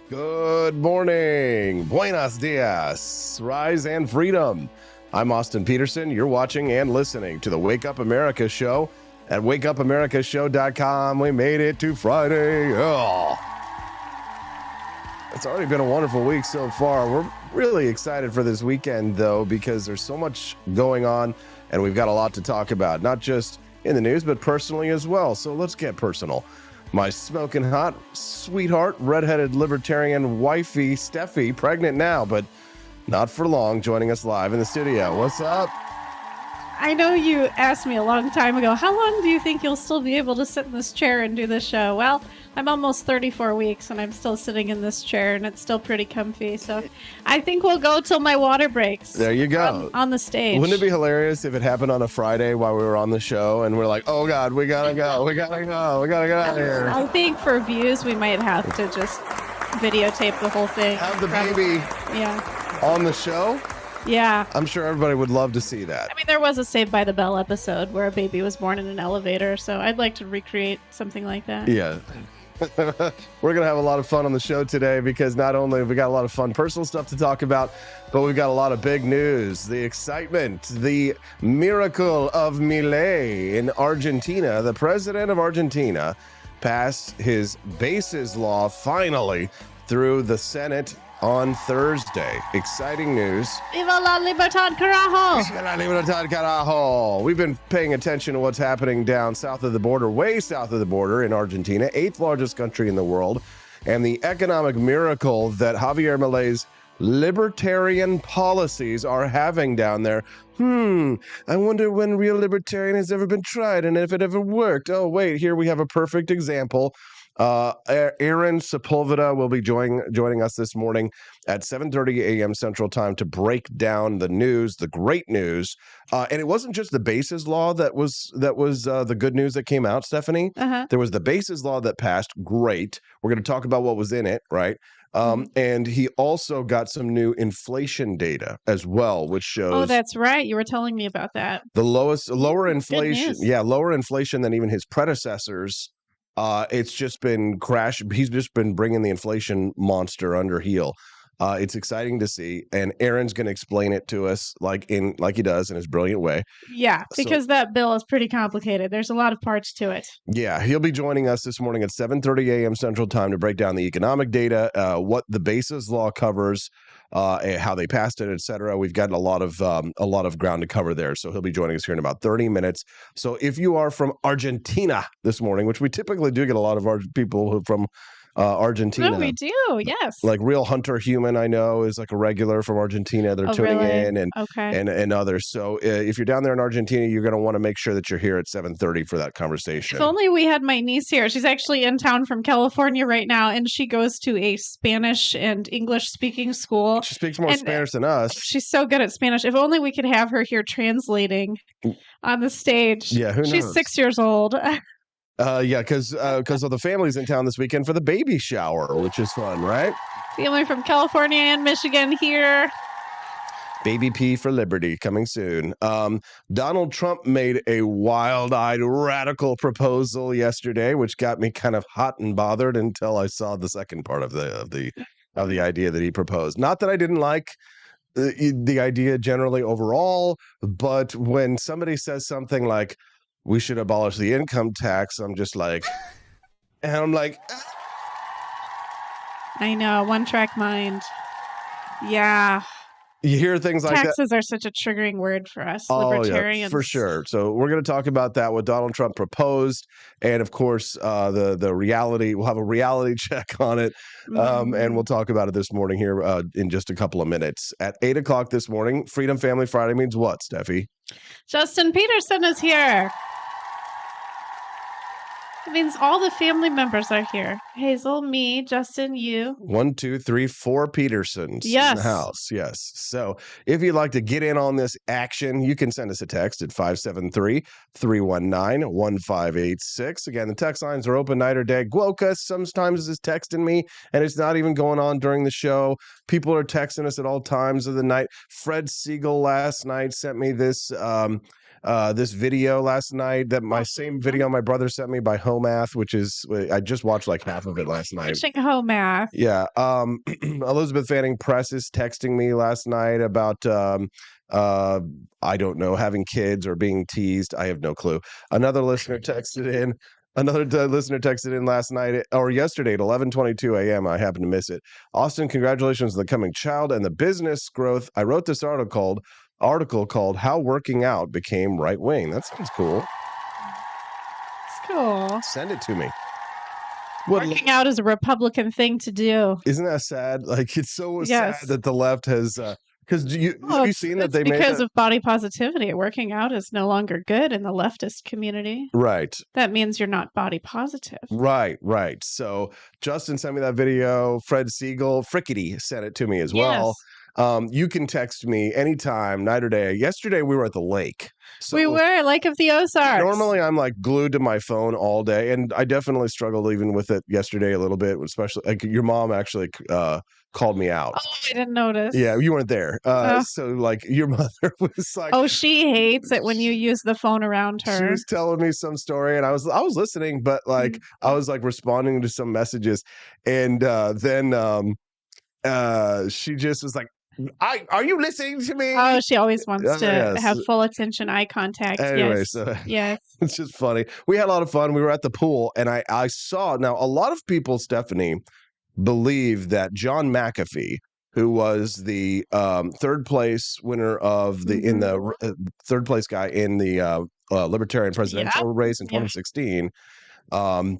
Good morning. Buenos dias. Rise and freedom. I'm Austin Peterson. You're watching and listening to the Wake Up America show at wakeupamericashow.com. We made it to Friday. Oh. It's already been a wonderful week so far. We're really excited for this weekend, though, because there's so much going on and we've got a lot to talk about, not just in the news, but personally as well. So let's get personal. My smoking hot sweetheart, redheaded libertarian wifey, Steffi, pregnant now, but not for long, joining us live in the studio. What's up? I know you asked me a long time ago, how long do you think you'll still be able to sit in this chair and do this show? Well, I'm almost 34 weeks and I'm still sitting in this chair and it's still pretty comfy. So I think we'll go till my water breaks. There you go. On the stage. Wouldn't it be hilarious if it happened on a Friday while we were on the show and we're like, oh God, we gotta go. We gotta get out of here. I think for views, we might have to just videotape the whole thing. Have the baby on the show? Yeah. I'm sure everybody would love to see that. I mean, there was a Saved by the Bell episode where a baby was born in an elevator, so I'd like to recreate something like that. Yeah. We're going to have a lot of fun on the show today because not only have we got a lot of fun personal stuff to talk about, but we've got a lot of big news, the excitement, the miracle of Milei in Argentina. The president of Argentina passed his bases law finally through the Senate on Thursday. Exciting news. Viva la libertad, carajo! Viva la libertad, carajo! We've been paying attention to what's happening down south of the border, way south of the border in Argentina, 8th largest country in the world, and the economic miracle that Javier Milei's libertarian policies are having down there. I wonder when real libertarian has ever been tried and if it ever worked. Oh, wait, here we have a perfect example. Aaron Sepulveda will be joining us this morning at 7:30 a.m. Central Time to break down the news, the great news. And it wasn't just the bases law that was the good news that came out, Stephanie. There was the bases law that passed. Great. We're going to talk about what was in it, right? And he also got some new inflation data as well, which shows. Oh, that's right. You were telling me about that. The lower inflation. Yeah, lower inflation than even his predecessors. It's just been He's just been bringing the inflation monster under heel. It's exciting to see, and Aaron's going to explain it to us like he does in his brilliant way. Yeah, because that bill is pretty complicated. There's a lot of parts to it. Yeah, he'll be joining us this morning at 7:30 a.m. Central Time to break down the economic data, what the bases law covers, how they passed it, etc. We've got a lot of ground to cover there. So he'll be joining us here in about 30 minutes. So if you are from Argentina this morning, which we typically do get a lot of people from Argentina. No, we do, yes. Like Real Hunter Human, I know, is like a regular from Argentina. They're tuning in and others. So if you're down there in Argentina, you're going to want to make sure that you're here at 7:30 for that conversation. If only we had my niece here. She's actually in town from California right now, and she goes to a Spanish and English speaking school. She speaks more Spanish than us. She's so good at Spanish. If only we could have her here translating on the stage. Yeah, who knows? She's 6 years old. Because of the families in town this weekend for the baby shower, which is fun, right? Family from California and Michigan here. Baby P for Liberty coming soon. Donald Trump made a wild-eyed radical proposal yesterday, which got me kind of hot and bothered until I saw the second part of the idea that he proposed. Not that I didn't like the idea generally overall, but when somebody says something like, we should abolish the income tax, I'm just like, and I'm like, I know, one-track mind. Yeah. You hear things like Taxes are such a triggering word for us libertarians. Yeah, for sure. So we're going to talk about that, what Donald Trump proposed, and of course, the reality. We'll have a reality check on it, and we'll talk about it this morning here in just a couple of minutes. At 8 o'clock this morning, Freedom Family Friday means what, Steffi? Justin Peterson is here. It means all the family members are here. Hazel, me, Justin, you. 1, 2, 3, 4 Petersons in the house. Yes. So if you'd like to get in on this action, you can send us a text at 573-319-1586. Again, the text lines are open night or day. Guoka sometimes is texting me, and it's not even going on during the show. People are texting us at all times of the night. Fred Siegel last night sent me this this video last night that same video my brother sent me by Homath, which is I just watched like half of it last night. Watching Homath. Yeah. Elizabeth Fanning Press is texting me last night about I don't know, having kids or being teased. I have no clue. Another listener texted in. Listener texted in last night or yesterday at 11:22 a.m. I happened to miss it. Austin, congratulations on the coming child and the business growth. I wrote this article called "How Working Out Became Right Wing." That sounds cool. It's cool. Send it to me. Working out is a Republican thing to do. Isn't that sad? Like, it's so sad that the left has. Because have you seen that they made because of body positivity? Working out is no longer good in the leftist community. Right. That means you're not body positive. Right. So Justin sent me that video. Fred Siegel, Frickety, sent it to me as well. You can text me anytime, night or day. Yesterday we were at the lake. So we were Lake of the Ozarks. Normally I'm like glued to my phone all day, and I definitely struggled even with it yesterday a little bit, especially like your mom actually called me out. Oh, I didn't notice. Yeah, you weren't there. So like your mother was like, oh, she hates it when you use the phone around her. She was telling me some story, and I was listening, but like I was like responding to some messages, and then she just was like, are you listening to me? Oh, she always wants to have full attention, eye contact. Anyway, yes. It's just funny. We had a lot of fun. We were at the pool, and I saw, now a lot of people, Stephanie, believe that John McAfee, who was the third place winner of the third place guy in the Libertarian presidential race in 2016, and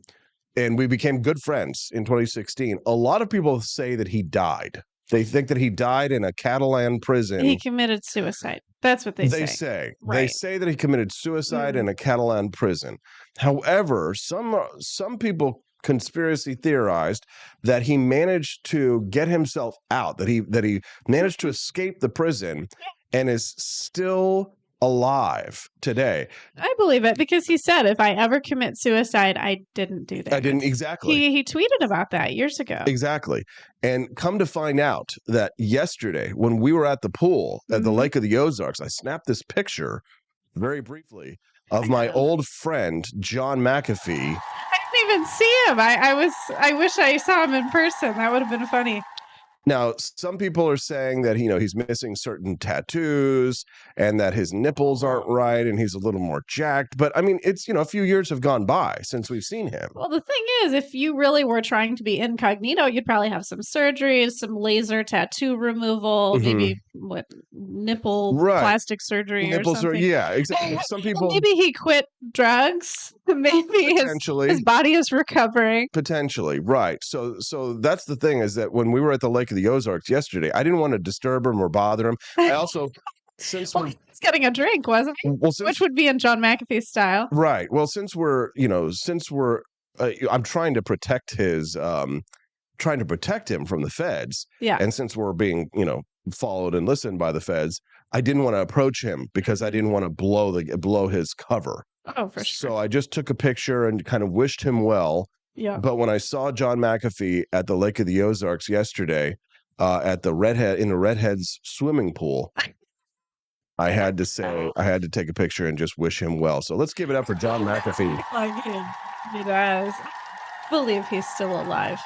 we became good friends in 2016. A lot of people say that he died. They think that he died in a Catalan prison. He committed suicide. That's what they say. Right. They say that he committed suicide in a Catalan prison. However, some people conspiracy theorized that he managed to get himself out, that he managed to escape the prison and is still alive today. I believe it because he said, if I ever commit suicide, I didn't do that. I didn't, exactly. He tweeted about that years ago. Exactly. And come to find out that yesterday when we were at the pool at the Lake of the Ozarks, I snapped this picture very briefly of my old friend, John McAfee. I didn't even see him. I wish I saw him in person. That would have been funny. Now, some people are saying that, he's missing certain tattoos and that his nipples aren't right and he's a little more jacked. But I mean, it's, a few years have gone by since we've seen him. Well, the thing is, if you really were trying to be incognito, you'd probably have some surgeries, some laser tattoo removal, maybe nipple plastic surgery or something. Yeah, exactly. Some people. Maybe he quit drugs. Maybe his body is recovering. Potentially, right. So that's the thing, is that when we were at the Lake of the Ozarks yesterday, I didn't want to disturb him or bother him. I also, he's getting a drink, wasn't he? Well, which would be in John McAfee's style. Right. Well, since we're I'm trying to protect trying to protect him from the feds. Yeah. And since we're being, followed and listened by the feds, I didn't want to approach him because I didn't want to blow his cover. Oh, for sure. So I just took a picture and kind of wished him well. Yeah. But when I saw John McAfee at the Lake of the Ozarks yesterday, in the Redheads swimming pool, I had to take a picture and just wish him well. So let's give it up for John McAfee. He does. I believe he's still alive.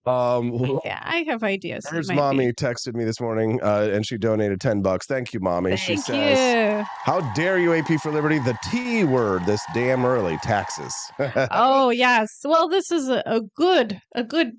Yeah, I have ideas. Here's mommy texted me this morning, and she donated $10. Thank you, mommy. She says, "How dare you, AP for Liberty? The T word this damn early, taxes." Oh yes. Well, this is a good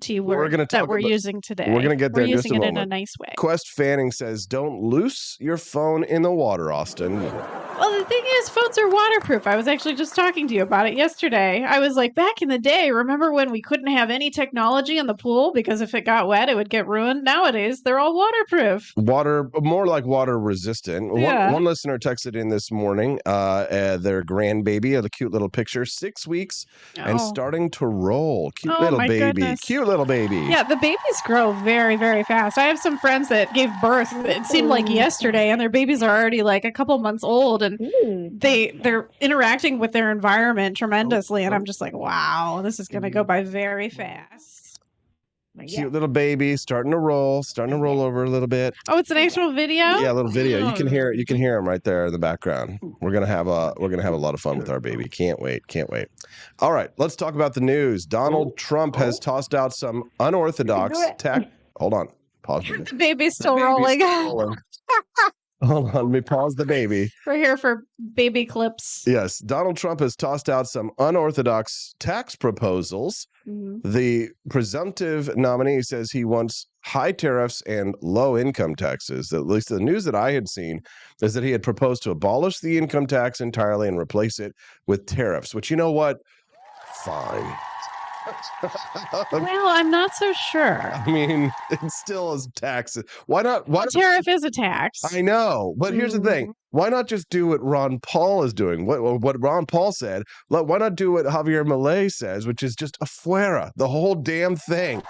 T word that we're using today. We're gonna get there. We're in just using a it moment. in a nice way. Quest Fanning says, "Don't loose your phone in the water, Austin." Well, the thing is, phones are waterproof. I was actually just talking to you about it yesterday. I was like, back in the day, remember when we couldn't have any technology in the pool because if it got wet, it would get ruined? Nowadays, they're all waterproof. More like water resistant. Yeah. One listener texted in this morning, their grandbaby, a cute little picture, 6 weeks and starting to roll. Cute little baby. Goodness. Cute little baby. Yeah, the babies grow very, very fast. I have some friends that gave birth, it seemed like yesterday, and their babies are already like a couple months old, and they're interacting with their environment tremendously, and I'm just like, wow, this is going to go by very fast. Cute little baby starting to roll over a little bit. Oh, it's an actual video? Yeah, a little video. You can hear him right there in the background. We're gonna have a lot of fun with our baby. Can't wait. All right, let's talk about the news. Donald Trump has tossed out some unorthodox tax. Hold on. Pause. The baby's still rolling. Hold on, let me pause the baby. We're here for baby clips. Yes, Donald Trump has tossed out some unorthodox tax proposals. Mm-hmm. The presumptive nominee says he wants high tariffs and low income taxes. At least the news that I had seen is that he had proposed to abolish the income tax entirely and replace it with tariffs, which, you know what? Fine. Well, I'm not so sure. I mean, it still is taxes. Why not? A tariff is a tax. I know, but here's the thing. Why not just do what Ron Paul is doing? What Ron Paul said. Why not do what Javier Milei says, which is just afuera, the whole damn thing.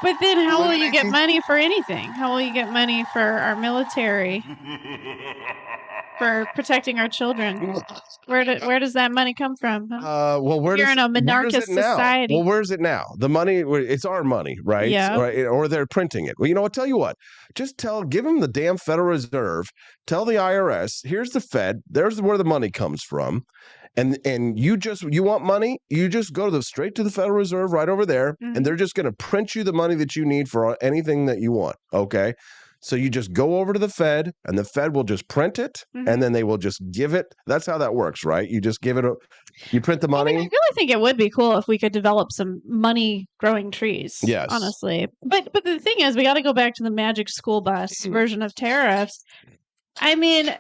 But then how will you get money for anything? How will you get money for our military? For protecting our children? Where does that money come from? You're in a monarchist society. Well, where's it now? The money, it's our money, right? Yeah. Or they're printing it. Well, you know what? Tell you what. Just give them the damn Federal Reserve. Tell the IRS, here's the Fed. There's where the money comes from. And you want money, you just go straight to the Federal Reserve right over there, and they're just going to print you the money that you need for anything that you want, okay? So you just go over to the Fed, and the Fed will just print it, and then they will just give it. That's how that works, right? You just give it you print the money. I really think it would be cool if we could develop some money-growing trees. Yes. Honestly. But the thing is, we got to go back to the magic school bus version of tariffs. I mean,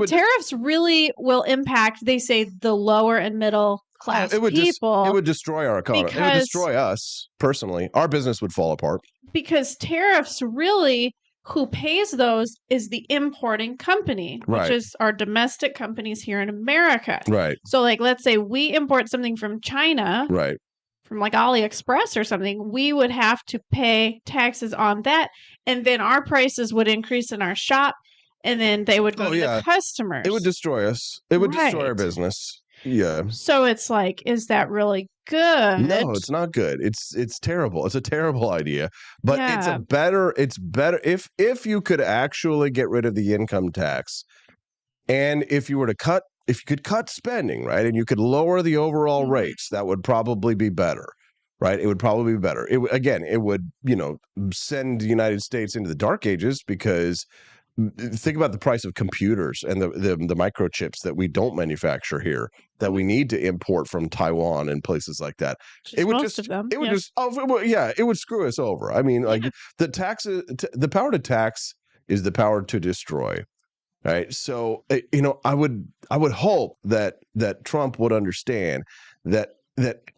tariffs really will impact, they say, the lower and middle class people. It would destroy our economy. It would destroy us personally. Our business would fall apart. Because tariffs really, who pays those is the importing company, which is our domestic companies here in America. Right. So, let's say we import something from China. Right. From AliExpress or something, we would have to pay taxes on that. And then our prices would increase in our shop. And then they would go to the customers. It would destroy us. It would destroy our business. Yeah. So it's is that really good? No, it's not good. It's terrible. It's a terrible idea. But it's better if you could actually get rid of the income tax, and if you could cut spending, right, and you could lower the overall rates, that would probably be better. Right, it would probably be better. It would send the United States into the dark ages, because think about the price of computers and the microchips that we don't manufacture here, that we need to import from Taiwan and places like that. It would screw us over. I mean, the power to tax is the power to destroy. Right. So, I would hope that Trump would understand that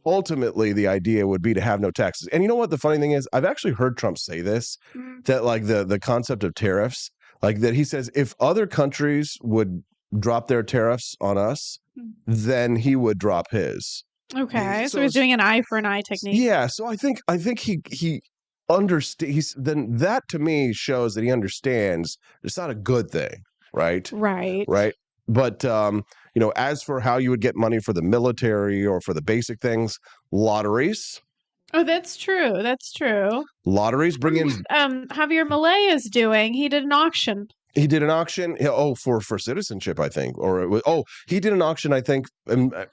ultimately the idea would be to have no taxes. And you know what the funny thing is? I've actually heard Trump say this, that the concept of tariffs, that he says if other countries would drop their tariffs on us, then he would drop his. Okay, so he's doing an eye for an eye technique. Yeah, so I think he understands. Then that to me shows that he understands it's not a good thing, right? Right. But as for how you would get money for the military or for the basic things, lotteries. Oh, that's true. Lotteries bring in. Javier Milei is doing. He did an auction. He did an auction. For citizenship, I think, he did an auction. I think.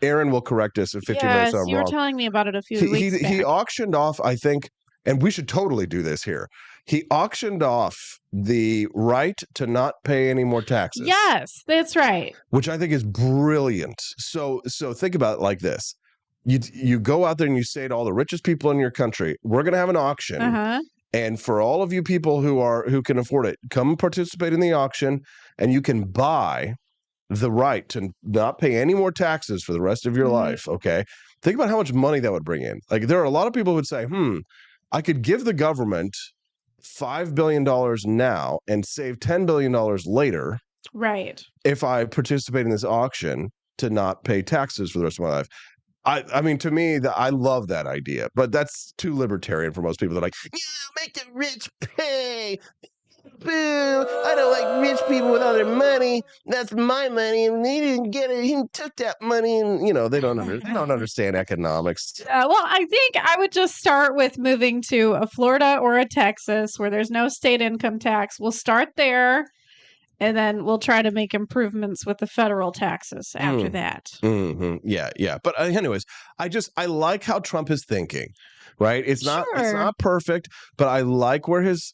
Aaron will correct us in 15 minutes. I'm you were telling me about it a few weeks back. He auctioned off, I think, and we should totally do this here. He auctioned off the right to not pay any more taxes. Yes, that's right. Which I think is brilliant. So think about it like this. You go out there and you say to all the richest people in your country, we're going to have an auction. And for all of you people who can afford it, come participate in the auction, and you can buy the right to not pay any more taxes for the rest of your life. Okay. Think about how much money that would bring in. There are a lot of people who would say, I could give the government $5 billion now and save $10 billion later. Right. If I participate in this auction to not pay taxes for the rest of my life. I mean, to me, I love that idea, but that's too libertarian for most people. They're like, make the rich pay. Boo! I don't like rich people with all their money. That's my money, and he didn't get it. He took that money, and they don't understand economics. Well, I think I would just start with moving to a Florida or a Texas where there's no state income tax. We'll start there, and then we'll try to make improvements with the federal taxes after that. Mm-hmm. Yeah. But anyways, I like how Trump is thinking. Right, it's not perfect, but I like where he's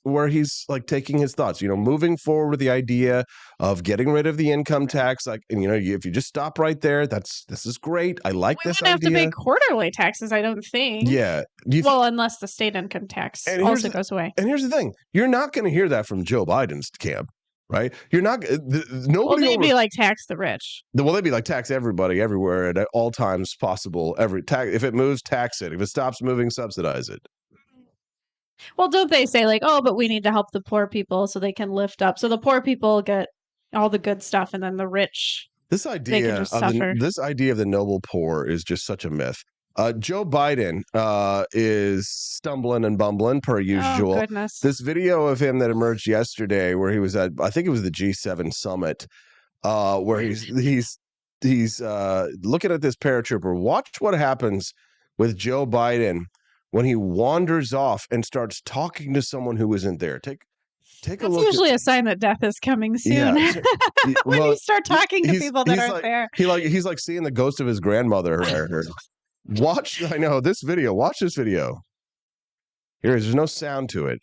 like taking his thoughts. Moving forward with the idea of getting rid of the income tax. Like, and if you just stop right there, this is great. I like this idea. We wouldn't have to pay quarterly taxes, I don't think. Yeah. Unless the state income tax also goes away. And here's the thing: you're not going to hear that from Joe Biden's camp. Right, you're not. Nobody. Well, they'd be like tax the rich. Well, they'd be like tax everybody, everywhere, at all times possible. If it moves, tax it. If it stops moving, subsidize it. Well, don't they say like, oh, but we need to help the poor people so they can lift up. So the poor people get all the good stuff, and then the rich. This idea of the noble poor is just such a myth. Joe Biden is stumbling and bumbling per usual. Oh, goodness. This video of him that emerged yesterday, where he was at, I think it was the G7 summit, where he's looking at this paratrooper. Watch what happens with Joe Biden when he wanders off and starts talking to someone who isn't there. Take a look. That's usually a sign that death is coming soon. Yeah. When you start talking to people that aren't there. He's like seeing the ghost of his grandmother. Watch this video. Watch this video. There's no sound to it.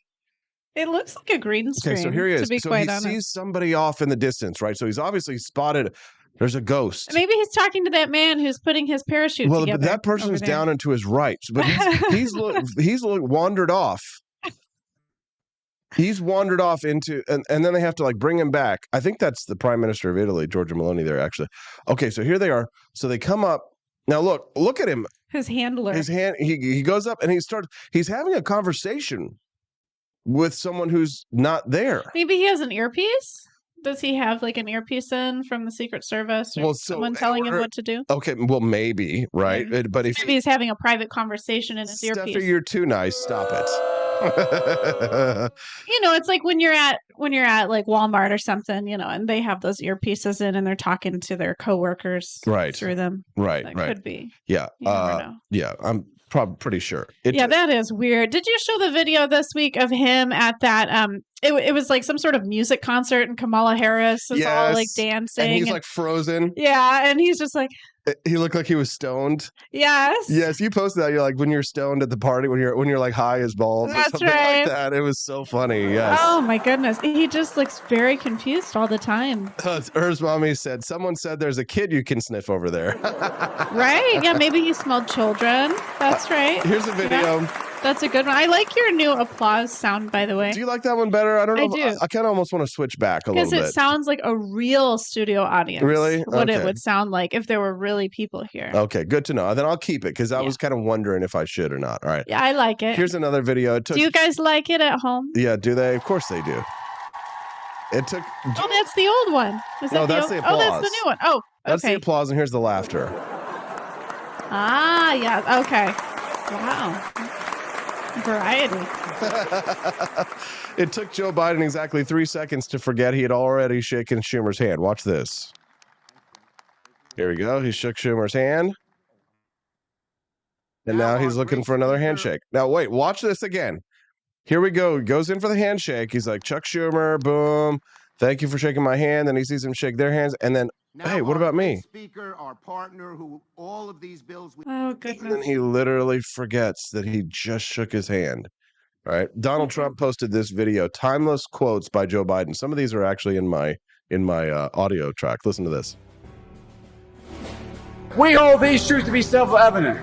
It looks like a green screen. Okay, so here he is. To be quite honest. Sees somebody off in the distance, right? So he's obviously spotted. There's a ghost. Maybe he's talking to that man who's putting his parachute together. Well, that person's down and to his right, but he's wandered off. He's wandered off into, and then they have to bring him back. I think that's the Prime Minister of Italy, Giorgia Meloni. There actually. Okay, so here they are. So they come up. Now look at him. His handler. He goes up and he's having a conversation with someone who's not there. Maybe he has an earpiece. Does he have an earpiece in from the Secret Service or someone telling him what to do? Okay, well maybe, right? Maybe. But if maybe he's having a private conversation in his earpiece. Steffi, you're too nice. Stop it. It's like when you're at Walmart or something, and they have those earpieces in and they're talking to their coworkers through them. Right. Could be. Yeah. You never know. Yeah. I'm probably pretty sure. That is weird. Did you show the video this week of him at that? It was like some sort of music concert and Kamala Harris is all dancing. And he's frozen. Yeah, and he's just like. He looked like he was stoned. Yes. Yes, you posted that. You're like when you're stoned at the party, when you're high as balls. That's or something right. like that. It was so funny. Yes. Oh my goodness. He just looks very confused all the time. Urs mommy said, someone said there's a kid you can sniff over there. Right. Yeah, maybe he smelled children. That's right. Here's a video. Yeah. That's a good one. I like your new applause sound, by the way. Do you like that one better? I don't know. I do. I kind of almost want to switch back a little bit. Because it sounds like a real studio audience. Really? What it would sound like if there were really people here. Okay, good to know. Then I'll keep it because I was kind of wondering if I should or not. All right. Yeah, I like it. Here's another video. Do you guys like it at home? Yeah, do they? Of course they do. It took. Oh, that's the old one. No, that's the applause. Oh, that's the new one. Oh, okay. That's the applause, and here's the laughter. Ah, yeah. Okay. Wow. Variety. It took Joe Biden exactly 3 seconds to forget he had already shaken Schumer's hand. Watch this. Here we go. He shook Schumer's hand. And now he's looking for another handshake. Now, wait, watch this again. Here we go. He goes in for the handshake. He's like, Chuck Schumer, boom. Thank you for shaking my hand. Then he sees him shake their hands. And then, hey, what about me? Speaker, our partner, who all of these bills. Oh, goodness. And then he literally forgets that he just shook his hand. All right. Donald Trump posted this video, timeless quotes by Joe Biden. Some of these are actually in my audio track. Listen to this. We hold these truths to be self-evident.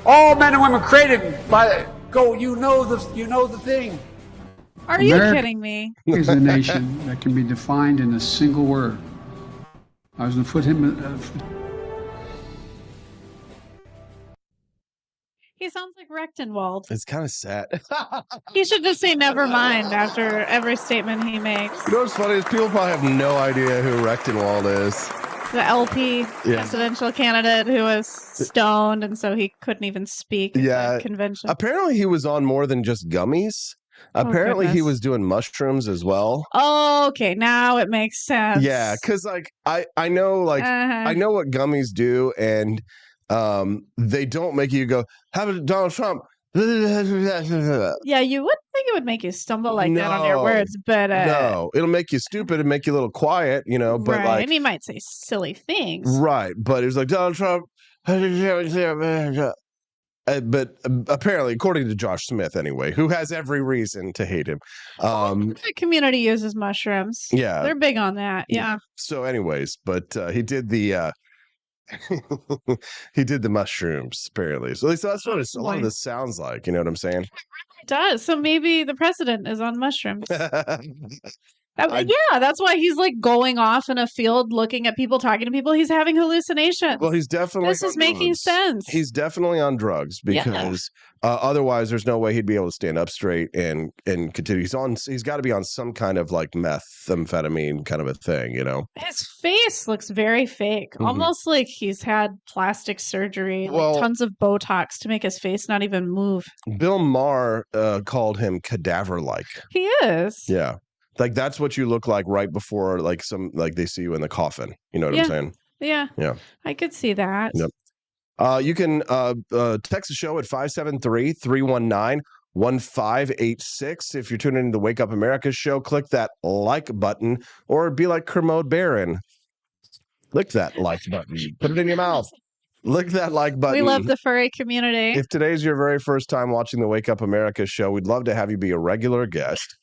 All men and women created by you know the thing. Are you kidding me? Is a nation that can be defined in a single word. I was going to put him. He sounds like Rechtenwald. It's kind of sad. He should just say never mind after every statement he makes. You know what's funny is people probably have no idea who Rechtenwald is. The LP presidential candidate who was stoned, and so he couldn't even speak at the convention. Apparently he was on more than just gummies. Apparently, he goodness. was doing mushrooms as well. Oh, okay, now it makes sense. Yeah, because I know I know what gummies do, and they don't make you go, "Have a Donald Trump." Yeah, you would think it would make you stumble like that on your No, words, but no, it'll make you stupid and make you a little quiet, but right, and he might say silly things. right, but it was like Donald Trump. But apparently, according to Josh Smith, anyway, who has every reason to hate him. The community uses mushrooms. Yeah. They're big on that. Yeah. So, anyways, but he did the he did the mushrooms apparently. So at least that's what a lot of this sounds like. You know what I'm saying? It does. So maybe the president is on mushrooms. Yeah, that's why he's like going off in a field looking at people, talking to people. He's having hallucinations. Well, he's definitely. This is making sense. He's definitely on drugs because otherwise, there's no way he'd be able to stand up straight and continue. He's got to be on some kind of like methamphetamine kind of a thing, His face looks very fake, almost like he's had plastic surgery, like tons of Botox to make his face not even move. Bill Maher called him cadaver-like. He is. Yeah. Like that's what you look like right before like they see you in the coffin. You know what I'm saying? Yeah. Yeah. I could see that. Yep. You can text the show at 573-319-1586. If you're tuning into the Wake Up America show, click that like button or be like Kermode Barron. Click that like button. Put it in your mouth. Lick that like button. We love the furry community. If today's your very first time watching the Wake Up America show, we'd love to have you be a regular guest.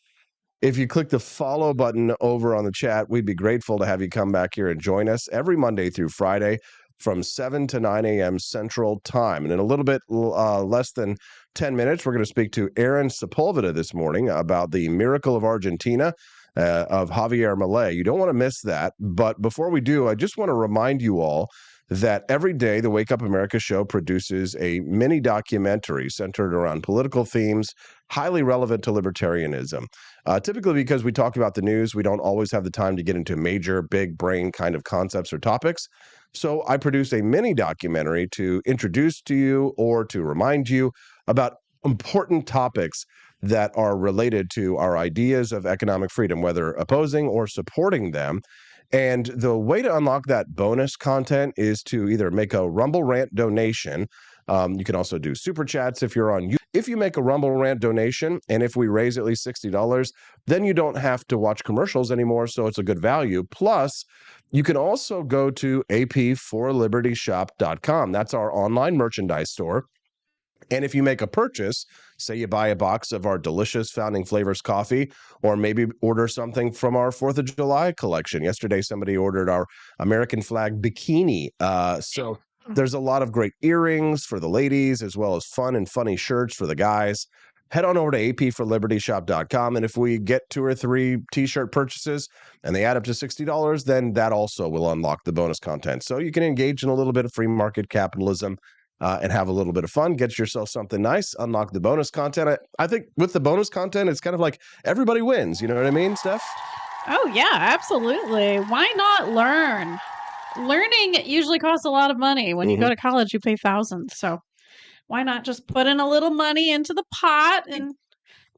If you click the follow button over on the chat, we'd be grateful to have you come back here and join us every Monday through Friday from 7 to 9 a.m. Central Time. And in a little bit less than 10 minutes, we're going to speak to Aaron Sepulveda this morning about the miracle of Argentina of Javier Milei. You don't want to miss that. But before we do, I just want to remind you all that every day the Wake Up America show produces a mini documentary centered around political themes highly relevant to libertarianism. Typically because we talk about the news, we don't always have the time to get into major, big brain kind of concepts or topics. So I produce a mini documentary to introduce to you or to remind you about important topics that are related to our ideas of economic freedom, whether opposing or supporting them. And the way to unlock that bonus content is to either make a Rumble Rant donation. You can also do super chats if you're on YouTube. If you make a Rumble Rant donation, and if we raise at least $60, then you don't have to watch commercials anymore, so it's a good value. Plus, you can also go to ap4libertyshop.com. That's our online merchandise store. And if you make a purchase, say you buy a box of our delicious Founding Flavors coffee, or maybe order something from our 4th of July collection. Yesterday, somebody ordered our American flag bikini. So there's a lot of great earrings for the ladies, as well as fun and funny shirts for the guys. Head on over to ap4libertyshop.com. And if we get 2 or 3 t-shirt purchases and they add up to $60, then that also will unlock the bonus content. So you can engage in a little bit of free market capitalism and have a little bit of fun, get yourself something nice, unlock the bonus content. I think with the bonus content, it's kind of like everybody wins. You know what I mean, Steph? Oh, yeah, absolutely. Why not learn? Learning usually costs a lot of money. When you go to college, you pay thousands. So why not just put in a little money into the pot and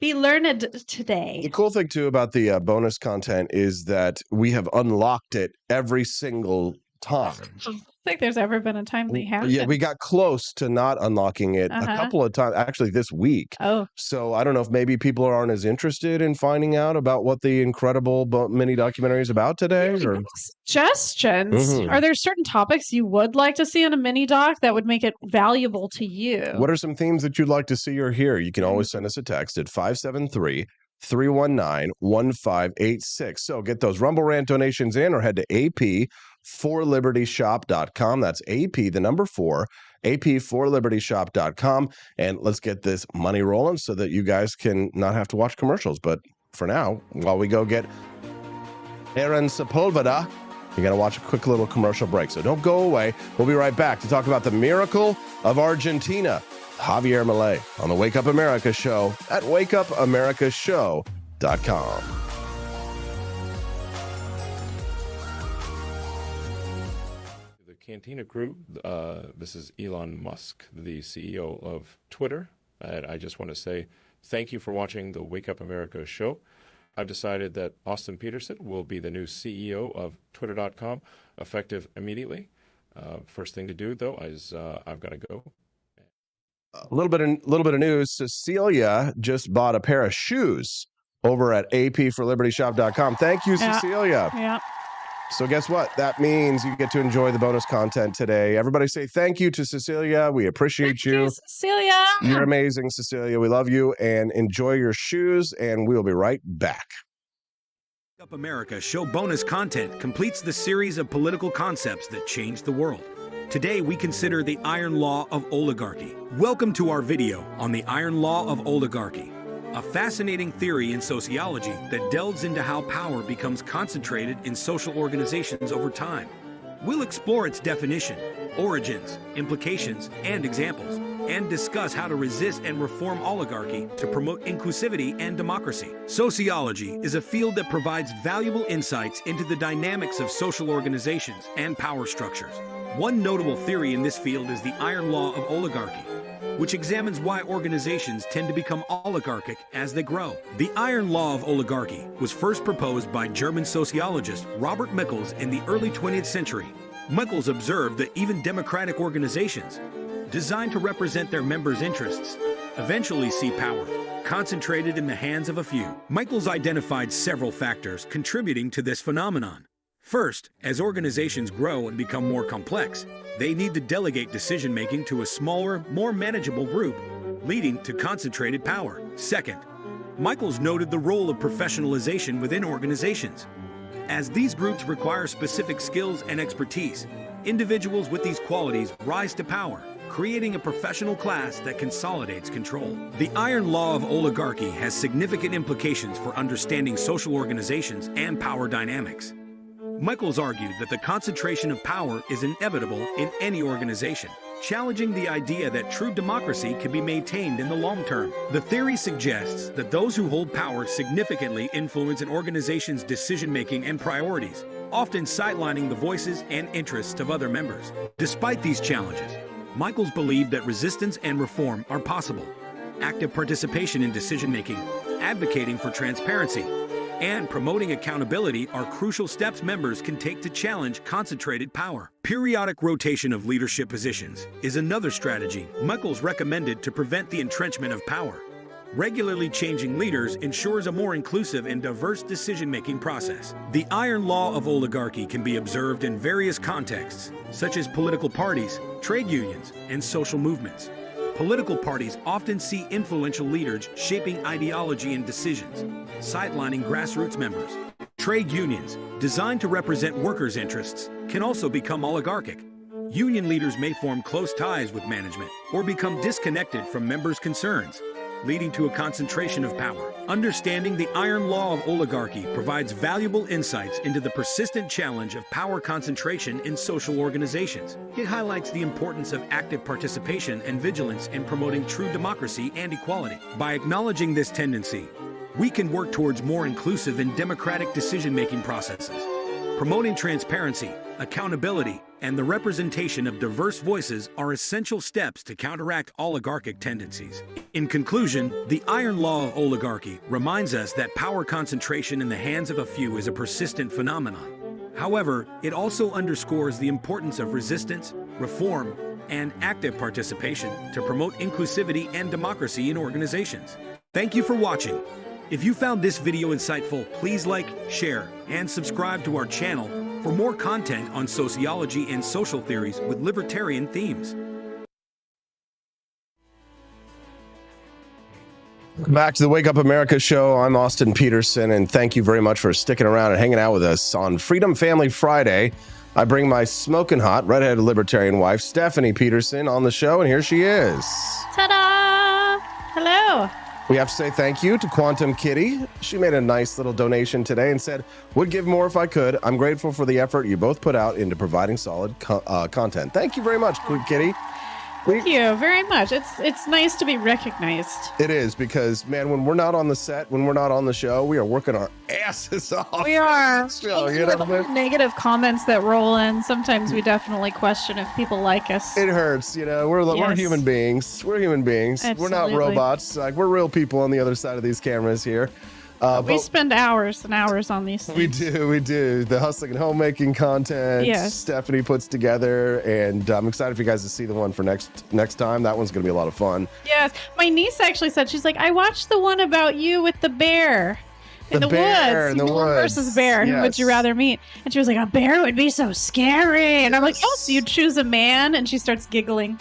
be learned today? The cool thing, too, about the bonus content is that we have unlocked it every single time. I think there's ever been a time they haven't. Yeah, we got close to not unlocking it a couple of times, actually this week. Oh. So I don't know if maybe people aren't as interested in finding out about what the incredible mini documentary is about today. Or suggestions. Are there certain topics you would like to see in a mini doc that would make it valuable to you? What are some themes that you'd like to see or hear? You can always send us a text at 573-319-1586. So get those Rumble Rant donations in or head to ap4libertyshop.com. That's AP, the number 4, ap4libertyshop.com. And let's get this money rolling so that you guys can not have to watch commercials. But for now, while we go get Aaron Sepulveda, you're going to watch a quick little commercial break. So don't go away. We'll be right back to talk about the miracle of Argentina. Javier Milei on the Wake Up America show at wakeupamericashow.com. The Cantina crew, this is Elon Musk, the CEO of Twitter, And I just want to say thank you for watching the Wake Up America show. I've decided that Austin Peterson will be the new CEO of Twitter.com, effective immediately. First thing to do, though, is I've got to go. A little bit of news. Cecilia just bought a pair of shoes over at apforlibertyshop.com. Thank you, Cecilia. Yeah. So guess what? That means you get to enjoy the bonus content today. Everybody say thank you to Cecilia. We appreciate you. Thank you, Cecilia. You're amazing, Cecilia. We love you, and enjoy your shoes, and we'll be right back. Up America show bonus content completes the series of political concepts that changed the world. Today we consider the iron law of oligarchy. Welcome to our video on the iron law of oligarchy, a fascinating theory in sociology that delves into how power becomes concentrated in social organizations over time. We'll explore its definition, origins, implications, and examples, and discuss how to resist and reform oligarchy to promote inclusivity and democracy. Sociology is a field that provides valuable insights into the dynamics of social organizations and power structures. One notable theory in this field is the iron law of oligarchy, which examines why organizations tend to become oligarchic as they grow. The iron law of oligarchy was first proposed by German sociologist Robert Michaels in the early 20th century. Michaels observed that even democratic organizations, designed to represent their members' interests, eventually see power concentrated in the hands of a few. Michaels identified several factors contributing to this phenomenon. First, as organizations grow and become more complex, they need to delegate decision-making to a smaller, more manageable group, leading to concentrated power. Second, Michaels noted the role of professionalization within organizations. As these groups require specific skills and expertise, individuals with these qualities rise to power, creating a professional class that consolidates control. The iron law of oligarchy has significant implications for understanding social organizations and power dynamics. Michaels argued that the concentration of power is inevitable in any organization, challenging the idea that true democracy can be maintained in the long term. The theory suggests that those who hold power significantly influence an organization's decision-making and priorities, often sidelining the voices and interests of other members. Despite these challenges, Michaels believed that resistance and reform are possible. Active participation in decision-making, advocating for transparency, and promoting accountability are crucial steps members can take to challenge concentrated power. Periodic rotation of leadership positions is another strategy Michaels recommended to prevent the entrenchment of power. Regularly changing leaders ensures a more inclusive and diverse decision-making process. The iron law of oligarchy can be observed in various contexts, such as political parties, trade unions, and social movements. Political parties often see influential leaders shaping ideology and decisions, sidelining grassroots members. Trade unions, designed to represent workers' interests, can also become oligarchic. Union leaders may form close ties with management or become disconnected from members' concerns, leading to a concentration of power. Understanding the iron law of oligarchy provides valuable insights into the persistent challenge of power concentration in social organizations. It highlights the importance of active participation and vigilance in promoting true democracy and equality. By acknowledging this tendency, we can work towards more inclusive and democratic decision-making processes. Promoting transparency, accountability, and the representation of diverse voices are essential steps to counteract oligarchic tendencies. In conclusion, the iron law of oligarchy reminds us that power concentration in the hands of a few is a persistent phenomenon. However, it also underscores the importance of resistance, reform, and active participation to promote inclusivity and democracy in organizations. Thank you for watching. If you found this video insightful, please like, share, and subscribe to our channel for more content on sociology and social theories with libertarian themes. Welcome back to the Wake Up America show. I'm Austin Peterson, and thank you very much for sticking around and hanging out with us on Freedom Family Friday. I bring my smoking hot, redheaded libertarian wife, Stephanie Peterson, on the show, and here she is. Ta-da! Hello. We have to say thank you to Quantum Kitty. She made a nice little donation today and said, would give more if I could. I'm grateful for the effort you both put out into providing solid content. Thank you very much, Kitty. Thank you very much. It's nice to be recognized. It is, because, man, when we're not on the set, when we're not on the show, we are working our asses off. We are. Show, Even with the negative comments that roll in, sometimes we definitely question if people like us. It hurts, we're Yes. human beings. We're human beings. We're not Absolutely. robots. Like, we're real people on the other side of these cameras here. We spend hours and hours on these things. We do. The hustling and homemaking content Yes. Stephanie puts together, and I'm excited for you guys to see the one for next time. That one's going to be a lot of fun. Yes. My niece actually said, she's like, I watched the one about you with the bear. In the bear woods. in the Bull woods. versus bear. Who would you Yes. rather meet? And she was like, a bear would be so scary. And I'm like, oh, so you'd choose a man? And she starts giggling.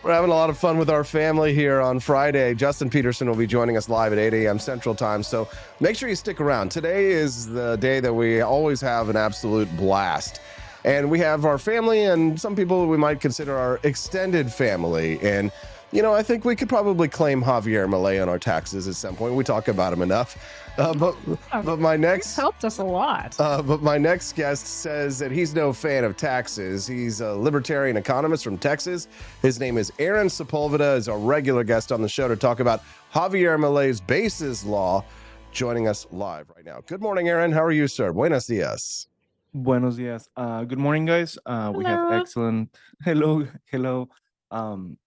We're having a lot of fun with our family here on Friday. Justin Peterson will be joining us live at 8 a.m. Central Time, so make sure you stick around. Today is the day that we always have an absolute blast. And we have our family and some people we might consider our extended family. And, I think we could probably claim Javier Milei on our taxes at some point. We talk about him enough. But my next It's helped us a lot. But my next guest says that he's no fan of taxes. He's a libertarian economist from Texas. His name is Aaron Sepulveda, is our regular guest on the show to talk about Javier Milei's Bases Law, joining us live right now. Good morning, Aaron. How are you, sir? Buenos dias. Buenos dias. Good morning, guys. We have excellent. Hello.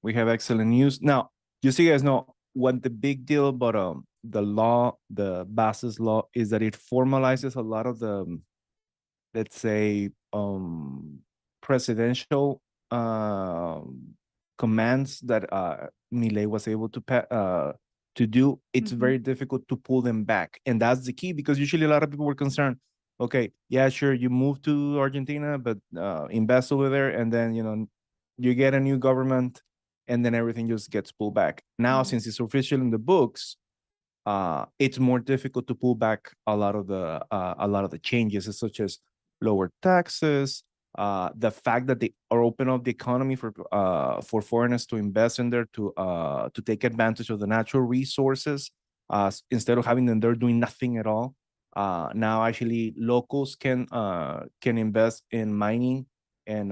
We have excellent news. Now, just so you guys know, what the big deal about the law, the Bases Law, is that it formalizes a lot of the, let's say, presidential commands that Milei was able to do. It's very difficult to pull them back, and that's the key, because usually a lot of people were concerned. Okay, yeah, sure, you move to Argentina, but invest over there, and then you get a new government, and then everything just gets pulled back. Now, since it's official in the books, it's more difficult to pull back a lot of the changes, such as lower taxes, the fact that they are open up the economy for foreigners to invest in there, to take advantage of the natural resources, instead of having them there doing nothing at all. Now, actually, locals can invest in mining and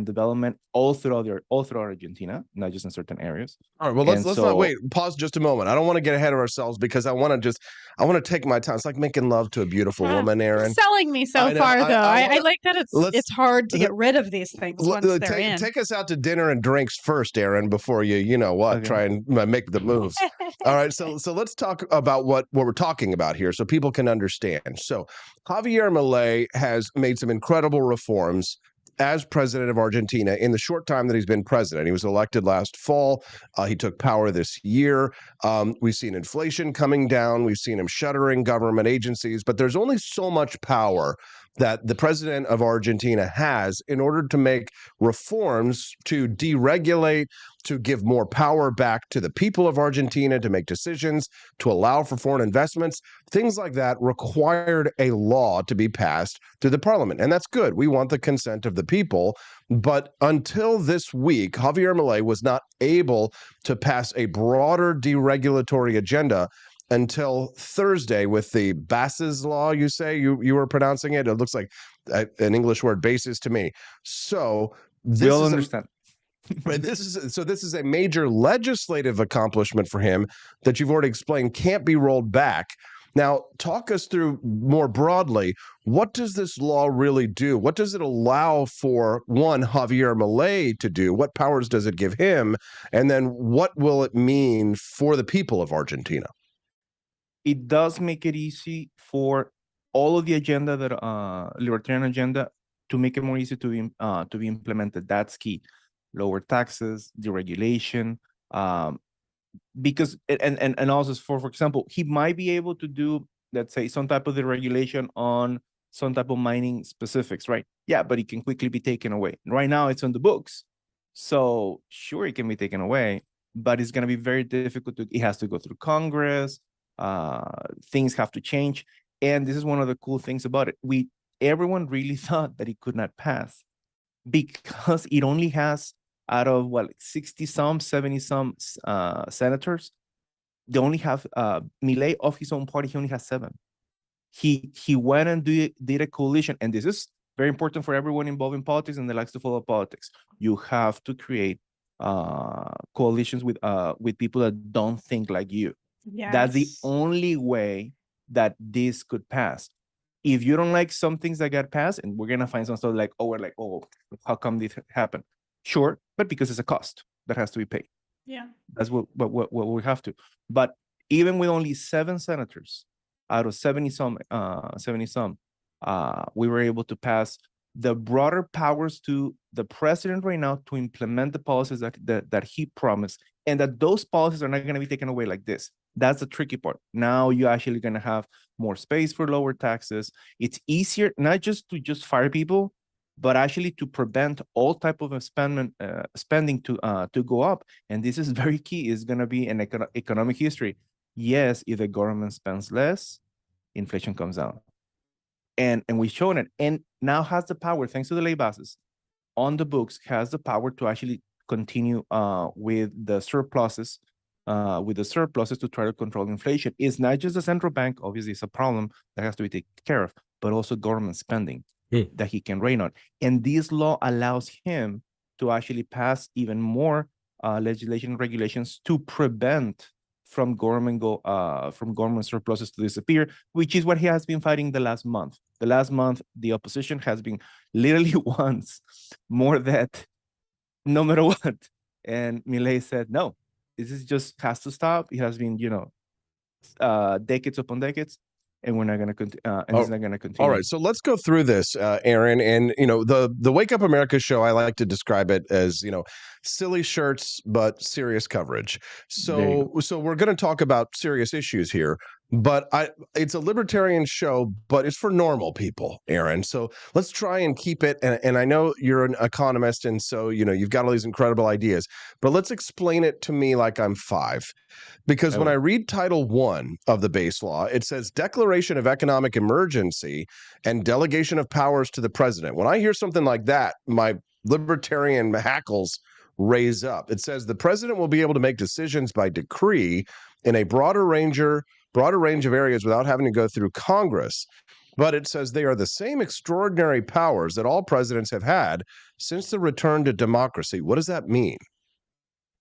development all throughout Argentina, not just in certain areas. All right, well, let's not wait. Pause just a moment. I don't want to get ahead of ourselves, because I want to take my time. It's like making love to a beautiful woman, Aaron. Selling me so far, though. I like that it's hard to get rid of these things once they're in. Take us out to dinner and drinks first, Aaron, before Okay. try and make the moves. All right, so let's talk about what we're talking about here, so people can understand. So Javier Milei has made some incredible reforms as president of Argentina in the short time that he's been president. He was elected last fall. He took power this year. We've seen inflation coming down. We've seen him shuttering government agencies, but there's only so much power that the president of Argentina has in order to make reforms to deregulate, to give more power back to the people of Argentina, to make decisions, to allow for foreign investments. Things like that required a law to be passed through the parliament. And that's good. We want the consent of the people. But until this week, Javier Milei was not able to pass a broader deregulatory agenda until Thursday with the Bases Law. You say you were pronouncing it. It looks like an English word, basis, to me. So We all understand. Right, this is a major legislative accomplishment for him that you've already explained can't be rolled back. Now, talk us through more broadly, what does this law really do? What does it allow for, one, Javier Milei to do? What powers does it give him? And then what will it mean for the people of Argentina? It does make it easy for all of the agenda that libertarian agenda to make it more easy to be implemented. That's key. Lower taxes, deregulation, because and also for example, he might be able to do, let's say, some type of deregulation on some type of mining specifics, right? Yeah, but it can quickly be taken away. Right now, it's on the books, so sure, it can be taken away, but it's going to be very difficult. It has to go through Congress. Things have to change, and this is one of the cool things about it. Everyone really thought that it could not pass because it only has, out of 60-some, 70-some senators, they only have Milei of his own party. He only has 7. He went and did a coalition, and this is very important for everyone involved in politics and that likes to follow politics. You have to create coalitions with people that don't think like you. Yes. That's the only way that this could pass. If you don't like some things that got passed, and we're gonna find some stuff like, how come this happened? Sure, but because it's a cost that has to be paid. Yeah. That's what we have to. But even with only 7 senators out of 70 some, we were able to pass the broader powers to the president right now to implement the policies that he promised, and that those policies are not going to be taken away like this. That's the tricky part. Now you're actually going to have more space for lower taxes. It's easier not just to fire people, but actually to prevent all type of spending to go up. And this is very key. It's going to be an economic history. Yes, if the government spends less, inflation comes down. And we've shown it. And now has the power, thanks to the lay bases, on the books, has the power to actually continue with the surpluses to try to control inflation. It's not just the central bank, obviously it's a problem that has to be taken care of, but also government spending that he can rein on. And this law allows him to actually pass even more legislation and regulations to prevent from government surpluses to disappear, which is what he has been fighting the last month. The last month, the opposition has been literally once more that no matter what. And Milei said, no, this is just has to stop. It has been, decades upon decades, and we're not going to continue. And it's not going to continue. All right, so let's go through this, Aaron. And the Wake Up America show, I like to describe it as silly shirts but serious coverage. So we're going to talk about serious issues here. But it's a libertarian show, but it's for normal people, Aaron. So let's try and keep it. And I know you're an economist, and so you've got all these incredible ideas. But let's explain it to me like I'm 5. Because when I read Title 1 of the base law, it says Declaration of Economic Emergency and Delegation of Powers to the President. When I hear something like that, my libertarian hackles raise up. It says the president will be able to make decisions by decree in a broader range of areas without having to go through Congress. But it says they are the same extraordinary powers that all presidents have had since the return to democracy. What does that mean?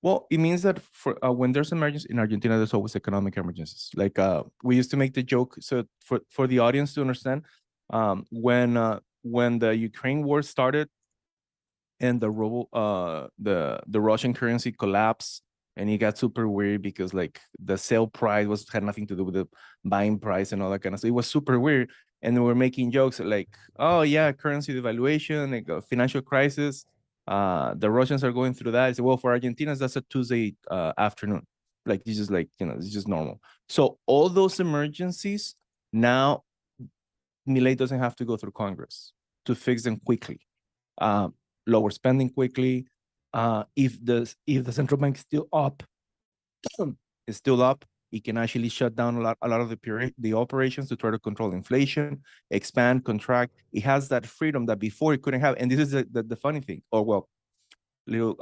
Well, it means that for when there's emergency in Argentina, there's always economic emergencies. Like we used to make the joke. So for the audience to understand, when the Ukraine war started and the ruble, the Russian currency collapsed, and it got super weird because like the sale price had nothing to do with the buying price and all that kind of stuff. It was super weird, and we were making jokes like, "Oh yeah, currency devaluation, like a financial crisis." The Russians are going through that. I said, well, for Argentinians, that's a Tuesday afternoon. Like, it's just like, it's just normal. So all those emergencies, now Milei doesn't have to go through Congress to fix them quickly. Lower spending quickly. If the central bank is still up, it can actually shut down a lot of the operations to try to control inflation, expand, contract. It has that freedom that before it couldn't have. And this is the funny thing, or well, little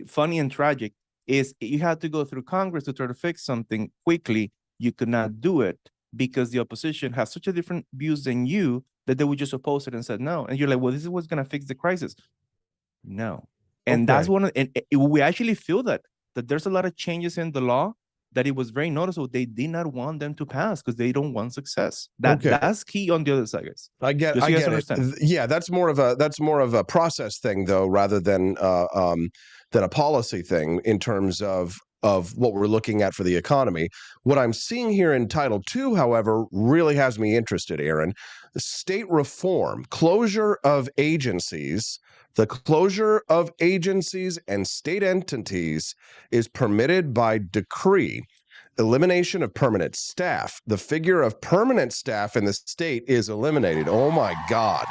funny and tragic, is you had to go through Congress to try to fix something quickly. You could not do it because the opposition has such a different views than you that they would just oppose it and said no. And you're like, well, this is what's going to fix the crisis. No. And that's one of, and we actually feel that there's a lot of changes in the law that it was very noticeable. They did not want them to pass because they don't want success. That's key on the other side, guys. I get it. Yeah, that's more of a process thing though, rather than a policy thing in terms of what we're looking at for the economy. What I'm seeing here in Title II, however, really has me interested, Aaron. State reform, closure of agencies. The closure of agencies and state entities is permitted by decree. Elimination of permanent staff. The figure of permanent staff in the state is eliminated. Oh my God.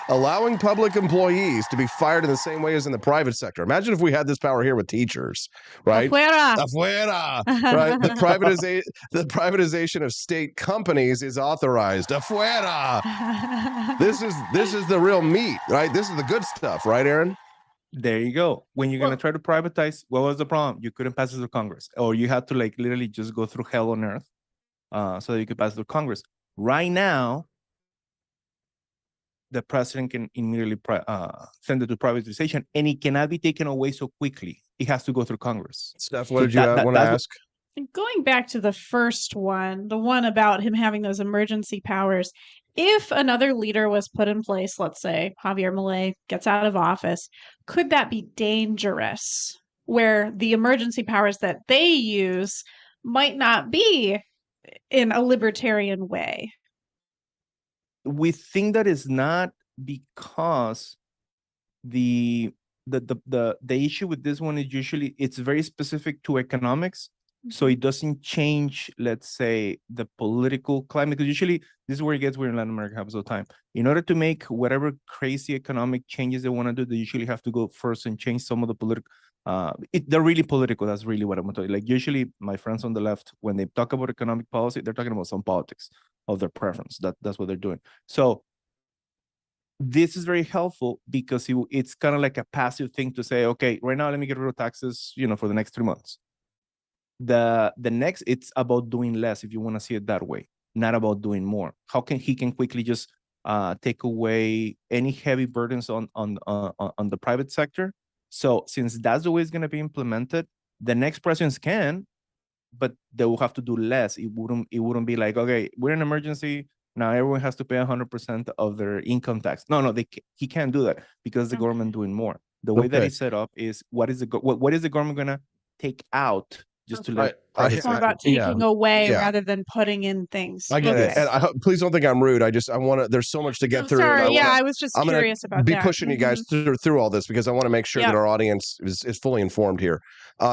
Allowing public employees to be fired in the same way as in the private sector. Imagine if we had this power here with teachers, right? Afuera. Right? The privatization of state companies is authorized. Afuera. This is the real meat, right? This is the good stuff, right, Aaron? There you go. When you're going to try to privatize, what was the problem? You couldn't pass it through Congress, or you had to like literally just go through hell on earth so that you could pass it through Congress. Right now, the president can immediately send it to privatization, and it cannot be taken away so quickly. It has to go through Congress. Steph, what did you want to ask? Going back to the first one, the one about him having those emergency powers, if another leader was put in place, let's say Javier Milei gets out of office, could that be dangerous? Where the emergency powers that they use might not be in a libertarian way. We think that is not because the issue with this one is usually it's very specific to economics. So it doesn't change, let's say, the political climate, because usually this is where it gets weird in Latin America happens all the time. In order to make whatever crazy economic changes they want to do, they usually have to go first and change some of the political. They're really political. That's really what I'm going to tell you. Like usually my friends on the left, when they talk about economic policy, they're talking about some politics of their preference. That's what they're doing. So this is very helpful because it's kind of like a passive thing to say, okay, right now, let me get rid of taxes, for the next 3 months. The next, it's about doing less, if you want to see it that way, not about doing more. How can he quickly just take away any heavy burdens on the private sector? So since that's the way it's going to be implemented, the next presidents can, but they will have to do less. It wouldn't be like, okay, we're in emergency. Now everyone has to pay 100% of their income tax. No, he can't do that because the government doing more. The way that it's set up is what is the government going to take out just to let it's more about taking away rather than putting in things. I get it. And please don't think I'm rude. I want to, there's so much to get through. Sorry. I was just curious about that. I'm pushing you guys through all this because I want to make sure that our audience is fully informed here.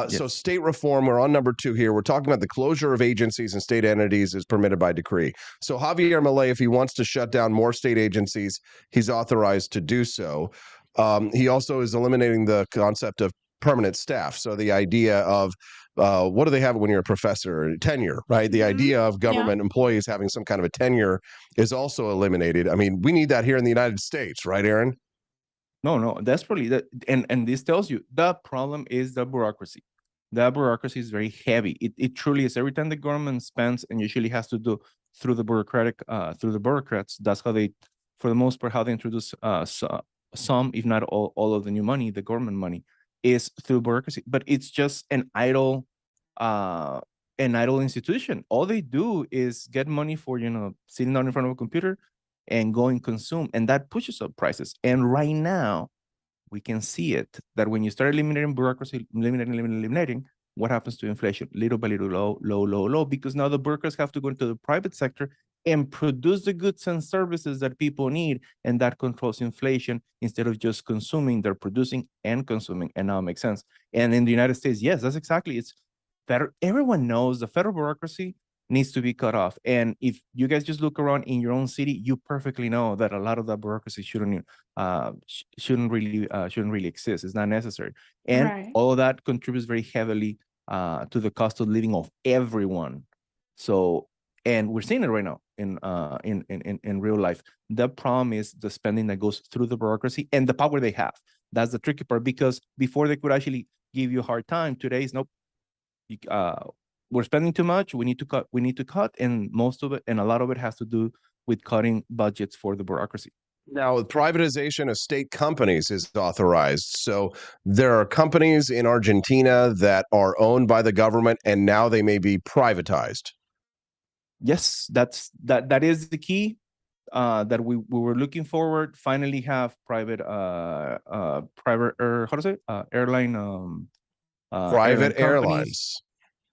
So state reform, we're on number 2 here. We're talking about the closure of agencies and state entities is permitted by decree. So Javier Milei, if he wants to shut down more state agencies, he's authorized to do so. He also is eliminating the concept of permanent staff. So the idea of what do they have when you're a professor? Tenure, right? The idea of government employees having some kind of a tenure is also eliminated. I mean, we need that here in the United States, right, Aaron? No, desperately. And this tells you the problem is the bureaucracy. The bureaucracy is very heavy. It truly is. Every time the government spends, and usually has to do through the bureaucrats. That's how they, for the most part, how they introduce some, if not all of the new money, the government money, is through bureaucracy. But it's just an idle institution. All they do is get money for sitting down in front of a computer and go and consume, and that pushes up prices. And right now, we can see it that when you start eliminating bureaucracy, eliminating, what happens to inflation? Little by little, low, because now the bureaucrats have to go into the private sector and produce the goods and services that people need, and that controls inflation. Instead of just consuming, they're producing and consuming, and now it makes sense. And in the United States, yes, that's exactly, it's better. Everyone knows the federal bureaucracy needs to be cut off. And if you guys just look around in your own city, you perfectly know that a lot of that bureaucracy shouldn't really exist. It's not necessary. And all of that contributes very heavily to the cost of living of everyone. So, and we're seeing it right now in real life. The problem is the spending that goes through the bureaucracy and the power they have. That's the tricky part, because before they could actually give you a hard time, today is nope. We're spending too much. We need to cut, and most of it, and a lot of it, has to do with cutting budgets for the bureaucracy. Now, privatization of state companies is authorized. So there are companies in Argentina that are owned by the government, and now they may be privatized. Yes, that is the key that we were looking forward. Finally, have private airline private airlines.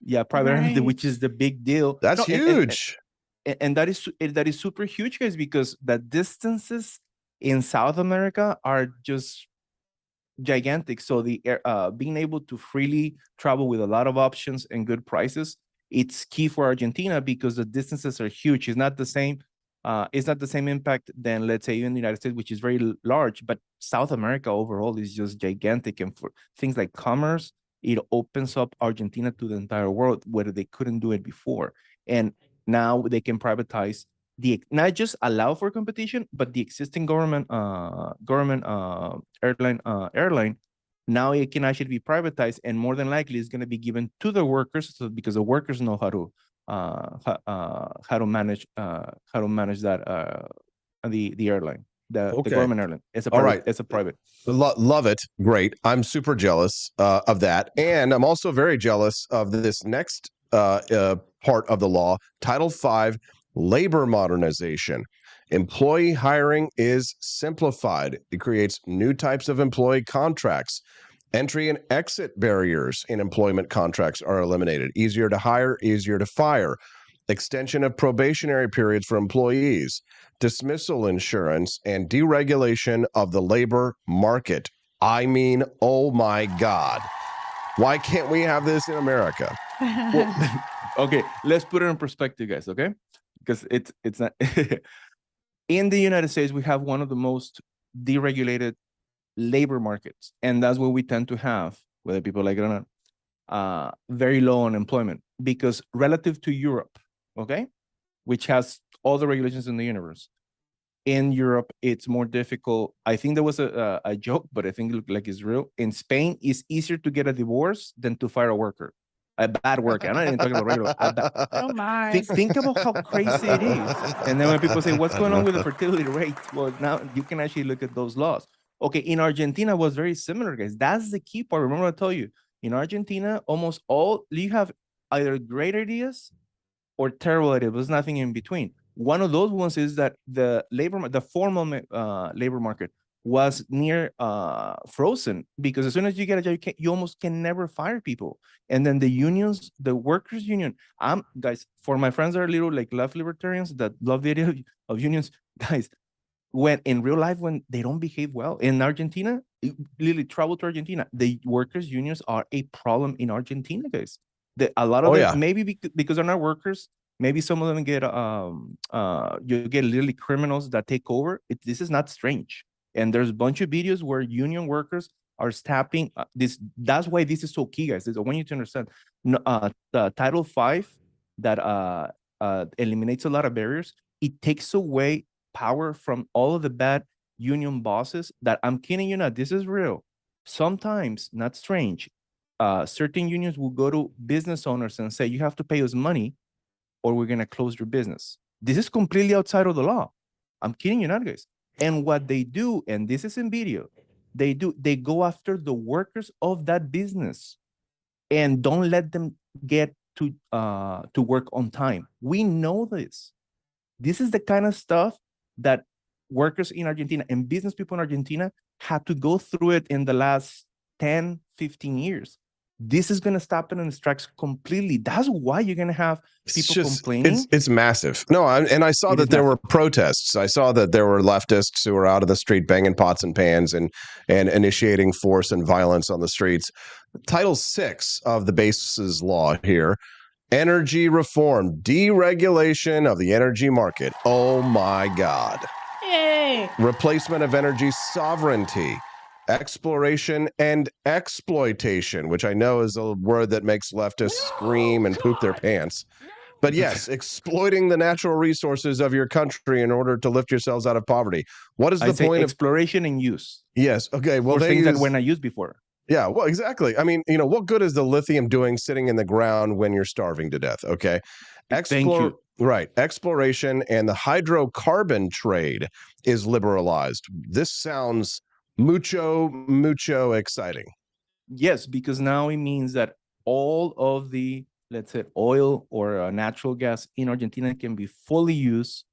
Yeah, private, which is the big deal. That's huge. And that is super huge, guys, because the distances in South America are just gigantic. So the being able to freely travel with a lot of options and good prices, it's key for Argentina because the distances are huge. It's not the same. It's not the same impact than, let's say, even the United States, which is very large. But South America overall is just gigantic, and for things like commerce, it opens up Argentina to the entire world, where they couldn't do it before. And now they can privatize not just allow for competition, but the existing government airline. Now it can actually be privatized, and more than likely it's going to be given to the workers, because the workers know how to manage that the airline. The Okay. government airline. It's a All private, right. It's a private. Love it. Great. I'm super jealous of that. And I'm also very jealous of this next part of the law, Title V, labor modernization. Employee hiring is simplified. It creates new types of employee contracts. Entry and exit barriers in employment contracts are eliminated. Easier to hire, easier to fire. Extension of probationary periods for employees, dismissal insurance, and deregulation of the labor market. I mean, oh my God. Why can't we have this in America? Well, okay, let's put it in perspective, guys, okay? Because it's not in the United States, we have one of the most deregulated labor markets, and that's what we tend to have, whether people like it or not, very low unemployment, because relative to Europe, okay, which has all the regulations in the universe, in Europe it's more difficult. I think there was a joke, but I think it looked like it's real. In Spain, it's easier to get a divorce than to fire a worker, a bad worker. I'm not even talking about regular. Oh my. Think about how crazy it is. And then when people say, what's going on with the fertility rate? Well, now you can actually look at those laws. Okay, in Argentina it was very similar, guys. That's the key part. Remember I told you, in Argentina, almost all, you have either great ideas or terrible ideas. There's nothing in between. One of those ones is that the formal labor market was near frozen, because as soon as you get a job, you almost can never fire people. And then the unions, the workers' union, guys, for my friends that are little like left libertarians that love the idea of unions, guys, when in real life, when they don't behave well in Argentina, literally travel to Argentina, the workers' unions are a problem in Argentina, guys. A lot of them, maybe because they're not workers, maybe some of them get you get literally criminals that take over. This is not strange. And there's a bunch of videos where union workers are stabbing this. That's why this is so key, guys. I want you to understand. The Title V that eliminates a lot of barriers. It takes away power from all of the bad union bosses. That, I'm kidding you not, this is real. Sometimes, not strange, certain unions will go to business owners and say, you have to pay us money or we're going to close your business. This is completely outside of the law. I'm kidding you not, guys. And what they do, and this is in video, they go after the workers of that business and don't let them get to work on time. We know this. This is the kind of stuff that workers in Argentina and business people in Argentina had to go through it in the last 10, 15 years. This is going to stop it in its tracks completely. That's why you're going to have people complaining. It's massive. No, and I saw that there were protests. I saw that there were leftists who were out of the street banging pots and pans and initiating force and violence on the streets. Title VI of the Bases Law here, energy reform, deregulation of the energy market. Oh my God. Yay. Replacement of energy sovereignty. Exploration and exploitation, which I know is a word that makes leftists scream and poop their pants. But yes, exploiting the natural resources of your country in order to lift yourselves out of poverty. What is the point of exploration and use? Yes. Okay. Well, things that were not used before. Yeah. Well, exactly. I mean, what good is the lithium doing sitting in the ground when you're starving to death? Okay. Thank you. Right. Exploration and the hydrocarbon trade is liberalized. This sounds mucho exciting. Yes, because now it means that all of the, let's say, oil or natural gas in Argentina can be fully used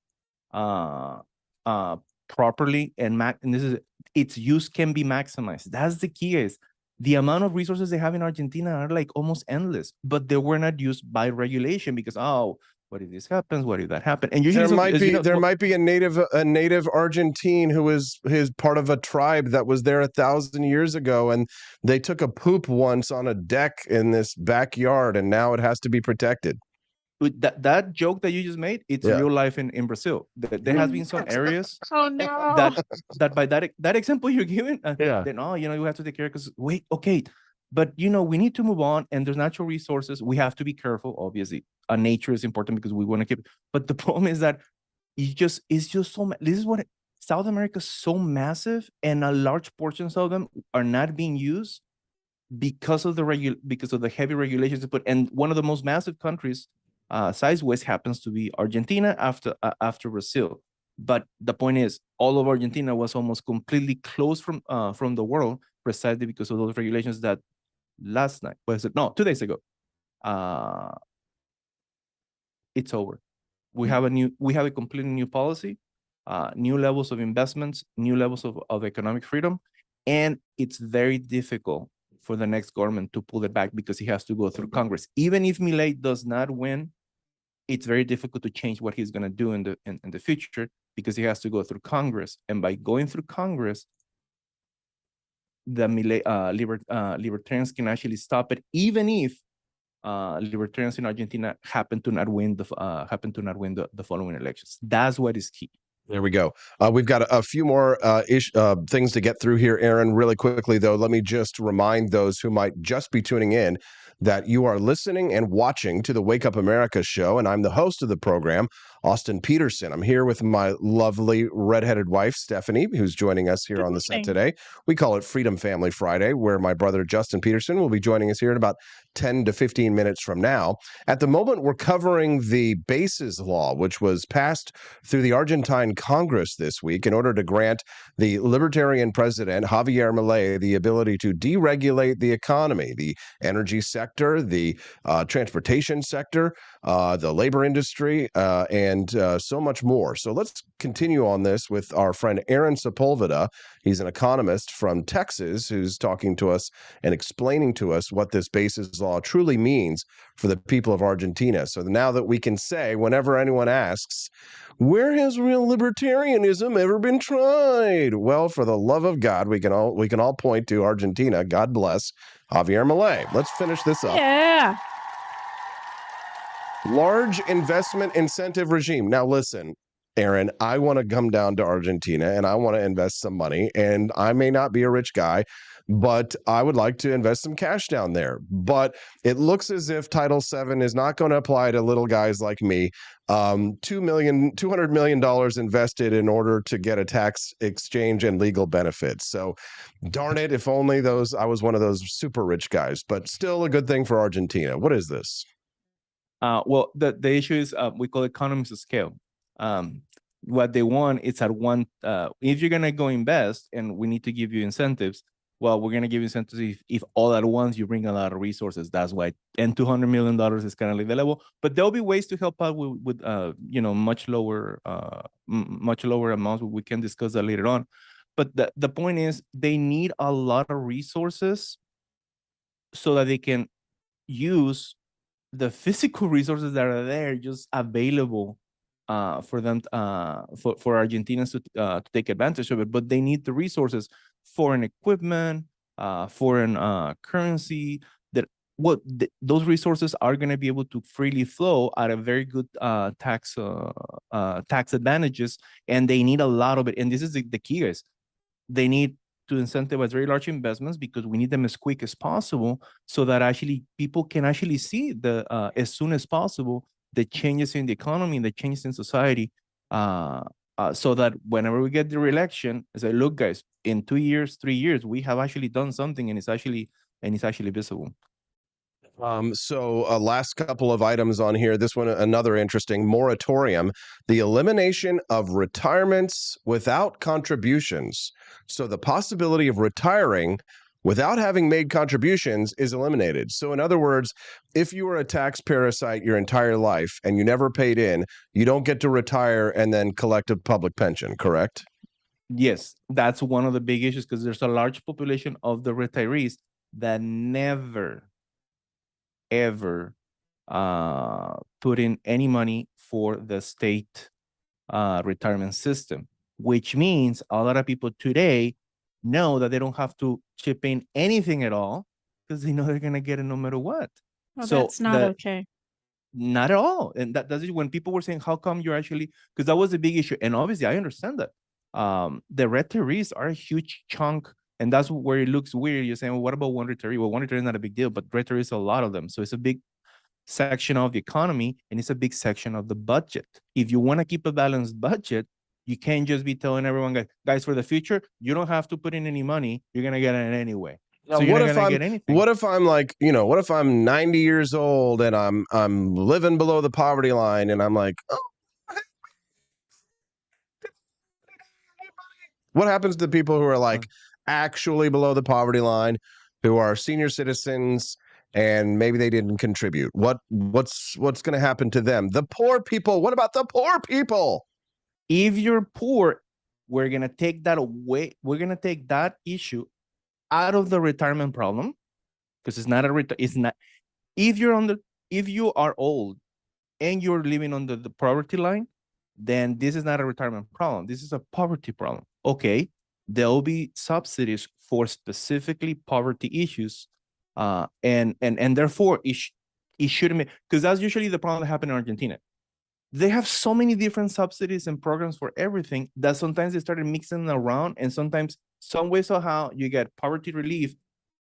properly, and its use can be maximized. That's the key. Is the amount of resources they have in Argentina are like almost endless, but they were not used by regulation because, what if this happens? What if that happens? And usually there might be a native Argentine who is part of a tribe that was there 1,000 years ago, and they took a poop once on a deck in this backyard, and now it has to be protected. That joke that you just made, it's real life in Brazil. There has been some areas that by that example you're giving, then you have to take care because wait, okay. But we need to move on, and there's natural resources. We have to be careful, obviously. Nature is important because we want to keep it. But the problem is that it's just so. This is what South America is so massive, and a large portions of them are not being used because of the heavy regulations they put. And one of the most massive countries, size-wise, happens to be Argentina after Brazil. But the point is, all of Argentina was almost completely closed from the world precisely because of those regulations that last night, was it? No, 2 days ago. It's over. We have a completely new policy, new levels of investments, new levels of economic freedom, and it's very difficult for the next government to pull it back because he has to go through Congress. Even if Milei does not win, it's very difficult to change what he's going to do in the future because he has to go through Congress, and by going through Congress, the Milei, libertarians can actually stop it, even if libertarians in Argentina happen to not win the following elections. That's what is key. There we go. We've got a few more things to get through here, Aaron. Really quickly, though, let me just remind those who might just be tuning in that you are listening and watching to the Wake Up America show, and I'm the host of the program, Austin Peterson. I'm here with my lovely redheaded wife, Stephanie, who's joining us here on the set today. We call it Freedom Family Friday, where my brother, Justin Peterson, will be joining us here in about 10 to 15 minutes from now. At the moment, we're covering the Bases Law, which was passed through the Argentine Congress this week in order to grant the Libertarian President, Javier Milei, the ability to deregulate the economy, the energy sector, the transportation sector, the labor industry, and so much more. So let's continue on this with our friend Aaron Sepulveda. He's an economist from Texas who's talking to us and explaining to us what this Bases Law truly means for the people of Argentina. So now that we can say, whenever anyone asks, where has real libertarianism ever been tried? Well, for the love of God, we can all point to Argentina. God bless Javier Milei. Let's finish this up. Yeah. Large investment incentive regime. Now, listen, Aaron, I want to come down to Argentina and I want to invest some money, and I may not be a rich guy, but I would like to invest some cash down there. But it looks as if Title VII is not going to apply to little guys like me. $200 million invested in order to get a tax exchange and legal benefits. So darn it, if only I was one of those super rich guys, but still a good thing for Argentina. What is this? Well, the issue is we call economies of scale. What they want, it's at one, if you're going to go invest and we need to give you incentives, well, we're going to give you incentives if all at once you bring a lot of resources. That's why, and $200 million is kind of like the level, but there'll be ways to help out with much lower amounts. We can discuss that later on. But the point is they need a lot of resources so that they can use the physical resources that are there just available for them, for Argentinians to take advantage of it. But they need the resources, foreign equipment, foreign currency, those resources are going to be able to freely flow at a very good tax advantages, and they need a lot of it. And this is the key, guys. They need to incentivize very large investments because we need them as quick as possible so that actually people can actually see as soon as possible the changes in the economy and the changes in society, so that whenever we get the re-election, I say, look, guys, in 2 years, 3 years, we have actually done something, and it's actually visible. So last couple of items on here. This one, another interesting moratorium, the elimination of retirements without contributions. So the possibility of retiring without having made contributions is eliminated. So in other words, if you were a tax parasite your entire life and you never paid in, you don't get to retire and then collect a public pension, correct? Yes, that's one of the big issues because there's a large population of the retirees that never, ever put in any money for the state retirement system, which means a lot of people today know that they don't have to chip in anything at all because they know they're going to get it no matter what. Well, so that's not okay. Not at all. And that's when people were saying, how come you're actually, because that was a big issue. And obviously I understand that. The retirees are a huge chunk, and that's where it looks weird. You're saying, well, what about one retiree? Well, one retiree is not a big deal, but retirees, a lot of them. So it's a big section of the economy, and it's a big section of the budget. If you want to keep a balanced budget, you can't just be telling everyone, guys, for the future, you don't have to put in any money. You're going to get it anyway. Now, so what if I'm like, what if I'm 90 years old and I'm living below the poverty line and I'm like, oh, What happens to people who are like actually below the poverty line, who are senior citizens, and maybe they didn't contribute? What's going to happen to them? The poor people. What about the poor people? If you're poor, we're gonna take that away. We're gonna take that issue out of the retirement problem, because it's not a it's not. If you are old and you're living under the poverty line, then this is not a retirement problem. This is a poverty problem. Okay, there will be subsidies for specifically poverty issues, and therefore it shouldn't be, because that's usually the problem that happens in Argentina. They have so many different subsidies and programs for everything that sometimes they started mixing around, and sometimes some way somehow you get poverty relief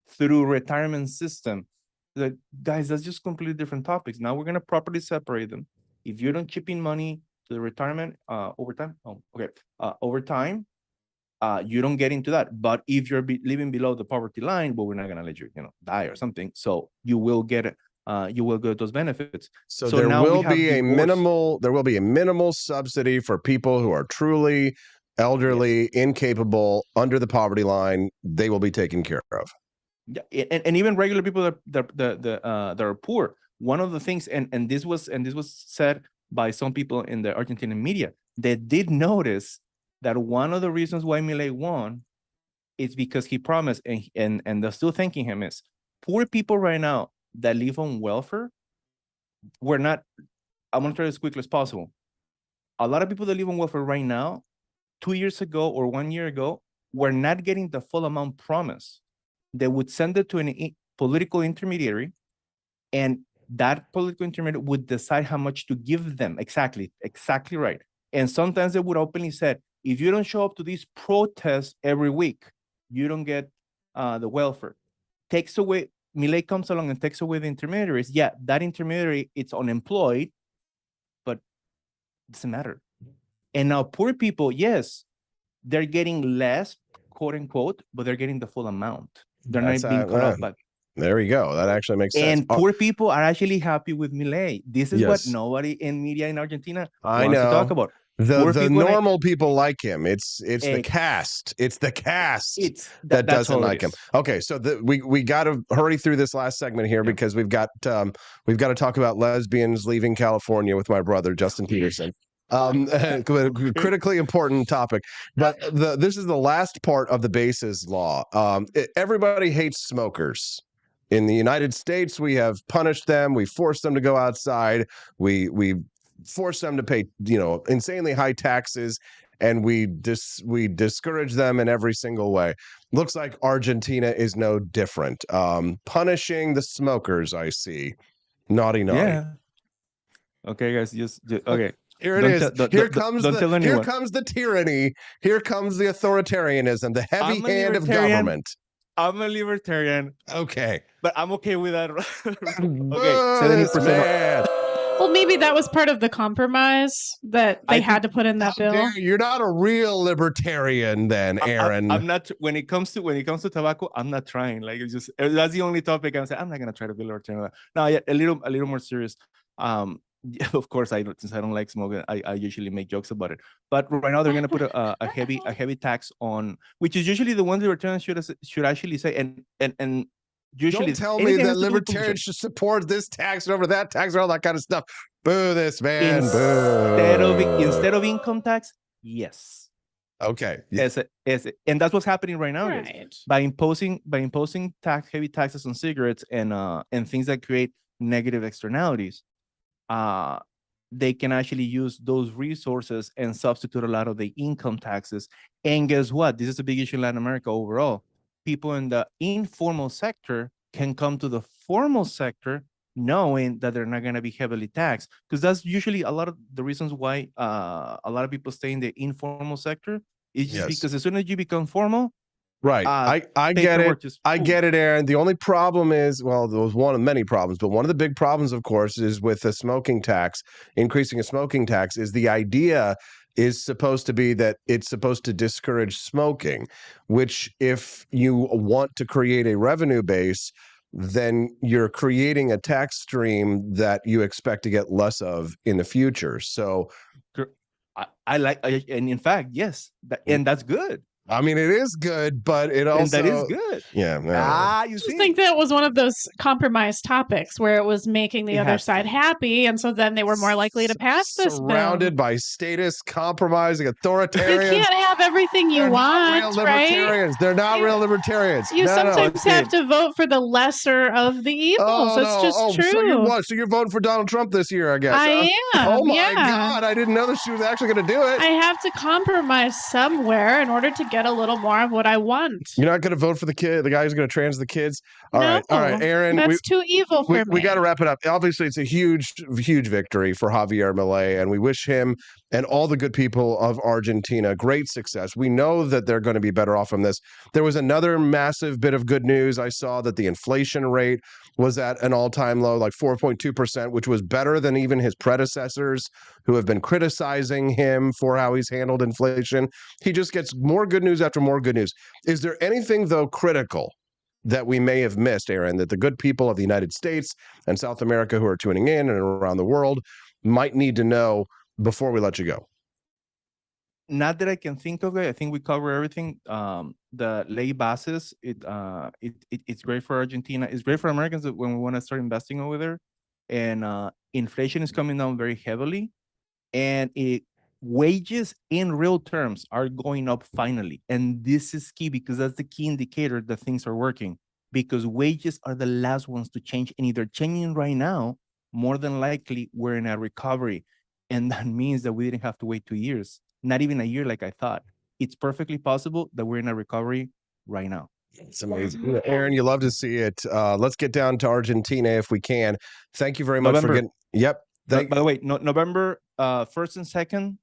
through retirement system. Like, guys, that's just completely different topics. Now we're gonna properly separate them. If you don't chip in money to the retirement over time, over time, you don't get into that. But if you're living below the poverty line, well, we're not gonna let you, die or something. So you will get those benefits. So there will be a minimal subsidy for people who are truly elderly, incapable, under the poverty line. They will be taken care of. Yeah, and even regular people that are poor. One of the things, and this was said by some people in the Argentinian media, they did notice that one of the reasons why Milei won is because he promised, and they're still thanking him, is poor people right now that live on welfare. I'm gonna try as quickly as possible. A lot of people that live on welfare right now, 2 years ago or 1 year ago, were not getting the full amount promised. They would send it to a political intermediary, and that political intermediary would decide how much to give them. Exactly right. And sometimes they would openly say, if you don't show up to these protests every week, you don't get the welfare. Takes away, Milei comes along and takes away the intermediaries. Yeah, that intermediary, it's unemployed, but it doesn't matter. And now poor people, yes, they're getting less, quote unquote, but they're getting the full amount. They're not being caught up by. There we go. That actually makes sense. And poor people are actually happy with Milei. This is what nobody in media in Argentina wants to talk about. The normal people like him. It's the cast. It's the cast that doesn't like him. Okay, so we got to hurry through this last segment here because we've got to talk about lesbians leaving California with my brother Justin Peterson. Critically important topic, but this is the last part of the Bases Law. Everybody hates smokers. In the United States, we have punished them. We forced them to go outside. We force them to pay, insanely high taxes, and we discourage them in every single way. Looks like Argentina is no different. Punishing the smokers, I see. Naughty. Yeah. Okay, guys, just okay. Here it is. Here comes the tyranny. Here comes the authoritarianism, the heavy hand of government. I'm a libertarian. Okay. But I'm okay with that. Okay. 70%. Well, maybe that was part of the compromise that they had to put in that bill. You're not a real libertarian then, Aaron. I'm not. When it comes to tobacco, I'm not trying. Like, it's just, that's the only topic I'm saying. I'm not gonna try to be libertarian. No, yeah, a little more serious. Of course, since I don't like smoking, I usually make jokes about it. But right now they're going to put a heavy tax on, which is usually the one libertarians should actually say. And usually, don't tell me that libertarians should support this tax over that tax or all that kind of stuff. Boo this, man. Instead of income tax, yes. Okay. And that's what's happening right now. Right. By imposing heavy taxes on cigarettes and things that create negative externalities. They can actually use those resources and substitute a lot of the income taxes. And guess what? This is a big issue in Latin America overall. People in the informal sector can come to the formal sector knowing that they're not going to be heavily taxed. Because that's usually a lot of the reasons why a lot of people stay in the informal sector. It's just because as soon as you become formal, right. I get it. I get it, Aaron. The only problem is, well, there was one of many problems, but one of the big problems, of course, is with the smoking tax. Increasing a smoking tax is the idea is supposed to be that it's supposed to discourage smoking, which if you want to create a revenue base, then you're creating a tax stream that you expect to get less of in the future. So and in fact, yes, and that's good. I mean, it is good, but it also And that is good. Yeah. You I see. just think that was one of those compromise topics where it was making the other side happy, and so then they were more likely to pass this bill. Surrounded by statists, compromising You authoritarians. can't have everything you They're want, not real right? libertarians. They're not real libertarians. You sometimes have to vote for the lesser of the evils. It's just true. So you're voting for Donald Trump this year, I guess. I am. Oh my yeah. God! I didn't know that she was actually going to do it. I have to compromise somewhere in order to get a little more of what I want. You're not going to vote for the guy who's going to trans the kids. All right, Aaron. That's too evil for me. We got to wrap it up. Obviously, it's a huge victory for Javier Milei, and we wish him and all the good people of Argentina great success. We know that they're going to be better off from this. There was another massive bit of good news. I saw that the inflation rate was at an all-time low, like 4.2%, which was better than even his predecessors who have been criticizing him for how he's handled inflation. He just gets more good news after more good news. Is there anything, though, critical that we may have missed, Aaron, that the good people of the United States and South America who are tuning in and around the world might need to know before we let you go? Not that I can think of it. I think we cover everything. The ley bases, it's great for Argentina. It's great for Americans when we want to start investing over there. And inflation is coming down very heavily. And wages in real terms are going up finally. And this is key because that's the key indicator that things are working. Because wages are the last ones to change. And if they're changing right now, more than likely we're in a recovery. And that means that we didn't have to wait 2 years. Not even a year like I thought. It's perfectly possible that we're in a recovery right now. It's amazing. Aaron, you love to see it. Let's get down to Argentina if we can. Thank you very much for getting... Yep. By the way, November 1st and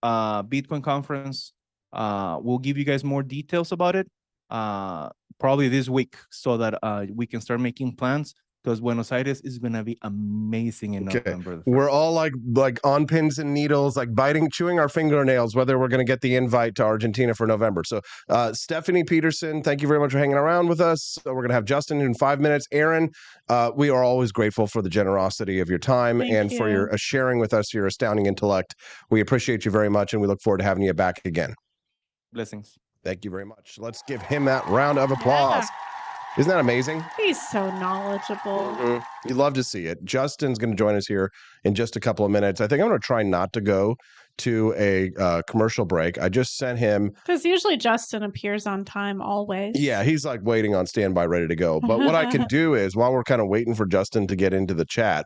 2nd, Bitcoin conference. We'll give you guys more details about it probably this week so that we can start making plans. Because Buenos Aires is going to be amazing in November. We're all like on pins and needles, like chewing our fingernails, whether we're going to get the invite to Argentina for November. So Stephanie Peterson, thank you very much for hanging around with us. So we're going to have Justin in 5 minutes. Aaron, we are always grateful for the generosity of your time for your sharing with us your astounding intellect. We appreciate you very much, and we look forward to having you back again. Blessings. Thank you very much. Let's give him that round of applause. Yeah. Isn't that amazing? He's so knowledgeable. Mm-hmm. You love to see it. Justin's going to join us here in just a couple of minutes. I think I'm going to try not to go to a commercial break. I just sent him... Because usually Justin appears on time always. Yeah, he's like waiting on standby, ready to go. But what I can do is, while we're kind of waiting for Justin to get into the chat,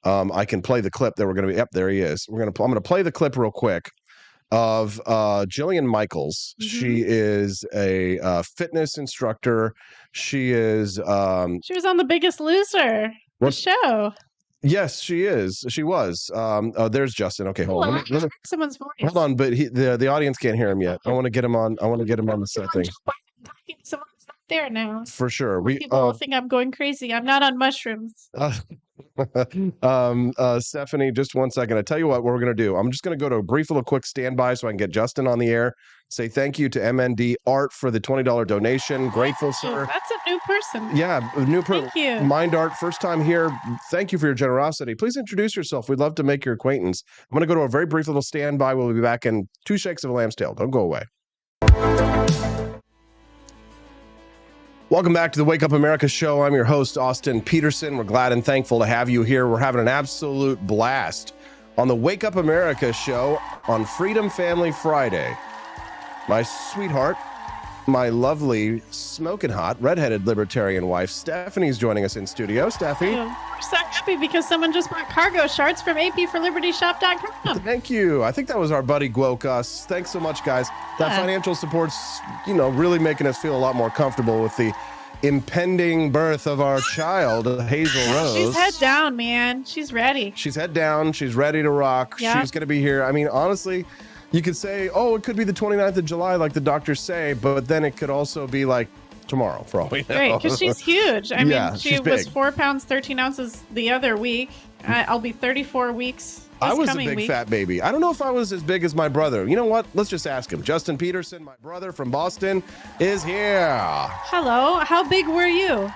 I can play the clip that we're going to be... Yep, there he is. I'm going to play the clip real quick of Jillian Michaels. Mm-hmm. She is a fitness instructor. She is she was on The Biggest Loser, the show. Yes, she is. She was. There's Justin. Okay, hold on. Someone's voice. Hold on, but the audience can't hear him yet. I want to get him on. I want to get him on the set thing. Someone's not there now. For sure. People think I'm going crazy. I'm not on mushrooms. Stephanie, just 1 second. I tell you what we're going to do. I'm just going to go to a brief little quick standby so I can get Justin on the air. Say thank you to MND Art for the $20 donation. Grateful, sir. That's a new person. Yeah, a new person. Thank you. Mind Art, first time here. Thank you for your generosity. Please introduce yourself. We'd love to make your acquaintance. I'm going to go to a very brief little standby. We'll be back in 2 shakes of a lamb's tail. Don't go away. Welcome back to the Wake Up America show. I'm your host, Austin Peterson. We're glad and thankful to have you here. We're having an absolute blast on the Wake Up America show on Freedom Family Friday. My sweetheart, my lovely, smoking hot, redheaded libertarian wife, Stephanie's joining us in studio. Steffi. We're so happy because someone just bought cargo shorts from apforlibertyshop.com. Thank you. I think that was our buddy Gwokas. Thanks so much, guys. That financial support's, really making us feel a lot more comfortable with the impending birth of our child, Hazel Rose. She's head down, man. She's ready. She's head down. She's ready to rock. Yep. She's going to be here. I mean, honestly, you could say, it could be the 29th of July, like the doctors say, but then it could also be like tomorrow, for all we know. Right, because she's huge. I mean, she was 4 pounds, 13 ounces the other week. I'll be 34 weeks I was a big fat baby. I don't know if I was as big as my brother. You know what? Let's just ask him. Justin Peterson, my brother from Boston, is here. Hello. How big were you?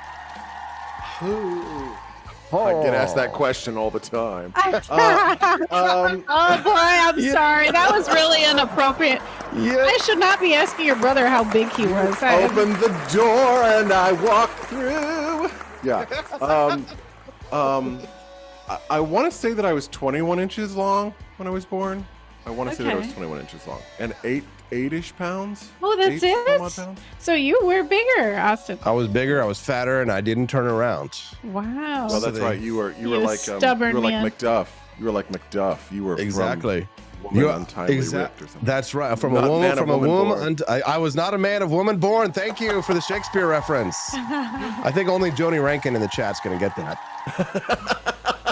I get asked that question all the time. Oh boy, I'm sorry. That was really inappropriate. I should not be asking your brother how big he was. Open the door and I walk through. Yeah. I want to say that I was 21 inches long when I was born. I want to say that I was 21 inches long and eight-ish pounds. Oh, that's it? So you were bigger, Austin. I was bigger, I was fatter, and I didn't turn around. Wow. Well, that's right. You were like stubborn man. Macduff. You were like Macduff. You were exactly. Woman untimely ripped or something. That's right. From a woman. I was not a man of woman born. Thank you for the Shakespeare reference. I think only Joni Rankin in the chat's going to get that.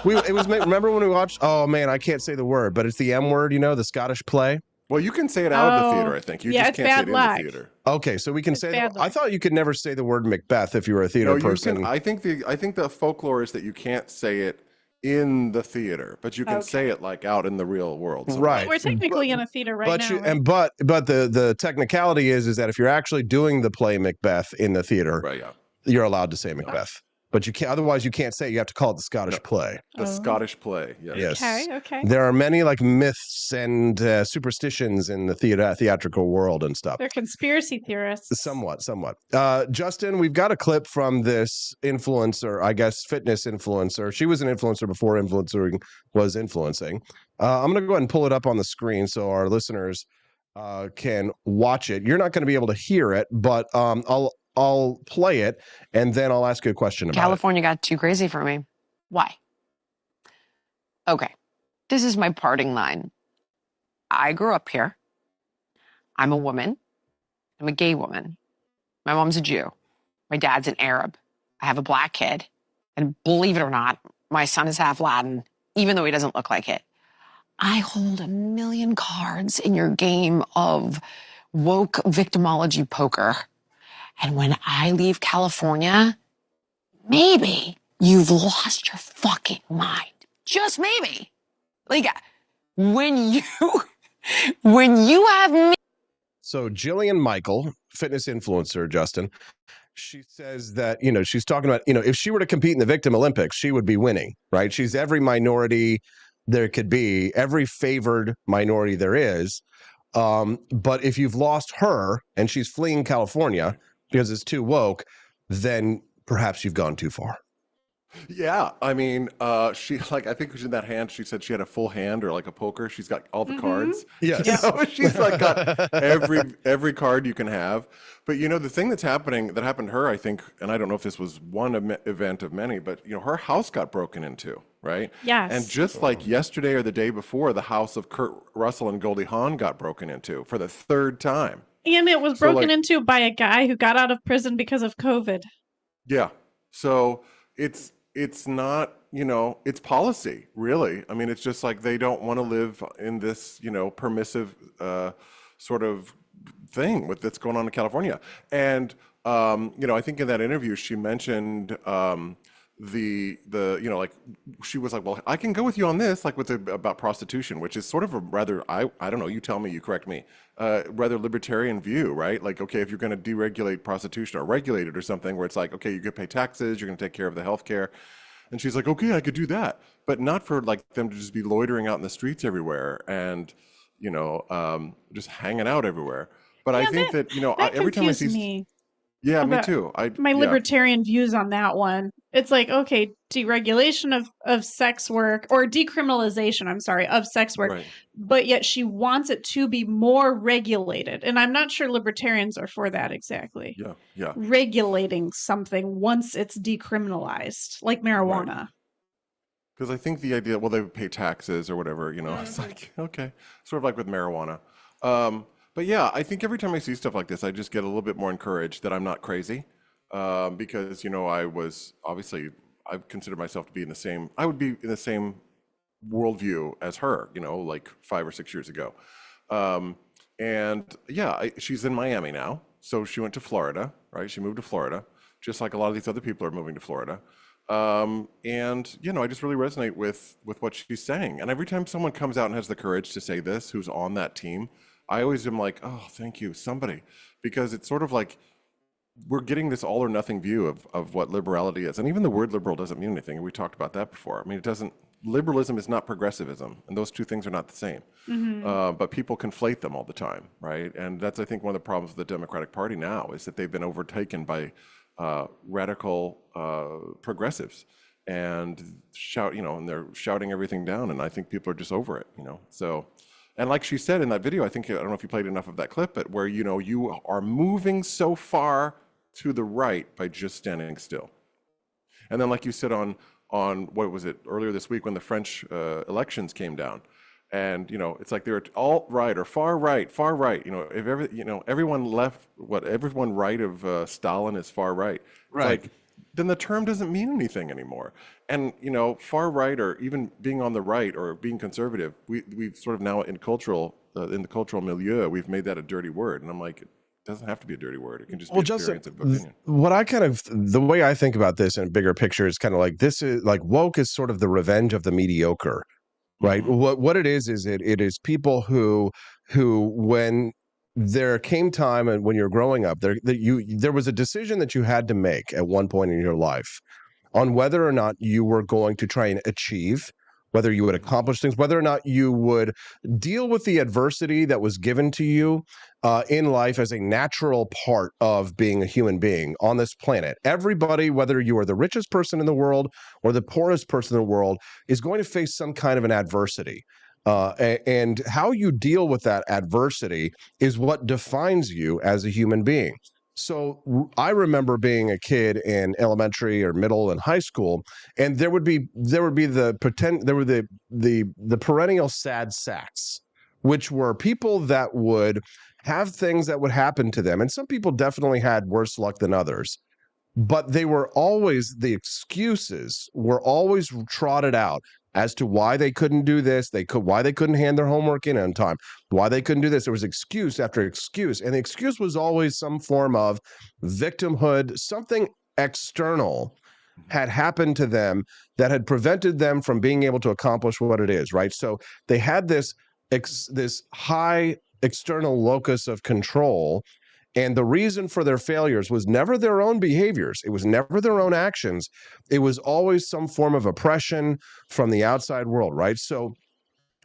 Remember when we watched? Oh man, I can't say the word, but it's the M word. You know, the Scottish play. Well, you can say it out of the theater. I think you just can't say it in the theater. Okay, so we can say that. I thought you could never say the word Macbeth if you were a theater person. I think the folklore is that you can't say it in the theater, but you can say it like out in the real world. Right. We're technically in a theater right now. But the technicality is that if you're actually doing the play Macbeth in the theater, you're allowed to say Macbeth. But you can't. Otherwise, you can't say. You have to call it the Scottish play. The Scottish play. Yes. Okay. There are many like myths and superstitions in the theatrical world and stuff. They're conspiracy theorists. Somewhat. Justin, we've got a clip from this influencer, I guess, fitness influencer. She was an influencer before influencing was influencing. I'm going to go ahead and pull it up on the screen so our listeners can watch it. You're not going to be able to hear it, but I'll play it, and then I'll ask you a question about California got too crazy for me. Why? Okay, this is my parting line. I grew up here. I'm a woman. I'm a gay woman. My mom's a Jew. My dad's an Arab. I have a black kid. And believe it or not, my son is half Latin, even though he doesn't look like it. I hold 1 million cards in your game of woke victimology poker. And when I leave California, maybe you've lost your fucking mind. Just maybe. Like, when you have me. So Jillian Michaels, fitness influencer, Justin, she says that, she's talking about, if she were to compete in the Victim Olympics, she would be winning, right? She's every minority there could be, every favored minority there is. But if you've lost her and she's fleeing California because it's too woke, then perhaps you've gone too far. Yeah, I mean, she I think in that hand, she said she had a full hand or like a poker. She's got all the cards. Yes. She's like got every card you can have. But the thing that happened to her, I think, and I don't know if this was one event of many, but her house got broken into, right? Yes. And just like yesterday or the day before, the house of Kurt Russell and Goldie Hawn got broken into for the third time. And it was broken into by a guy who got out of prison because of COVID. Yeah. So it's not, it's policy, really. I mean, it's just like they don't want to live in this, permissive sort of thing that's going on in California. And, I think in that interview, she mentioned she was like, well, I can go with you on this, like about prostitution, which is sort of a rather, I don't know, you tell me, you correct me, rather libertarian view, right? Like, okay, if you're going to deregulate prostitution or regulate it or something where it's like, okay, you could pay taxes, you're going to take care of the healthcare. And she's like, okay, I could do that, but not for like them to just be loitering out in the streets everywhere and, just hanging out everywhere. But I think that every time I see me. Yeah, me too. My libertarian views on that one. It's like, okay, deregulation of sex work or decriminalization, of sex work. Right. But yet she wants it to be more regulated. And I'm not sure libertarians are for that exactly. Yeah. Regulating something once it's decriminalized, like marijuana. Because I think the idea, well, they would pay taxes or whatever, it's like, okay, sort of like with marijuana. But yeah, I think every time I see stuff like this, I just get a little bit more encouraged that I'm not crazy, because I consider myself to be I would be in the same worldview as her, like 5 or 6 years ago. And yeah, she's in Miami now, so she went to Florida, right? She moved to Florida, just like a lot of these other people are moving to Florida. And I just really resonate with what she's saying. And every time someone comes out and has the courage to say this, who's on that team, I always am like, oh, thank you, somebody. Because it's sort of like we're getting this all or nothing view of what liberality is. And even the word liberal doesn't mean anything. And we talked about that before. I mean, it doesn't, liberalism is not progressivism, and those two things are not the same. But people conflate them all the time, right? And that's, I think, one of the problems with the Democratic Party now is that they've been overtaken by radical progressives and and they're shouting everything down, and I think people are just over it, So, and like she said in that video, I don't know if you played enough of that clip, but where, you are moving so far to the right by just standing still. And then, like you said on what was it earlier this week when the French elections came down, and it's like they're alt right or far right. If everyone left, everyone right of Stalin is far right. Right. Like, then the term doesn't mean anything anymore. And far right or even being on the right or being conservative, we've sort of now in the cultural milieu, we've made that a dirty word. And I'm like, it doesn't have to be a dirty word. It can just be a variance of opinion. The way I think about this in a bigger picture is kind of like, this is like woke is sort of the revenge of the mediocre, right? What it is it is people who when there came time and when you're growing up, there was a decision that you had to make at one point in your life on whether or not you were going to try and achieve, whether you would accomplish things, whether or not you would deal with the adversity that was given to you in life as a natural part of being a human being on this planet. Everybody, whether you are the richest person in the world or the poorest person in the world, is going to face some kind of an adversity. And how you deal with that adversity is what defines you as a human being. So I remember being a kid in elementary or middle and high school, and there would be the perennial sad sacks, which were people that would have things that would happen to them, and some people definitely had worse luck than others. But the excuses were always trotted out as to why they couldn't do this, why they couldn't hand their homework in on time, why they couldn't do this. There was excuse after excuse, and the excuse was always some form of victimhood. Something external had happened to them that had prevented them from being able to accomplish what it is, right? So they had this high external locus of control. And the reason for their failures was never their own behaviors. It was never their own actions. It was always some form of oppression from the outside world, right? So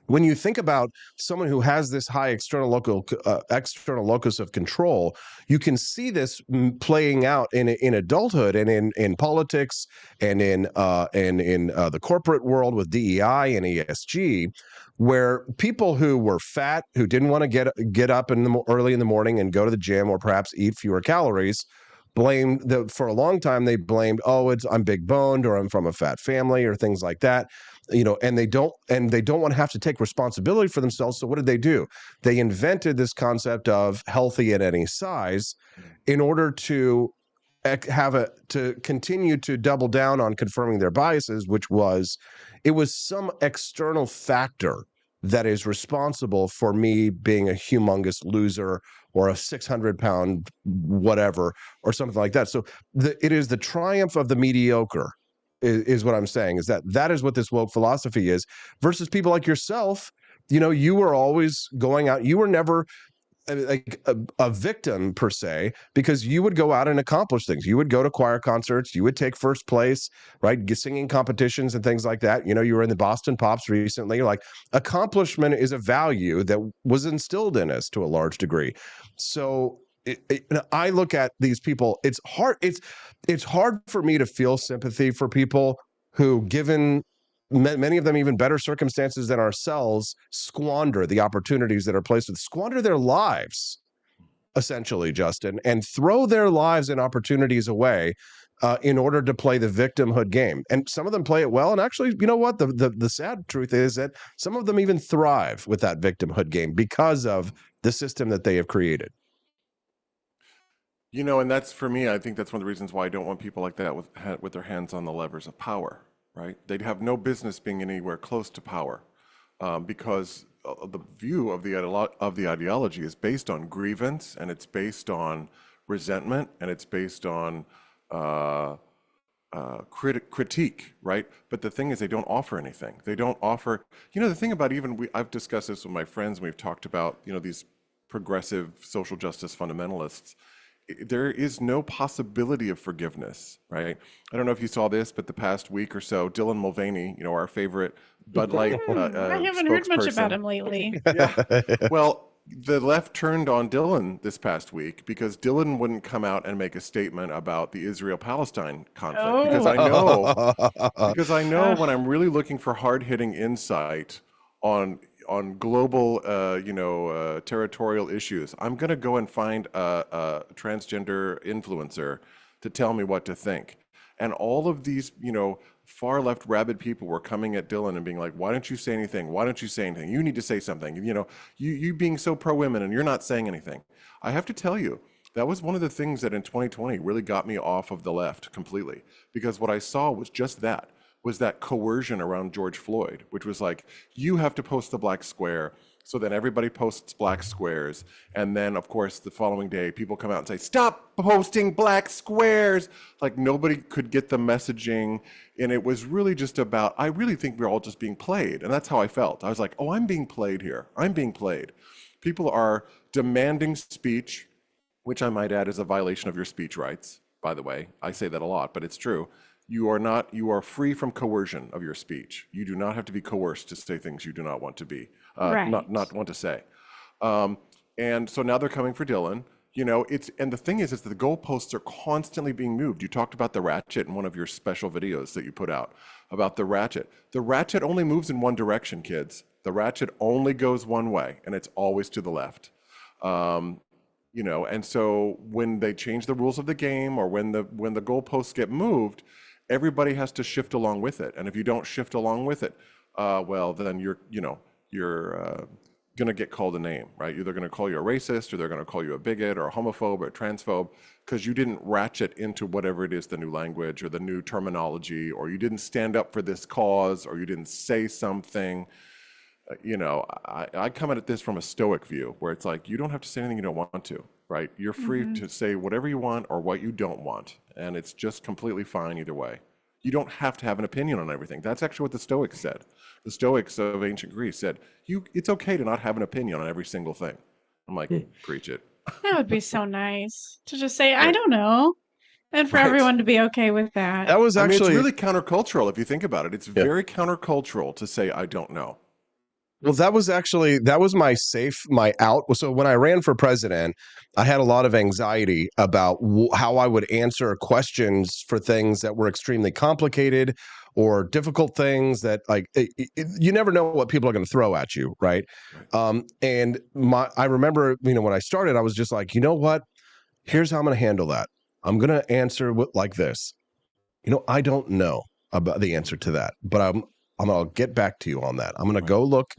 when you think about someone who has this high external locus of control, you can see this playing out in adulthood and in politics and in the corporate world with DEI and ESG, where people who were fat, who didn't want to get up early in the morning and go to the gym or perhaps eat fewer calories, for a long time they blamed, I'm big boned or I'm from a fat family or things like that. And they don't want to have to take responsibility for themselves. So what did they do? They invented this concept of healthy at any size in order to continue to double down on confirming their biases, which was, it was some external factor that is responsible for me being a humongous loser or a 600-pound whatever or something like that. So it is the triumph of the mediocre is what I'm saying, is that is what this woke philosophy is, versus people like yourself. You were always going out. You were never like a victim per se, because you would go out and accomplish things. You would go to choir concerts, you would take first place, right? Singing competitions and things like that. You were in the Boston Pops recently. Like, accomplishment is a value that was instilled in us to a large degree. So I look at these people, it's hard for me to feel sympathy for people who, given many of them even better circumstances than ourselves, squander the opportunities that are placed with, squander their lives, essentially, Justin, and throw their lives and opportunities away in order to play the victimhood game. And some of them play it well. And actually, you know what? The sad truth is that some of them even thrive with that victimhood game because of the system that they have created. And that's, for me, I think that's one of the reasons why I don't want people like that with their hands on the levers of power. Right? They'd have no business being anywhere close to power, because the view of the ideology is based on grievance, and it's based on resentment, and it's based on critique, right? But the thing is, they don't offer anything. They don't offer. The thing about I've discussed this with my friends, and we've talked about these progressive social justice fundamentalists, there is no possibility of forgiveness, right? I don't know if you saw this, but the past week or so, Dylan Mulvaney, you know, our favorite Bud Light I haven't heard much about spokesperson. him lately. Yeah. Well, the left turned on Dylan this past week because Dylan wouldn't come out and make a statement about the Israel-Palestine conflict because I know when I'm really looking for hard-hitting insight on global, territorial issues, I'm going to go and find a transgender influencer to tell me what to think. And all of these, far left rabid people were coming at Dylan and being like, why don't you say anything? Why don't you say anything? You need to say something. You being so pro-women and you're not saying anything. I have to tell you, that was one of the things that in 2020 really got me off of the left completely. Because what I saw was just that, was that coercion around George Floyd, which was like, you have to post the black square. So then everybody posts black squares. And then, of course, the following day, people come out and say, stop posting black squares. Like nobody could get the messaging. And it was really just about, I really think we're all just being played. And that's how I felt. I was like, oh, I'm being played here. I'm being played. People are demanding speech, which I might add is a violation of your speech rights, by the way. I say that a lot, but it's true. You are free from coercion of your speech. You do not have to be coerced to say things you do not want to be, not want to say. And so now they're coming for Dylan. And the thing is that the goalposts are constantly being moved. You talked about the ratchet in one of your special videos that you put out about the ratchet. The ratchet only moves in one direction, kids. The ratchet only goes one way, and it's always to the left. And so when they change the rules of the game or when the goalposts get moved, everybody has to shift along with it. And if you don't shift along with it, well, then you're going to get called a name, right? Either going to call you a racist or they're going to call you a bigot or a homophobe or a transphobe because you didn't ratchet into whatever it is, the new language or the new terminology, or you didn't stand up for this cause, or you didn't say something. I come at this from a stoic view where it's like, you don't have to say anything you don't want to, right? You're free to say whatever you want or what you don't want. And it's just completely fine either way. You don't have to have an opinion on everything. That's actually what the Stoics said. The Stoics of ancient Greece said, it's okay to not have an opinion on every single thing. I'm like, preach it. That would be so nice to just say, I don't know. And for everyone to be okay with that. That was actually it's really countercultural if you think about it. It's very countercultural to say, I don't know. Well, that was my my out. So when I ran for president, I had a lot of anxiety about how I would answer questions for things that were extremely complicated or difficult things that you never know what people are going to throw at you. Right. And I remember, when I started, I was just like, you know what, here's how I'm going to handle that. I'm going to answer like this. I don't know about the answer to that, but I'm going to get back to you on that. I'm going to go look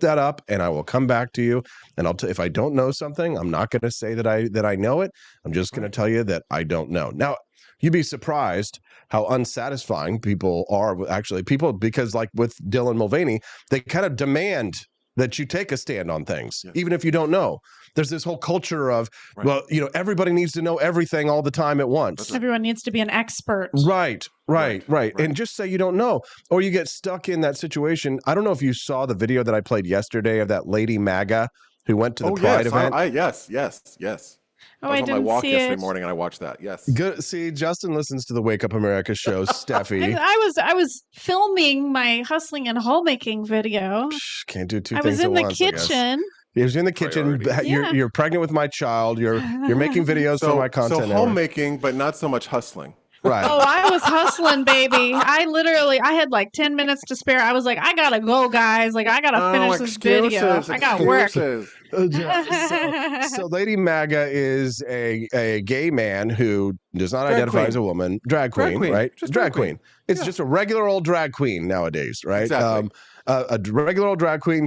that up, and I will come back to you. And if I don't know something, I'm not going to say that I know it. I'm just going to tell you that I don't know. Now, you'd be surprised how unsatisfying people are. Actually, because like with Dylan Mulvaney, they kind of demand that you take a stand on things, even if you don't know. There's this whole culture of, everybody needs to know everything all the time at once. Everyone needs to be an expert. Right. And just say you don't know, or you get stuck in that situation. I don't know if you saw the video that I played yesterday of that lady MAGA who went to the Pride event. Yes. Oh, I was on my walk yesterday it. morning and I watched that. Yes. Good. See, Justin listens to the Wake Up America show, Steffi. I was filming my hustling and homemaking video. Can't do two I things was in at the once, kitchen. He was in the kitchen. You're pregnant with my child. You're making videos for my content. So homemaking, but not so much hustling. Right. Oh, I was hustling, baby. I had like 10 minutes to spare. I was like, I gotta go, guys. Like, I gotta finish this video. I got work. So Lady MAGA is a gay man who does not identify as a woman. Drag queen, right? Just drag queen. It's just a regular old drag queen nowadays, right? Exactly. A regular old drag queen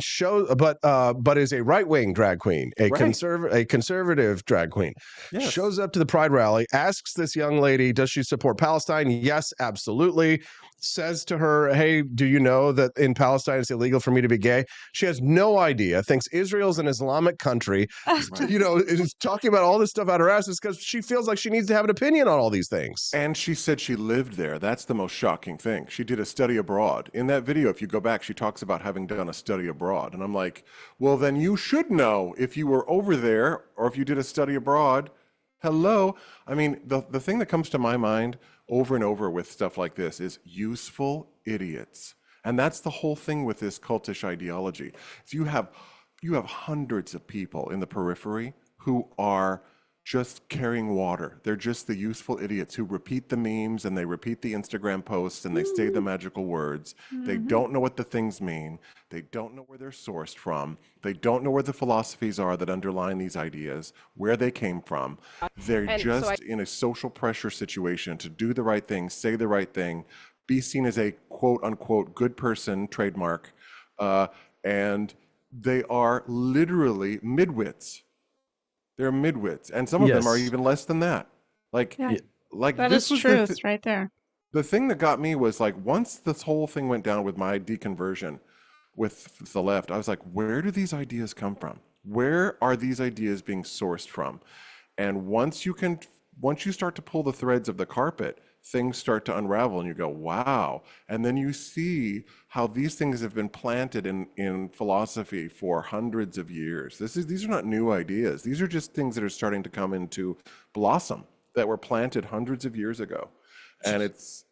but is a right-wing drag queen, a conservative drag queen. Yes. Shows up to the Pride rally, asks this young lady, does she support Palestine? Yes, absolutely. Says to her, hey, do you know that in Palestine it's illegal for me to be gay? She has no idea, thinks Israel's an Islamic country, is talking about all this stuff out her ass because she feels like she needs to have an opinion on all these things. And she said she lived there. That's the most shocking thing. She did a study abroad. In that video, if you go back, she talks about having done a study abroad. And I'm like, well, then you should know if you were over there or if you did a study abroad, Hello. I mean, the thing that comes to my mind over and over with stuff like this is useful idiots. And that's the whole thing with this cultish ideology. So you have hundreds of people in the periphery who are just carrying water. They're just the useful idiots who repeat the memes and they repeat the Instagram posts and they say the magical words. They don't know what the things mean. They don't know where they're sourced from. They don't know where the philosophies are that underline these ideas, where they came from. They're in a social pressure situation to do the right thing, say the right thing, be seen as a quote unquote good person, trademark, and they are literally midwits. They're midwits, and some of them are even less than that. Like that is truth right there. The thing that got me was like once this whole thing went down with my deconversion with the left, I was like, where do these ideas come from? Where are these ideas being sourced from? And once you start to pull the threads of the carpet, things start to unravel and you go, wow. And then you see how these things have been planted in philosophy for hundreds of years. These are not new ideas. These are just things that are starting to come into blossom that were planted hundreds of years ago. And it's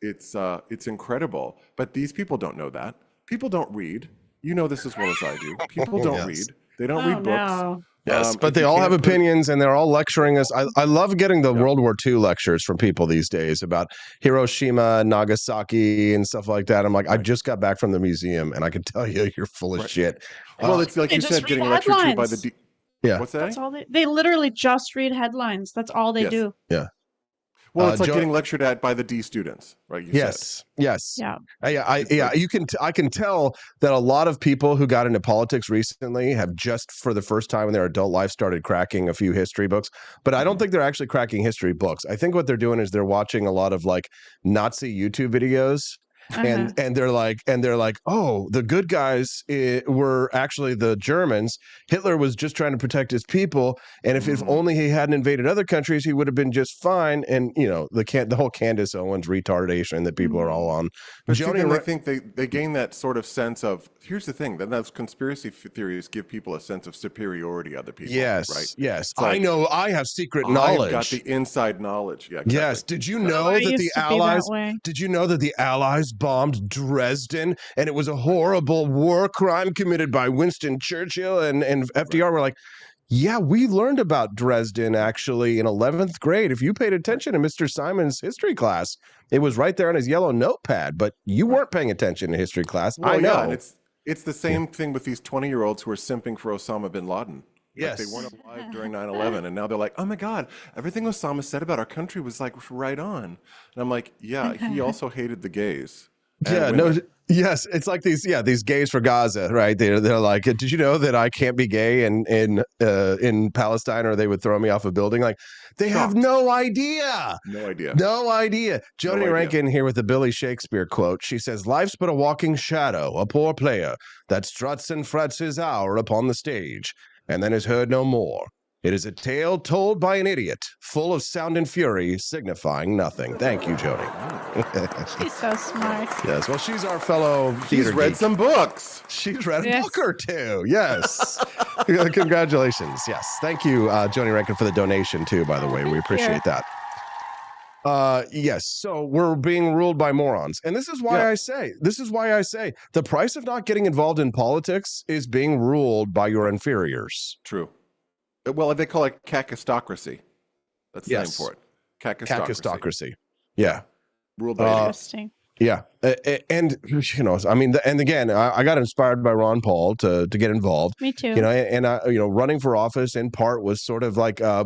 incredible. But these people don't know that. People don't read. You know this as well as I do. People don't read. They don't read books. No. Yes, but they all have opinions and they're all lecturing us. I love getting the World War II lectures from people these days about Hiroshima, Nagasaki, and stuff like that. I'm like, I just got back from the museum and I can tell you, you're full of shit. Well, it's like you said, getting lectured to by the... What's that? That's all they literally just read headlines. That's all they do. Yeah. Well, it's like getting lectured at by the D students, right? Yes. Yeah. I can tell that a lot of people who got into politics recently have just for the first time in their adult life started cracking a few history books. But I don't think they're actually cracking history books. I think what they're doing is they're watching a lot of like Nazi YouTube videos. And they're like, oh, the good guys were actually the Germans. Hitler was just trying to protect his people, and if only he hadn't invaded other countries, he would have been just fine. And you know, the whole Candace Owens retardation that people are all on. But I think they gain that sort of sense of, here's the thing, then those conspiracy theories give people a sense of superiority to other people. Yes, right? Yes. Like, I know I have secret knowledge. I've got the inside knowledge. Yeah, exactly. Yes. Did you know that the Allies? Did you know that the Allies bombed Dresden and it was a horrible war crime committed by Winston Churchill and FDR? We're like, yeah, we learned about Dresden actually in 11th grade. If you paid attention to Mr. Simon's history class, it was right there on his yellow notepad, but you weren't paying attention to history class. Well, I know. Yeah, and it's the same thing with these 20-year-olds who are simping for Osama bin Laden. Yes. Like they weren't alive during 9/11, and now they're like, oh my God, everything Osama said about our country was like right on. And I'm like, yeah, he also hated the gays. Yeah, no, yes, it's like these gays for Gaza, right? They're like, did you know that I can't be gay in Palestine, or they would throw me off a building? Like, they have no idea. No idea. No idea. Joni Rankin here with the Billy Shakespeare quote. She says, "Life's but a walking shadow, a poor player that struts and frets his hour upon the stage, and then is heard no more. It is a tale told by an idiot, full of sound and fury, signifying nothing." Thank you, Joni. She's so smart. Yes, well, she's our fellow theater She's read geek. some books. She's read a book or two. Yes. Congratulations. Yes. Thank you, Joni Rankin, for the donation, too, by the way. We appreciate that. Yes. So we're being ruled by morons. And this is why I say the price of not getting involved in politics is being ruled by your inferiors. True. Well, they call it kakistocracy. That's the name for it. Kakistocracy. Yeah. Ruled by Interesting. Yeah. And, you know, I mean, and again, I got inspired by Ron Paul to get involved. Me too. You know, and running for office in part was sort of like, a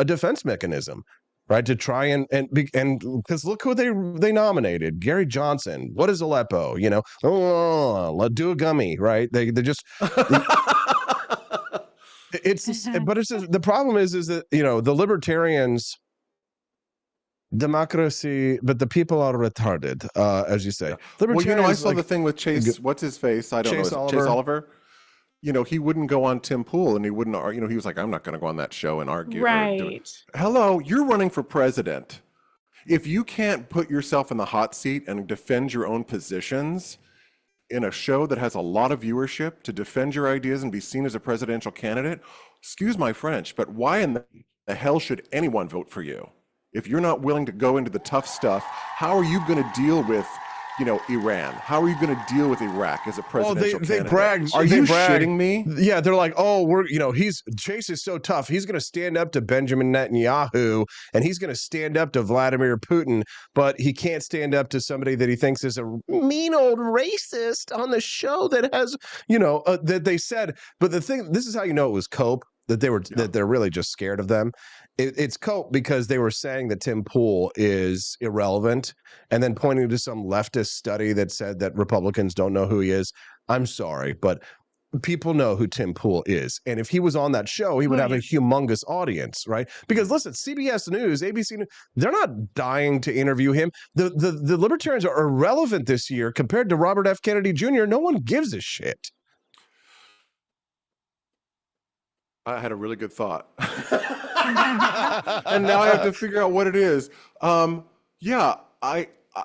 defense mechanism, right? To try and because look who they nominated, Gary Johnson. What is Aleppo? You know, let's do a gummy, right? They just. The problem is that, you know, the libertarians, democracy, but the people are retarded, as you say. Well, you know, I saw the thing with Chase, what's his face? I don't know. Chase Oliver. You know, he wouldn't go on Tim Pool and he wouldn't, you know, he was like, I'm not going to go on that show and argue. Right. Hello, you're running for president. If you can't put yourself in the hot seat and defend your own positions in a show that has a lot of viewership to defend your ideas and be seen as a presidential candidate, excuse my French, but why in the the hell should anyone vote for you? If you're not willing to go into the tough stuff, how are you going to deal with, Iran? How are you going to deal with Iraq as a presidential candidate? They bragged. Are you shitting me? Yeah, they're like, oh, Chase is so tough. He's going to stand up to Benjamin Netanyahu, and he's going to stand up to Vladimir Putin, but he can't stand up to somebody that he thinks is a mean old racist on the show that has, that they said. But this is how you know it was cope. That they're really just scared of them. It's cope because they were saying that Tim Pool is irrelevant, and then pointing to some leftist study that said that Republicans don't know who he is. I'm sorry, but people know who Tim Pool is, and if he was on that show, he would have a humongous audience, right? Because listen, CBS News, ABC News, they're not dying to interview him. The libertarians are irrelevant this year compared to Robert F. Kennedy Jr. No one gives a shit. I had a really good thought. And now I have to figure out what it is.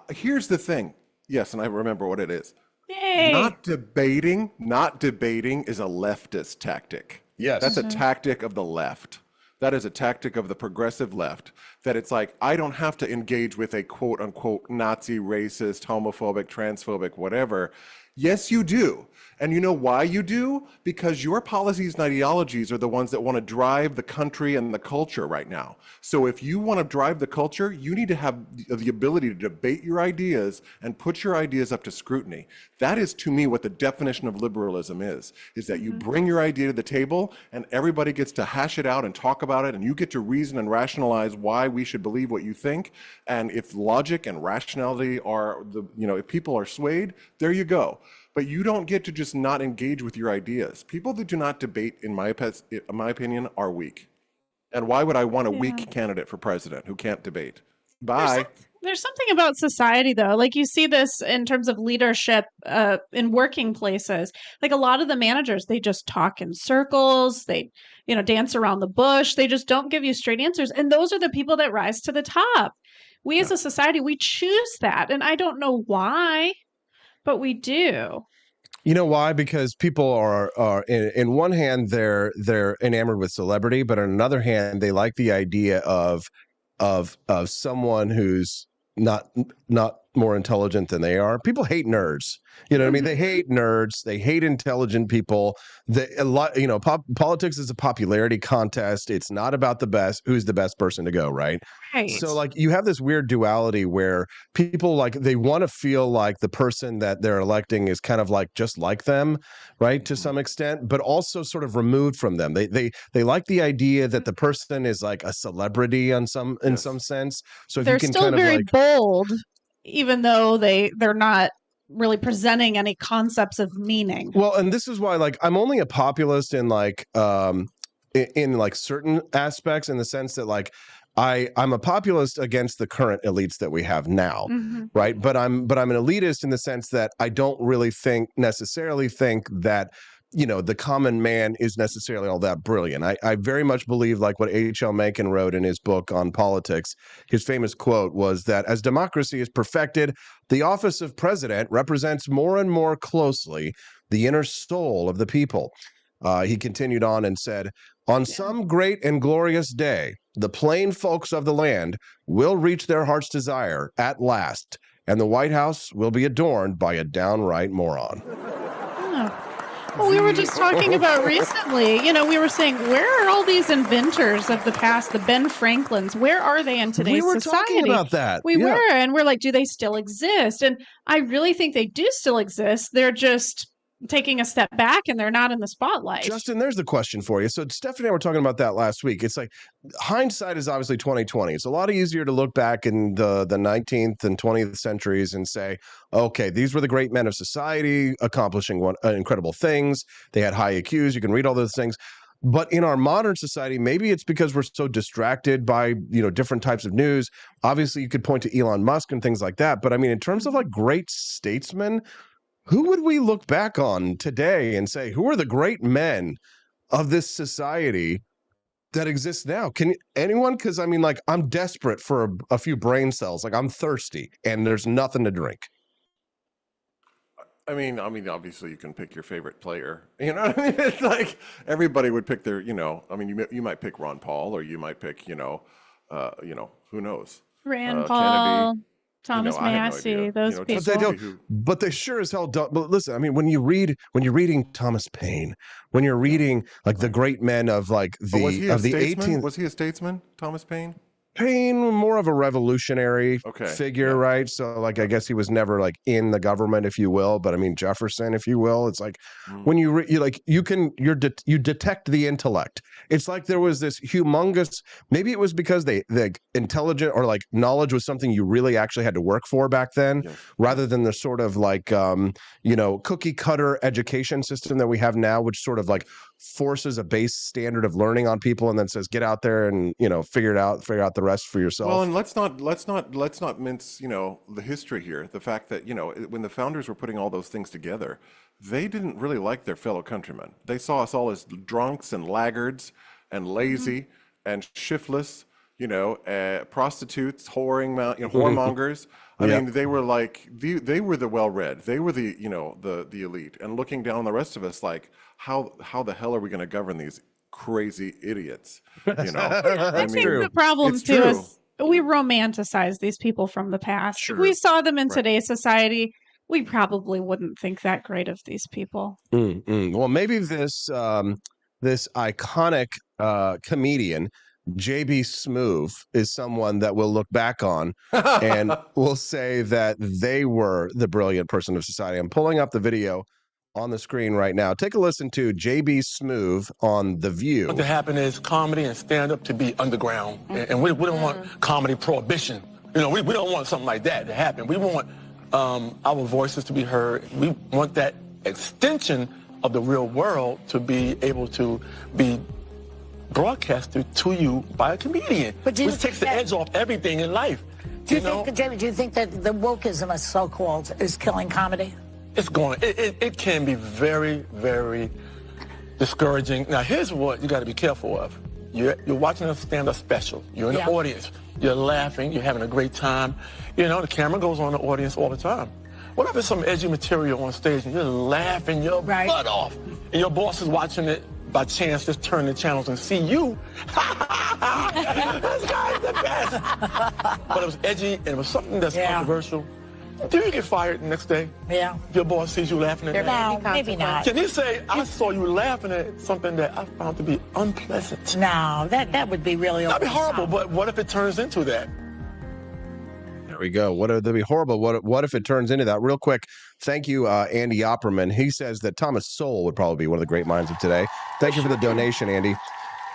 Here's the thing. Yes, and I remember what it is. Yay. Not debating is a leftist tactic. Yes. That's a tactic of the left. That is a tactic of the progressive left. That it's like, I don't have to engage with a quote unquote Nazi, racist, homophobic, transphobic, whatever. Yes, you do. And you know why you do? Because your policies and ideologies are the ones that want to drive the country and the culture right now. So if you want to drive the culture, you need to have the ability to debate your ideas and put your ideas up to scrutiny. That is, to me, what the definition of liberalism is that you bring your idea to the table and everybody gets to hash it out and talk about it, and you get to reason and rationalize why we should believe what you think. And if logic and rationality are if people are swayed, there you go. But you don't get to just not engage with your ideas. People that do not debate, in my opinion, are weak. And why would I want a weak candidate for president who can't debate? Bye. There's something about society, though. Like, you see this in terms of leadership in working places. Like, a lot of the managers, they just talk in circles. They, dance around the bush. They just don't give you straight answers. And those are the people that rise to the top. We as a society, we choose that. And I don't know why, but we do. You know why? Because people are in one hand they're enamored with celebrity, but on another hand they like the idea of someone who's not more intelligent than they are. People hate nerds. You know what I mean? They hate nerds. They hate intelligent people. Politics is a popularity contest. It's not about who's the best person to go, right? Right. So like you have this weird duality where people they want to feel like the person that they're electing is kind of like just like them, right? To some extent, but also sort of removed from them. They like the idea that the person is like a celebrity in some sense. So if they're you can still kind of very bold, even though they're not really presenting any concepts of meaning. Well, and this is why I'm only a populist in certain aspects, in the sense that I'm a populist against the current elites that we have now, right? But I'm an elitist in the sense that I don't really necessarily think that the common man is necessarily all that brilliant. I very much believe, like what H.L. Mencken wrote in his book on politics, his famous quote was that as democracy is perfected, the office of president represents more and more closely the inner soul of the people. He continued on and said, on some great and glorious day, the plain folks of the land will reach their heart's desire at last, and the White House will be adorned by a downright moron. Well, we were just talking about recently, we were saying, where are all these inventors of the past, the Ben Franklins? Where are they in today's society? We were talking about that. We were, and we're like, do they still exist? And I really think they do still exist. They're just taking a step back and they're not in the spotlight. Justin, there's the question for you. So Stephanie and I were talking about that last week. It's like hindsight is obviously 2020. It's a lot easier to look back in the 19th and 20th centuries and say, okay, these were the great men of society accomplishing incredible things. They had high IQs. You can read all those things. But in our modern society, maybe it's because we're so distracted by, different types of news. Obviously, you could point to Elon Musk and things like that. But I mean, in terms of great statesmen, who would we look back on today and say, who are the great men of this society that exists now? Can anyone? Because I mean, I'm desperate for a few brain cells. I'm thirsty and there's nothing to drink. I mean, obviously you can pick your favorite player. You know what I mean? It's like everybody would pick their, I mean, you might pick Ron Paul, or you might pick, who knows? Rand Kennedy. Paul, Thomas I had no Massey, idea. those But people. they don't. But they sure as hell don't. But listen, I mean, when you're reading Thomas Paine, when you're reading like the great men of like But was he the a of the statesman? 18th. Was he a statesman, Thomas Paine? Paine, more of a revolutionary Okay, figure, yeah. right? So, like, I guess he was never like in the government, if you will. But I mean, Jefferson, if you will. It's like when you you detect the intellect. It's like there was this humongous. Maybe it was because the intelligent or like knowledge was something you really actually had to work for back then, Yes. rather than the sort of like cookie cutter education system that we have now, which sort of like forces a base standard of learning on people and then says get out there and figure out the rest for yourself. Well, and let's not mince the history here. The fact that when the founders were putting all those things together, they didn't really like their fellow countrymen. They saw us all as drunks and laggards and lazy and shiftless. Prostitutes, whoremongers. I Yeah. mean, they were like they were the well-read. They were the the elite, and looking down on the rest of us like how the hell are we going to govern these crazy idiots? I think the problem it's too true. is we romanticize these people from the past. Sure. If we saw them in Right. today's society, we probably wouldn't think that great of these people. Well, maybe this iconic comedian JB Smoove is someone that we'll look back on and we'll say that they were the brilliant person of society. I'm pulling up the video on the screen right now. Take a listen to JB Smoove on The View. What to happen is comedy and stand-up to be underground. And we don't want comedy prohibition. We don't want something like that to happen. We want our voices to be heard. We want that extension of the real world to be able to be broadcasted to you by a comedian, But which takes the edge off everything in life. Do you think, Jamie, do you think that the wokeism, as so-called, is killing comedy? It's going. It can be very, very discouraging. Now, here's what you got to be careful of. You're watching a stand-up special. You're in the audience. You're laughing. You're having a great time. The camera goes on the audience all the time. What if there's some edgy material on stage and you're laughing your butt off, and your boss is watching it by chance, just turn the channels and see you? This guy's the best. But it was edgy and it was something that's controversial. Do you get fired the next day? Yeah. If your boss sees you laughing at that? No, maybe not. Can you say, I saw you laughing at something that I found to be unpleasant? No, that would be really That'd be horrible, but what if it turns into that? There we go. That'd be horrible. What if it turns into that? Real quick, thank you, Andy Opperman. He says that Thomas Sowell would probably be one of the great minds of today. Thank you for the donation, Andy.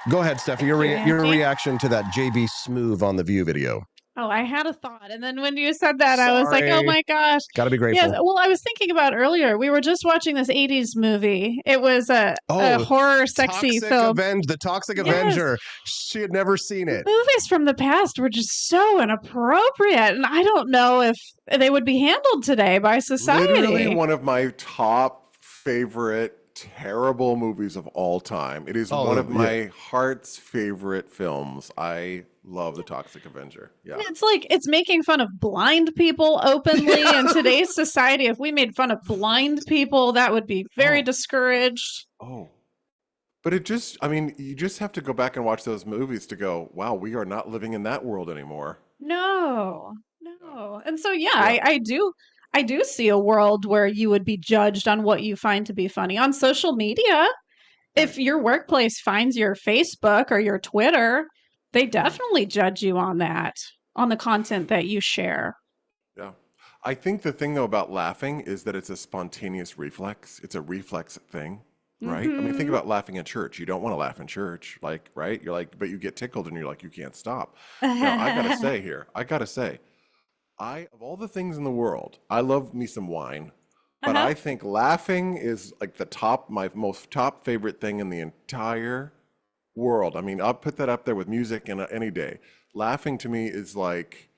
Go ahead, Stephanie. Your reaction to that JB Smoove on The View video. Oh, I had a thought. And then when you said that, I was like, oh my gosh. Got to be grateful. Yes, well, I was thinking about earlier. We were just watching this 80s movie. It was a horror, sexy film. The Toxic Avenger. She had never seen it. Movies from the past were just so inappropriate. And I don't know if they would be handled today by society. Literally one of my top favorite terrible movies of all time. It is one of my heart's favorite films. I love The Toxic Avenger. Yeah. It's like it's making fun of blind people openly in today's society. If we made fun of blind people, that would be very discouraged. But you just have to go back and watch those movies to go, wow, we are not living in that world anymore. No. And so I do see a world where you would be judged on what you find to be funny on social media. If your workplace finds your Facebook or your Twitter, they definitely judge you on that, on the content that you share. Yeah. I think the thing, though, about laughing is that it's a spontaneous reflex. It's a reflex thing, right? I mean, think about laughing in church. You don't want to laugh in church, right? You're like, but you get tickled and you're like, you can't stop. Now, I got to say, of all the things in the world, I love me some wine, but I think laughing is like my most top favorite thing in the entire world. I mean, I'll put that up there with music any day. Laughing to me is like,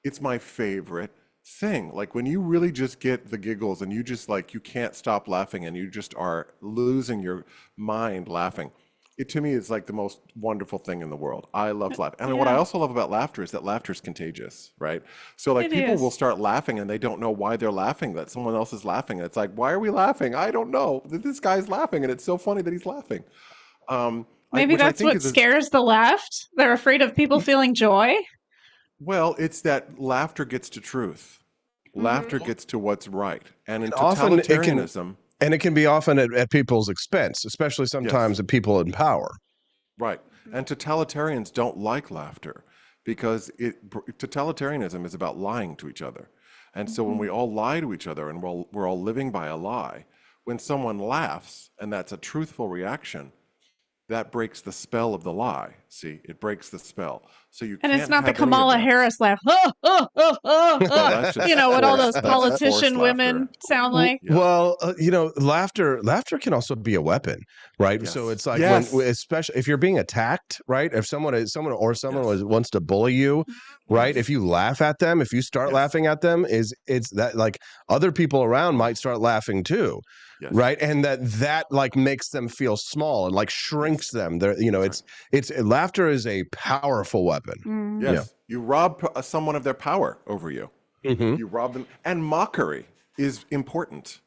it's my favorite thing. Like when you really just get the giggles and you just you can't stop laughing and you just are losing your mind laughing. it to me is like the most wonderful thing in the world. I love laughter. And what I also love about laughter is that laughter is contagious, right? So like people will start laughing and they don't know why they're laughing, that someone else is laughing. And it's like, why are we laughing? I don't know. This guy's laughing and it's so funny that he's laughing. Maybe that's what scares the left. They're afraid of people feeling joy. Well, it's that laughter gets to truth. Laughter gets to what's right. And in Often totalitarianism... And it can be often at people's expense, especially sometimes at people in power. Right. And totalitarians don't like laughter because totalitarianism is about lying to each other. And so when we all lie to each other and we're all living by a lie, when someone laughs and that's a truthful reaction, that breaks the spell of the lie. See, it breaks the spell. So you and can't it's not the have any of Kamala that. Harris laugh. You know what all those politician women sound like. Well, laughter can also be a weapon, right? So it's like when, especially if you're being attacked, right? If someone wants to bully you, right? If you laugh at them, if you start laughing at them, it's that like other people around might start laughing too. Right. And that like makes them feel small and like shrinks them. There, it's laughter is a powerful weapon. Yes. You rob someone of their power over you. You rob them. And mockery is important.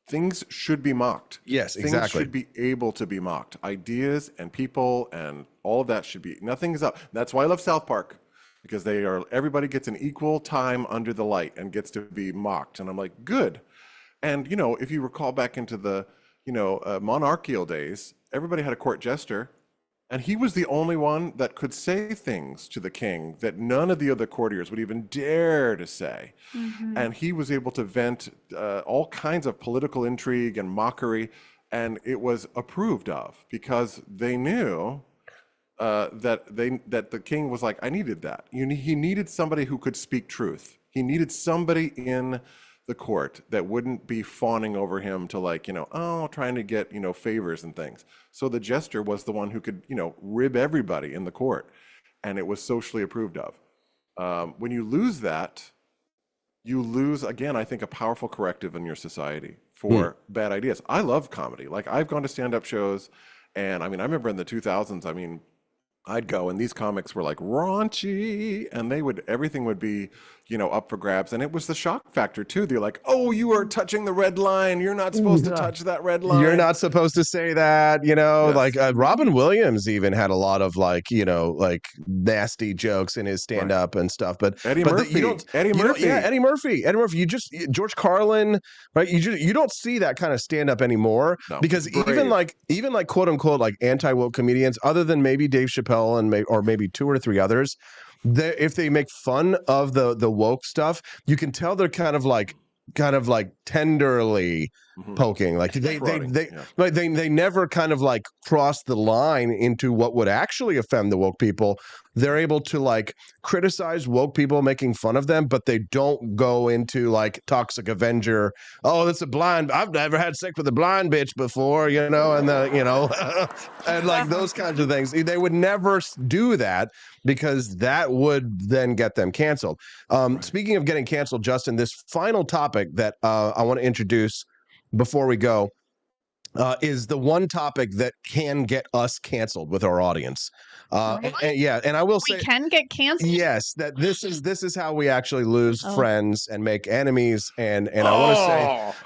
Things should be mocked. Yes, Things exactly. should be able to be mocked. Ideas and people and all of that should be, nothing is up. That's why I love South Park, because everybody gets an equal time under the light and gets to be mocked. And I'm like, good. And, if you recall back into the, monarchical days, everybody had a court jester, and he was the only one that could say things to the king that none of the other courtiers would even dare to say. And he was able to vent all kinds of political intrigue and mockery, and it was approved of because they knew that the king was like, I needed that. He needed somebody who could speak truth. He needed somebody in the court that wouldn't be fawning over him to like, trying to get, favors and things. So the jester was the one who could, rib everybody in the court, and it was socially approved of. When you lose that, you lose, again, I think, a powerful corrective in your society for bad ideas. I love comedy. Like, I've gone to stand-up shows, and I remember in the 2000s, I'd go and these comics were like raunchy and everything would be, up for grabs. And it was the shock factor too. They're like, oh, you are touching the red line. You're not supposed to touch that red line. You're not supposed to say that, like Robin Williams even had a lot of like nasty jokes in his stand up and stuff. But Eddie Murphy. Eddie Murphy. George Carlin, right? You don't see that kind of stand up anymore because even like quote unquote, like anti-woke comedians, other than maybe Dave Chappelle or maybe two or three others, if they make fun of the woke stuff, you can tell they're kind of like tenderly poking, like they never kind of like cross the line into what would actually offend the woke people. They're able to like criticize woke people making fun of them, but they don't go into like Toxic Avenger. Oh, that's a blind. I've never had sex with a blind bitch before, and and like those kinds of things. They would never do that because that would then get them canceled. Speaking of getting canceled, Justin, this final topic that I want to introduce before we go is the one topic that can get us canceled with our audience. And I will say we can get canceled. Yes, that this is how we actually lose friends and make enemies. And I want to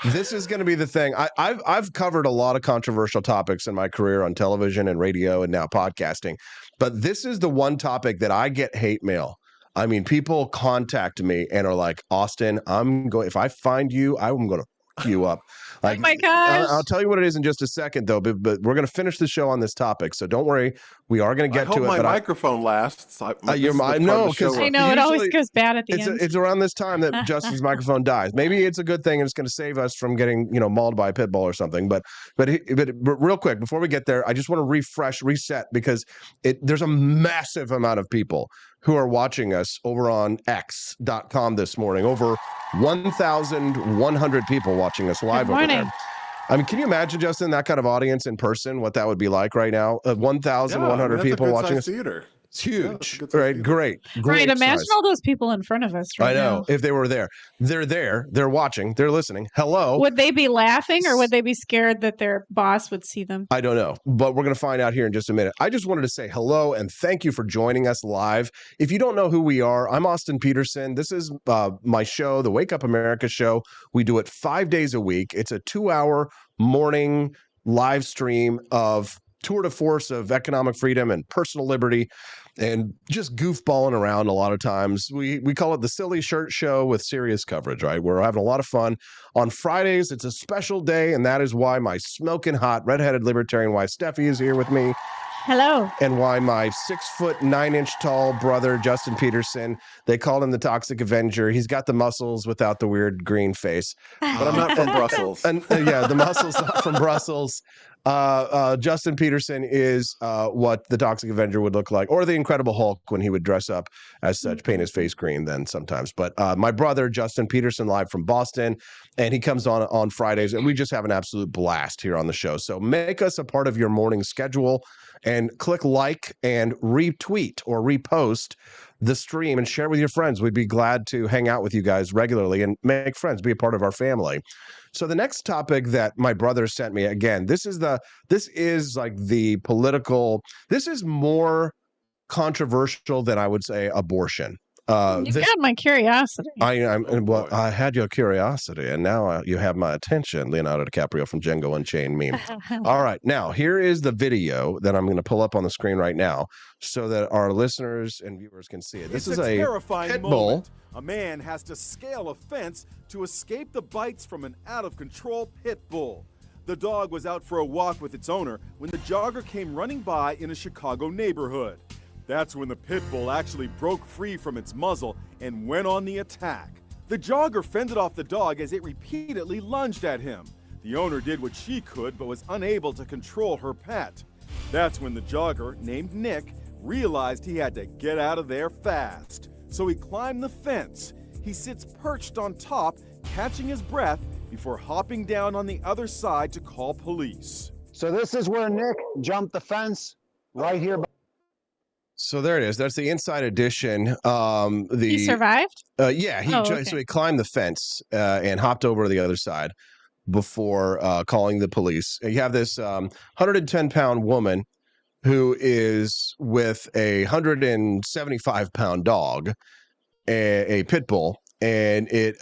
say this is going to be the thing. I've covered a lot of controversial topics in my career on television and radio and now podcasting, but this is the one topic that I get hate mail. People contact me and are like, Austin, if I find you, I'm going to fuck you up. Like, oh my gosh. I'll tell you what it is in just a second, though. But we're going to finish the show on this topic, so don't worry. We are going to get to it. My microphone lasts. Because I know it always goes bad at the end. It's around this time that Justin's microphone dies. Maybe it's a good thing and it's going to save us from getting mauled by a pit bull or something. But real quick before we get there, I just want to reset because there's a massive amount of people who are watching us over on X.com this morning. Over 1,100 people watching us live over there. Can you imagine, Justin, that kind of audience in person, what that would be like right now? 1,100 people watching us. Theater. It's huge. Yeah, Right. Great. Right. Imagine size. all those people in front of us right I know. now. If they were there, they're there. They're watching. They're listening. Hello. Would they be laughing or would they be scared that their boss would see them? I don't know, but we're going to find out here in just a minute. I just wanted to say hello and thank you for joining us live. If you don't know who we are, I'm Austin Peterson. This is my show, the Wake Up America show. We do it 5 days a week. It's a 2-hour morning live stream of tour de force of economic freedom and personal liberty and just goofballing around a lot of times. We call it the Silly Shirt Show with serious coverage, right? We're having a lot of fun. On Fridays, it's a special day, and that is why my smoking hot redheaded libertarian wife Steffi is here with me. Hello. And why my 6'9" tall brother, Justin Peterson, they called him the Toxic Avenger. He's got the muscles without the weird green face. But I'm not from Brussels. And yeah, the muscles not from Brussels. Justin Peterson is what the Toxic Avenger would look like, or the Incredible Hulk when he would dress up as such, paint his face green then sometimes. But my brother, Justin Peterson, live from Boston, and he comes on Fridays, and we just have an absolute blast here on the show. So make us a part of your morning schedule and click like and retweet or repost the stream and share with your friends. We'd be glad to hang out with you guys regularly and make friends, be a part of our family. So the next topic that my brother sent me, again, this is like the political, this is more controversial than I would say abortion. You got my curiosity. I had your curiosity, and now you have my attention. Leonardo DiCaprio from Django Unchained meme. All right, now here is the video that I'm going to pull up on the screen right now, so that our listeners and viewers can see it. This is a terrifying pit moment. bull. A man has to scale a fence to escape the bites from an out-of-control pit bull. The dog was out for a walk with its owner when the jogger came running by in a Chicago neighborhood. That's when the pit bull actually broke free from its muzzle and went on the attack. The jogger fended off the dog as it repeatedly lunged at him. The owner did what she could but was unable to control her pet. That's when the jogger, named Nick, realized he had to get out of there fast. So he climbed the fence. He sits perched on top, catching his breath before hopping down on the other side to call police. So this is where Nick jumped the fence right here. So there it is. That's the inside edition. He survived? Yeah, so he climbed the fence and hopped over to the other side before calling the police. You have this 110-pound woman who is with a 175-pound dog, a pit bull, and it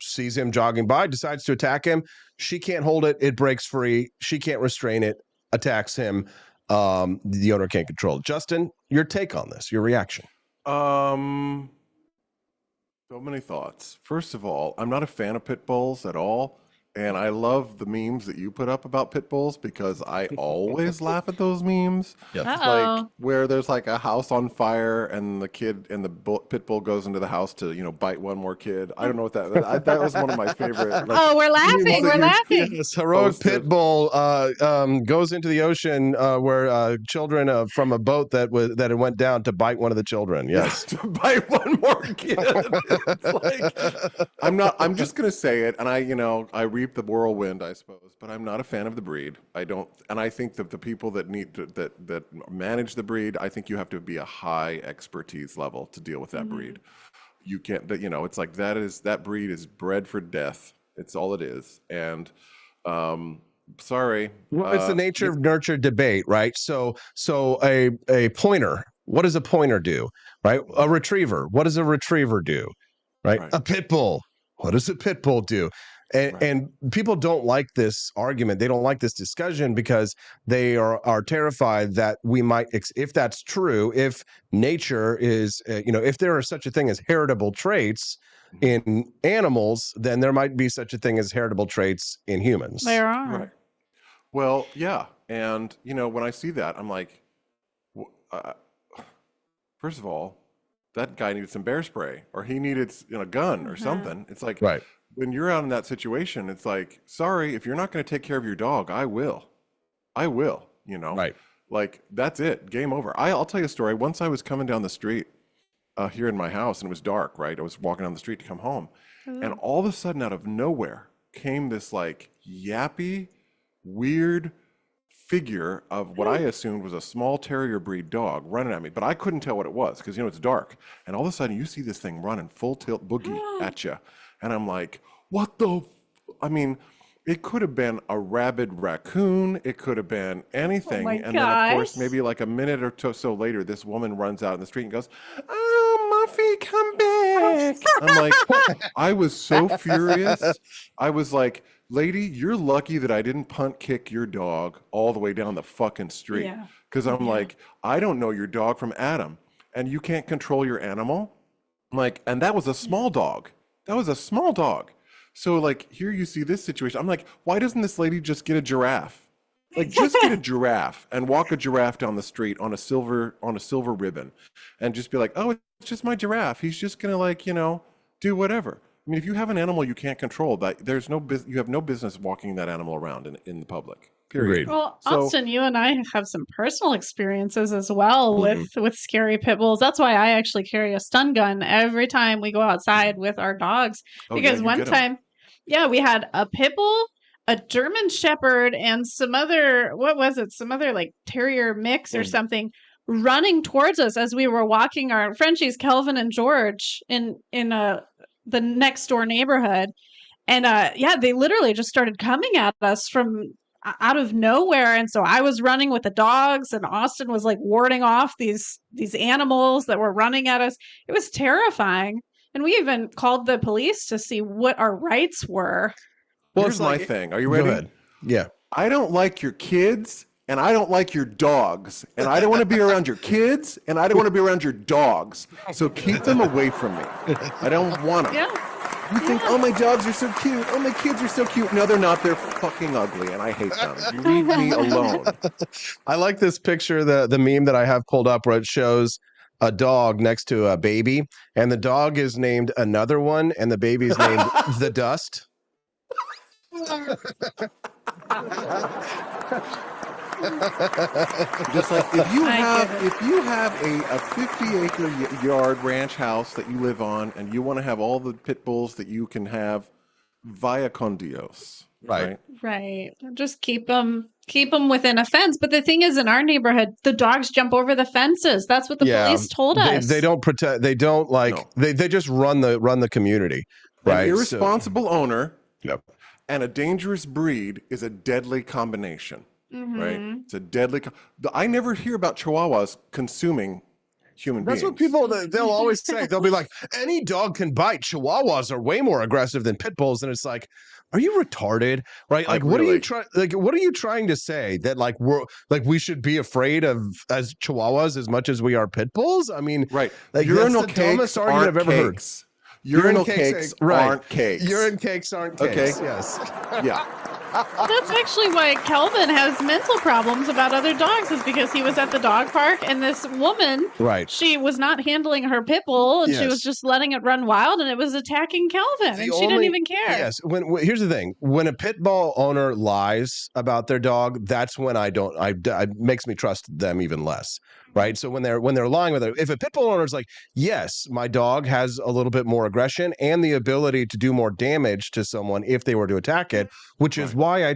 sees him jogging by, decides to attack him. She can't hold it. It breaks free. She can't restrain it, attacks him. The owner can't control it. Justin, your take on this, your reaction? So many thoughts. First of all, I'm not a fan of pit bulls at all. And I love the memes that you put up about pit bulls because I always laugh at those memes. Yep. Like where there's like a house on fire and the kid and the pit bull goes into the house to, bite one more kid. I don't know what that was one of my favorite. Oh, we're laughing. We're laughing. This heroic pit bull goes into the ocean where children from a boat that went down to bite one of the children. Yes. To bite one more kid. I'm just going to say it. And I reap the whirlwind, I suppose, but I'm not a fan of the breed. I think that the people that that manage the breed, I think you have to be a high expertise level to deal with that breed. You can't, it's like that breed is bred for death. It's all it is. And sorry. Well, it's the nature of nurture debate, right? So a pointer, what does a pointer do? Right? A retriever, what does a retriever do? Right? A pit bull, what does a pit bull do? And people don't like this argument. They don't like this discussion because they are terrified that we might, if that's true, if nature is, if there are such a thing as heritable traits in animals, then there might be such a thing as heritable traits in humans. There are. Right. Well, yeah. And, when I see that, I'm like, first of all, that guy needed some bear spray or he needed a gun or something. It's like, right. When you're out in that situation, it's like, sorry, if you're not going to take care of your dog, I will, right. Like that's it. Game over. I'll tell you a story. Once I was coming down the street here in my house and it was dark, right? I was walking down the street to come home and all of a sudden out of nowhere came this like yappy, weird, figure of what I assumed was a small terrier breed dog running at me, but I couldn't tell what it was because, you know, it's dark. And all of a sudden you see this thing running full tilt boogie at you. And I'm like, what the? I mean, it could have been a rabid raccoon. It could have been anything. And then, of course, maybe like a minute or so later, this woman runs out in the street and goes, "Oh, Muffy, come back." I'm like, I was so furious. I was like, lady, you're lucky that I didn't punt kick your dog all the way down the fucking street. Because I'm like, I don't know your dog from Adam, and you can't control your animal. I'm like, and that was a small dog. That was a small dog. So like here you see this situation. I'm like, why doesn't this lady just get a giraffe? Like just get a giraffe and walk a giraffe down the street on a silver ribbon and just be like, oh, it's just my giraffe. He's just gonna like, you know, do whatever. I mean, if you have an animal you can't control, that you have no business walking that animal around in the public. Period. Well, Austin, you and I have some personal experiences as well with scary pit bulls. That's why I actually carry a stun gun every time we go outside with our dogs. Because one time, we had a pit bull, a German Shepherd, and some other like terrier mix or something running towards us as we were walking our Frenchies, Kelvin and George, in the next door neighborhood. And they literally just started coming at us from out of nowhere. And so I was running with the dogs, and Austin was like warding off these animals that were running at us. It was terrifying. And we even called the police to see what our rights were. Well, here's my thing. Are you ready? Go ahead. Yeah. I don't like your kids, and I don't like your dogs, and I don't want to be around your kids, and I don't want to be around your dogs. So keep them away from me. I don't want them. Yeah. You think, oh, my dogs are so cute. Oh, my kids are so cute. No, they're not. They're fucking ugly, and I hate them. You leave me alone. I like this picture, the meme that I have pulled up where it shows a dog next to a baby, and the dog is named Another One, and the baby's named The Dust. Just like if you have a 50-acre yard ranch house that you live on, and you want to have all the pit bulls that you can have, via con Dios. Right. Just keep them within a fence. But the thing is, in our neighborhood, the dogs jump over the fences. That's what the police told us. They don't protect. They don't they just run the community. Right. An irresponsible owner and a dangerous breed is a deadly combination. Right? It's a deadly. I never hear about Chihuahuas consuming human beings. That's what people, they'll always say. They'll be like, any dog can bite. Chihuahuas are way more aggressive than pit bulls. And it's like, are you retarded? Right? Like, what are you trying? Like, what are you trying to say? That like we should be afraid of as Chihuahuas as much as we are pit bulls? I mean, right? Like, urinal that's the dumbest argument I've ever heard. Urinal cakes aren't cakes. Urine cakes aren't cakes. Okay. Yes. Yeah. That's actually why Kelvin has mental problems about other dogs, is because he was at the dog park and this woman, she was not handling her pit bull, and she was just letting it run wild, and it was attacking Kelvin, and she didn't even care. Yes. Here's the thing: when a pit bull owner lies about their dog, that's when it makes me trust them even less. Right. So when they're lying with it, if a pit bull owner is like, yes, my dog has a little bit more aggression and the ability to do more damage to someone if they were to attack it, which is why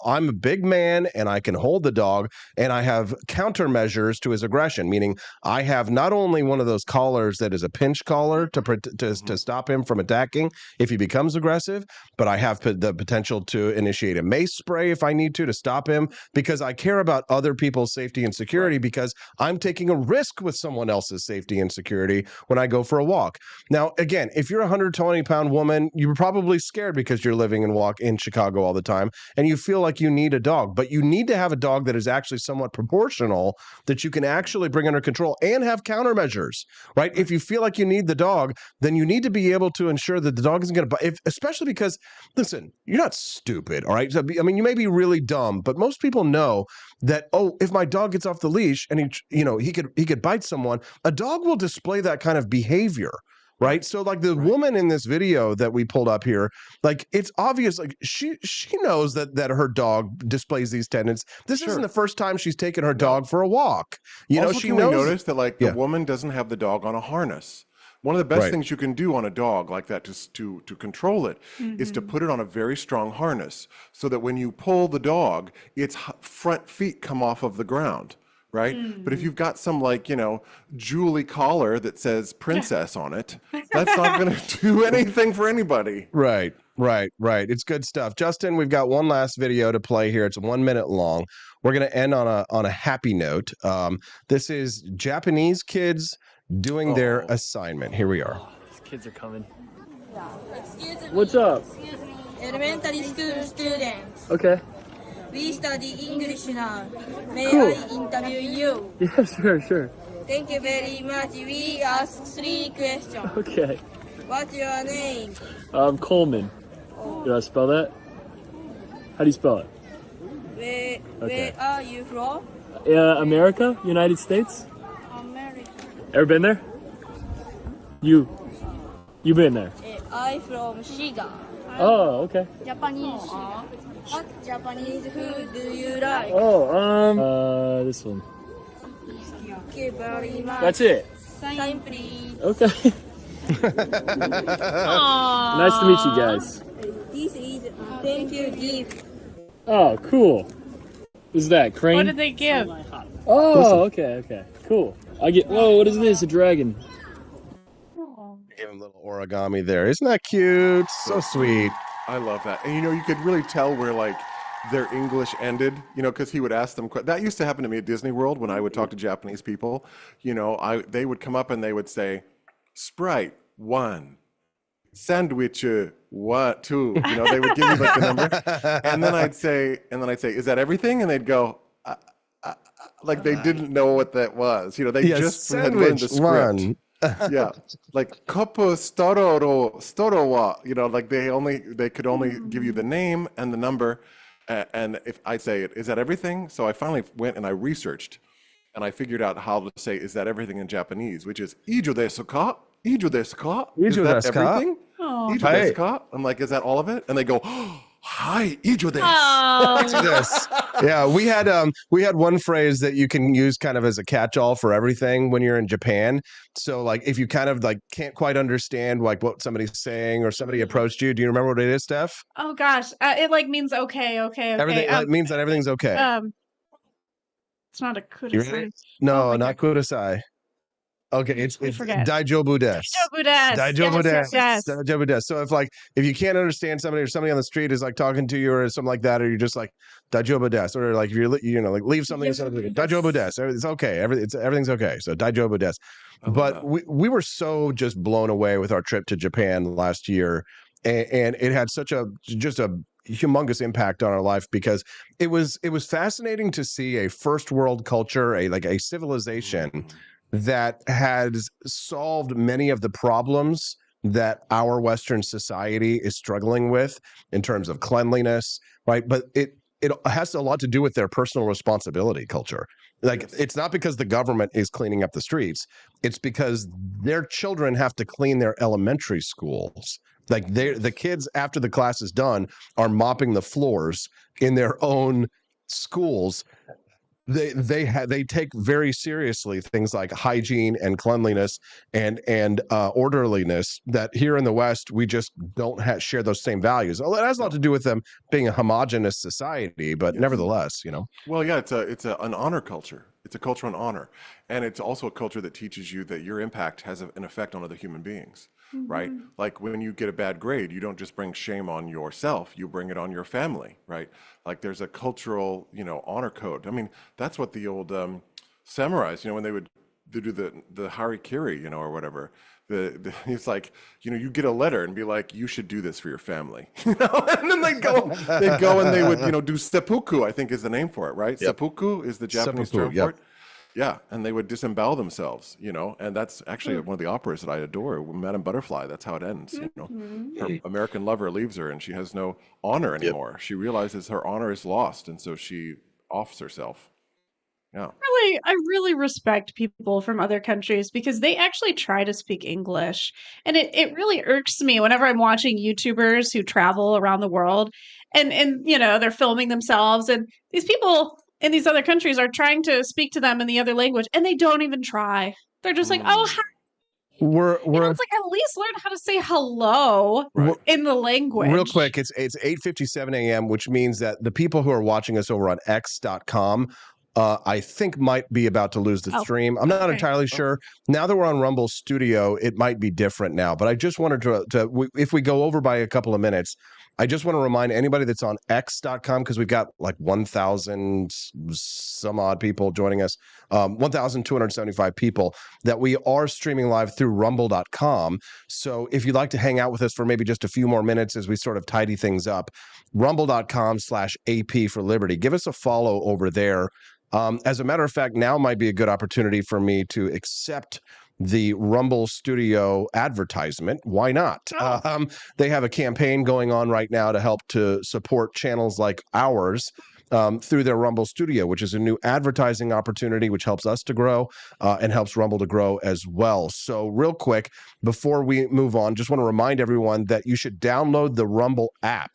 I'm a big man and I can hold the dog, and I have countermeasures to his aggression, meaning I have not only one of those collars that is a pinch collar to stop him from attacking if he becomes aggressive, but I have the potential to initiate a mace spray if I need to stop him, because I care about other people's safety and security, because I'm taking a risk with someone else's safety and security when I go for a walk. Now, again, if you're a 120-pound woman, you're probably scared because you're living and walk in Chicago all the time, and you feel like you need a dog, but you need to have a dog that is actually somewhat proportional, that you can actually bring under control and have countermeasures, right? If you feel like you need the dog, then you need to be able to ensure that the dog isn't going to bite, especially because, listen, you're not stupid, all right? I mean, you may be really dumb, but most people know that, if my dog gets off the leash and he could bite someone, a dog will display that kind of behavior. Right. So like the woman in this video that we pulled up here, like it's obvious, like she knows that her dog displays these tendencies. This isn't the first time she's taken her dog for a walk. Also, she knows. We noticed that like the woman doesn't have the dog on a harness. One of the best Right. things you can do on a dog like that to control it is to put it on a very strong harness so that when you pull the dog, its front feet come off of the ground, right? But if you've got some like, Julie collar that says princess on it, that's not going to do anything for anybody. Right. It's good stuff. Justin, we've got one last video to play here. It's 1 minute long. We're going to end on a happy note. This is Japanese kids doing their assignment. Here we are. These kids are coming. Excuse me. What's up? Excuse me. Elementary school students. Okay. We study English now. May Cool. I interview you? Yeah, sure. Thank you very much. We ask 3 questions. Okay. What's your name? Coleman. Did I spell that? How do you spell it? Where are you from? America? United States? America. Ever been there? You been there? I from Shiga. Oh, okay. Japanese. What Japanese food do you like? This one. Thank you very much. That's it. Sign please. Okay. Nice to meet you guys. This is thank you gift. Oh, cool. Is that crane? What did they give? Oh, okay. Cool. What is this? A dragon. Give him a little origami there. Isn't that cute? So sweet. I love that. And you could really tell where like their English ended, because he would ask them. That used to happen to me at Disney World when I would talk to Japanese people. They would come up and they would say, Sprite 1, sandwich 1, 2. They would give me like the number, and then I'd say, is that everything? And they'd go, like they didn't know what that was. They just had learned the script. Yeah, like kopo storo wa, like they could only give you the name and the number, and if I say it, is that everything? So I finally went and I researched, and I figured out how to say is that everything in Japanese, which is ijo desu ka? Ijo desu ka? Is that everything? Ijo desu ka? I'm like, is that all of it? And they go, hi, ijo desu. Ijo desu. Yeah, we had one phrase that you can use kind of as a catch-all for everything when you're in Japan. So like if you kind of like can't quite understand like what somebody's saying or somebody approached you, do you remember what it is, Steph? Oh gosh, it like means okay. Everything it means that everything's okay. It's not a kudasai. No, not kudasai. Okay, it's daijobu desu. Daijobu desu. Yes. Daijobu desu. So if you can't understand somebody or somebody on the street is like talking to you or something like that, or you're just like daijobu desu, or like if you're like leave something daijobu desu. It's okay. Everything's okay. So daijobu desu. But we were so just blown away with our trip to Japan last year, and it had such a humongous impact on our life because it was fascinating to see a first world culture, a civilization that has solved many of the problems that our Western society is struggling with in terms of cleanliness, right? But it has a lot to do with their personal responsibility culture. Like it's not because the government is cleaning up the streets, it's because their children have to clean their elementary schools. Like the kids after the class is done are mopping the floors in their own schools. They take very seriously things like hygiene and cleanliness and orderliness that here in the West we just don't share those same values. It has a lot to do with them being a homogenous society, but nevertheless, Well, yeah, it's an honor culture. It's a culture on honor, and it's also a culture that teaches you that your impact has an effect on other human beings. Right? Like when you get a bad grade, you don't just bring shame on yourself, you bring it on your family, right? Like there's a cultural, honor code. I mean, that's what the old samurais, when they do the harikiri, or whatever. It's like, you get a letter and be like, you should do this for your family, and then they go and they would, do seppuku, I think is the name for it, right? Yep. Seppuku is the Japanese term for it. Yeah, and they would disembowel themselves, and that's actually one of the operas that I adore, Madame Butterfly. That's how it ends, Her American lover leaves her, and she has no honor anymore. She realizes her honor is lost, and so she offs herself. Yeah. I really respect people from other countries because they actually try to speak English. And it really irks me whenever I'm watching YouTubers who travel around the world and they're filming themselves, and these people in these other countries are trying to speak to them in the other language, and they don't even try. They're just like, oh, hi. We're It's like at least learn how to say hello in the language. real quick. It's 8:57 a.m., which means that the people who are watching us over on X.com, I think might be about to lose the stream. I'm not entirely sure. Now that we're on Rumble Studio, it might be different now. But I just wanted to if we go over by a couple of minutes, I just want to remind anybody that's on X.com, because we've got like 1,000 some odd people joining us, 1,275 people, that we are streaming live through rumble.com. So if you'd like to hang out with us for maybe just a few more minutes as we sort of tidy things up, rumble.com/AP for Liberty. Give us a follow over there. As a matter of fact, now might be a good opportunity for me to accept the Rumble Studio advertisement. Why not? They have a campaign going on right now to help to support channels like ours through their Rumble Studio, which is a new advertising opportunity, which helps us to grow and helps Rumble to grow as well. So real quick, before we move on, just want to remind everyone that you should download the Rumble app.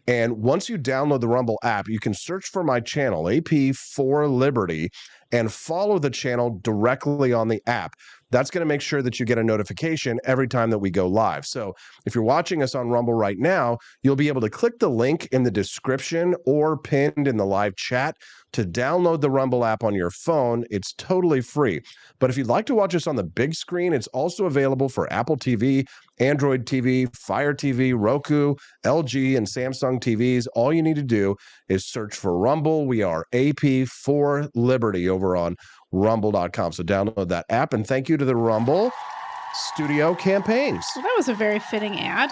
And once you download the Rumble app, you can search for my channel, AP for Liberty, and follow the channel directly on the app. That's going to make sure that you get a notification every time that we go live. So if you're watching us on Rumble right now, you'll be able to click the link in the description or pinned in the live chat to download the Rumble app on your phone. It's totally free. But if you'd like to watch us on the big screen, it's also available for Apple TV, Android TV, Fire TV, Roku, LG, and Samsung TVs. All you need to do is search for Rumble. We are AP for Liberty over on rumble.com. So download that app, and thank you to the Rumble Studio campaigns. Well, that was a very fitting ad.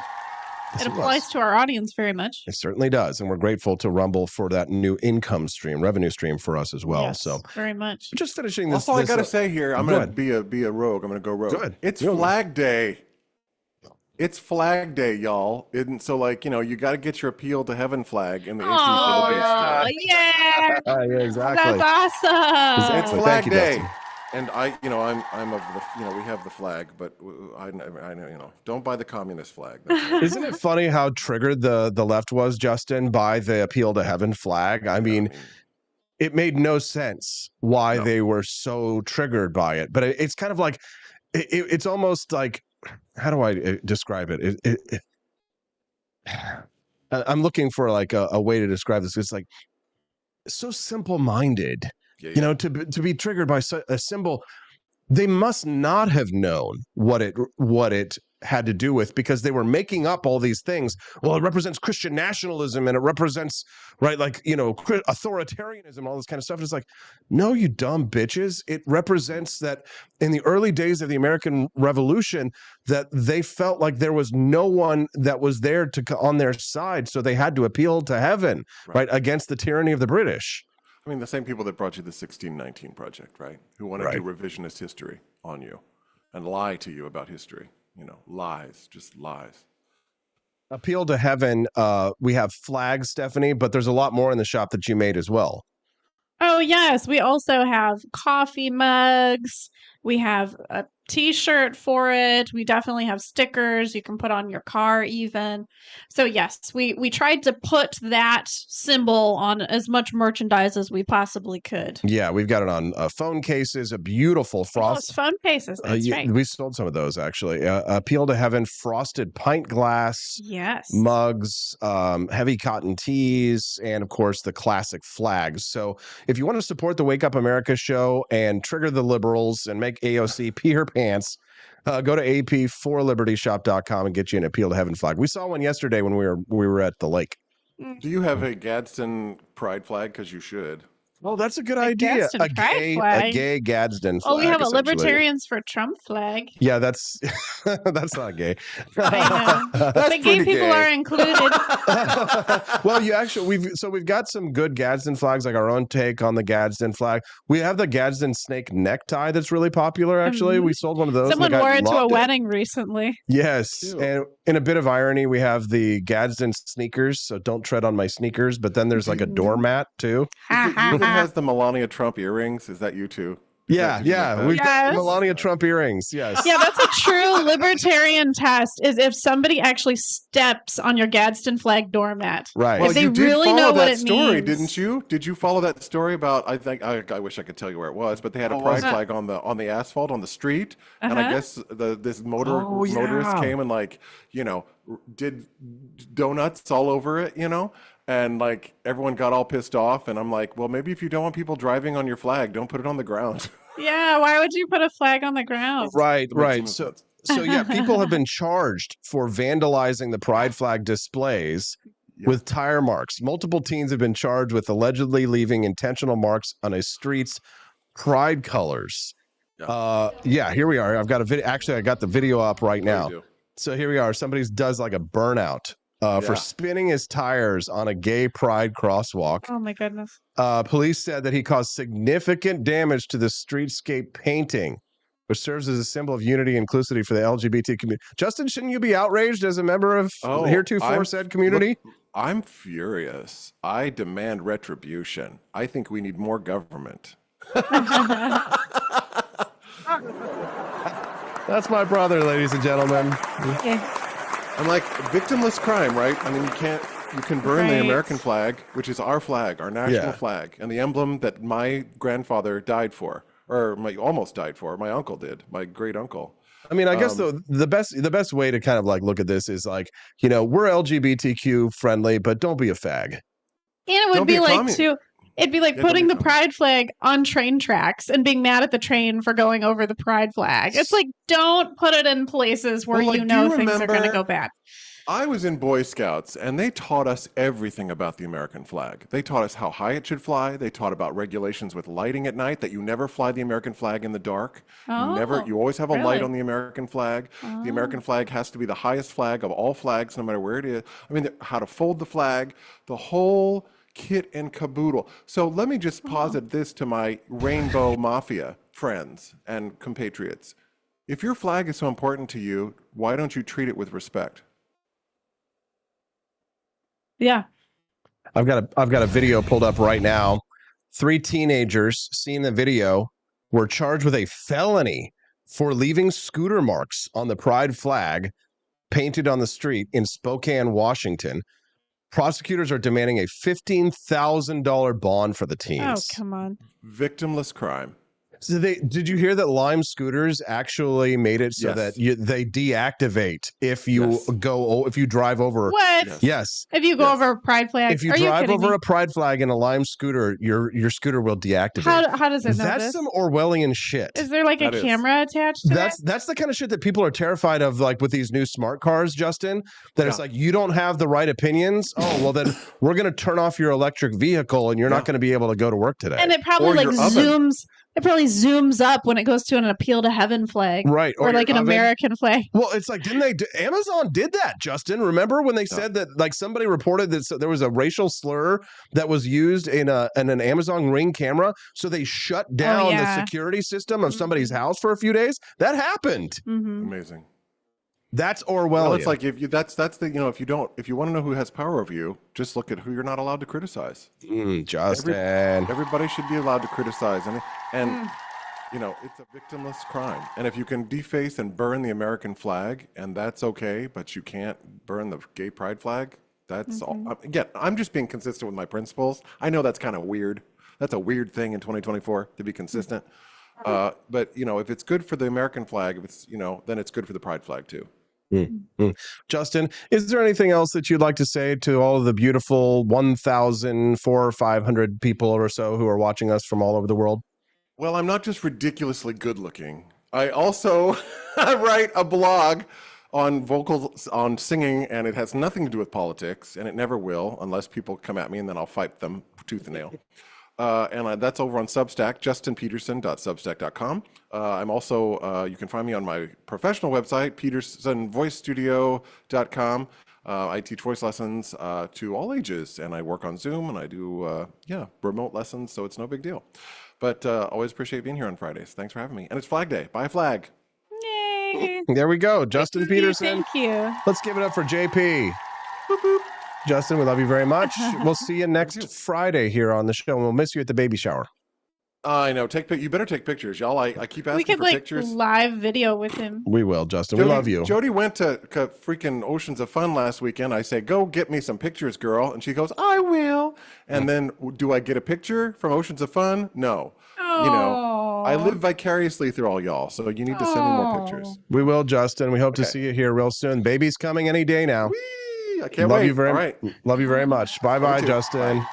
It applies to our audience very much. It certainly does. And we're grateful to Rumble for that new income stream, revenue stream for us as well. Yes, so very much. Just finishing this. That's all I got to say here. I'm going to be a rogue. I'm going to go rogue. Good. It's Flag Day. It's Flag Day, y'all. And so, like, you got to get your appeal to heaven flag in the Oh, yeah. Yeah, exactly. That's awesome. It's Flag Day. And I'm of the, we have the flag, but I know, don't buy the communist flag. Isn't it funny how triggered the left was, Justin, by the appeal to heaven flag? I mean, it made no sense why they were so triggered by it. But it's kind of like, it's almost like, how do I describe it? I'm looking for like a way to describe this. It's like so simple-minded. To be triggered by a symbol, they must not have known what it had to do with, because they were making up all these things. Well, it represents Christian nationalism, and it represents authoritarianism, all this kind of stuff. And it's like, no, you dumb bitches. It represents that in the early days of the American Revolution, that they felt like there was no one that was there on their side, so they had to appeal to heaven, right against the tyranny of the British. I mean, the same people that brought you the 1619 Project, right? Who want to do revisionist history on you and lie to you about history. Lies, just lies. Appeal to heaven. We have flags, Stephanie, but there's a lot more in the shop that you made as well. Oh, yes. We also have coffee mugs. We have a t-shirt for it. We definitely have stickers you can put on your car even. So yes, we tried to put that symbol on as much merchandise as we possibly could. Yeah, we've got it on phone cases, a beautiful frost. Phone cases, that's right. We sold some of those actually. Appeal to heaven frosted pint glass. Yes. Mugs, heavy cotton tees, and of course the classic flags. So if you want to support the Wake Up America show and trigger the liberals and make AOC pee her pants, go to ap4libertyshop.com and get you an Appeal to Heaven flag. We saw one yesterday when we were at the lake. Do you have a Gadsden pride flag? Because you should. Oh, that's a good idea. A gay Gadsden flag. Oh, we have a Libertarians for Trump flag. Yeah, that's not gay. I know. But gay people are included. Well, we've got some good Gadsden flags, like our own take on the Gadsden flag. We have the Gadsden snake necktie that's really popular, actually. We sold one of those. Someone wore it to a wedding recently. Yes. Ew. And in a bit of irony, we have the Gadsden sneakers, so don't tread on my sneakers, but then there's like a doormat too. It has the Melania Trump earrings. Is that you too? Yeah, yeah. We've got Yes. Melania Trump earrings. Yes. Yeah, that's a true libertarian test, is if somebody actually steps on your Gadsden flag doormat. Right. Well, If they you did really follow know what that it story, means. didn't you? Did you follow that story about? I think I wish I could tell you where it was, but they had a pride flag on the asphalt on the street, and I guess this motorist came and did donuts all over it, and everyone got all pissed off, and I'm like, well, maybe if you don't want people driving on your flag, don't put it on the ground. Yeah, why would you put a flag on the ground? Right. So yeah, people have been charged for vandalizing the pride flag displays with tire marks. Multiple teens have been charged with allegedly leaving intentional marks on a street's pride colors. Yeah, here we are. I've got a video. Actually, I got the video up right now. So here we are. Somebody does like a burnout for spinning his tires on a gay pride crosswalk. Oh my goodness. Police said that he caused significant damage to the streetscape painting, which serves as a symbol of unity and inclusivity for the LGBT community. Justin, shouldn't you be outraged as a member of heretofore said community? Look, I'm furious. I demand retribution. I think we need more government. That's my brother, ladies and gentlemen. I'm like, victimless crime, right? I mean, you can burn the American flag, which is our flag, our national flag, and the emblem that my grandfather died for, or almost died for. My uncle did, my great uncle. I mean, I guess the best way to kind of look at this is we're LGBTQ friendly, but don't be a fag. And it would be it'd be like putting the pride flag on train tracks and being mad at the train for going over the pride flag. It's like, don't put it in places where things are going to go bad. I was in Boy Scouts, and they taught us everything about the American flag. They taught us how high it should fly. They taught about regulations with lighting at night, that you never fly the American flag in the dark. You always have a light on the American flag. The American flag has to be the highest flag of all flags, no matter where it is. I mean, how to fold the flag, the whole kit and caboodle. So let me just posit this to my rainbow mafia friends and compatriots. If your flag is so important to you, why don't you treat it with respect? Yeah. I've got a video pulled up right now. 3 teenagers seen the video were charged with a felony for leaving scooter marks on the pride flag painted on the street in Spokane, Washington. Prosecutors are demanding a $15,000 bond for the teens. Oh, come on. Victimless crime. So did you hear that Lime scooters actually made it so that they deactivate if you if you drive over? What? Yes. If you go over a pride flag? If you drive over a pride flag in a Lime scooter, your scooter will deactivate. How does it know That's this? some Orwellian shit. Is there a camera attached to that? That's the kind of shit that people are terrified of, with these new smart cars, Justin. That it's you don't have the right opinions. Oh, well then we're going to turn off your electric vehicle and you're not going to be able to go to work today. And it probably zooms. It probably zooms up when it goes to an appeal to heaven flag. Right. Or an American flag. Well, it's Amazon did that, Justin. Remember when they said that somebody reported that there was a racial slur that was used in an Amazon Ring camera? So they shut down the security system of somebody's house for a few days? That happened. Amazing. That's Orwellian. Well, it's like if you if you want to know who has power over you, just look at who you're not allowed to criticize. Justin. Everybody should be allowed to criticize, and it's a victimless crime. And if you can deface and burn the American flag, and that's okay, but you can't burn the gay pride flag, that's all. Again, I'm just being consistent with my principles. I know that's kind of weird. That's a weird thing in 2024 to be consistent. But if it's good for the American flag, if it's then it's good for the pride flag too. Justin, is there anything else that you'd like to say to all of the beautiful 1,400 or 500 people or so who are watching us from all over the world? Well, I'm not just ridiculously good looking. I also write a blog on vocals, on singing, and it has nothing to do with politics, and it never will unless people come at me, and then I'll fight them tooth and nail. And that's over on Substack, justinpeterson.substack.com. I'm also, you can find me on my professional website, petersonvoicestudio.com. I teach voice lessons to all ages, and I work on Zoom, and I do, remote lessons, so it's no big deal. But always appreciate being here on Fridays. Thanks for having me. And it's Flag Day. Buy a flag. Yay. There we go. Justin Peterson. Thank you. Let's give it up for JP. Boop, boop. Justin, we love you very much. We'll see you next Friday here on the show, and we'll miss you at the baby shower. I know. You better take pictures, y'all. I keep asking We could for like pictures. live video with him. We will, Justin. We love you. Jody went to freaking Oceans of Fun last weekend. I say, go get me some pictures, girl. And she goes, I will. And then do I get a picture from Oceans of Fun? No. You know, I live vicariously through all y'all. So you need to send me more pictures. We will, Justin. We hope to see you here real soon. Baby's coming any day now. Whee! I can't love wait. You very, all right. Love you very much. Bye-bye, Justin. Bye.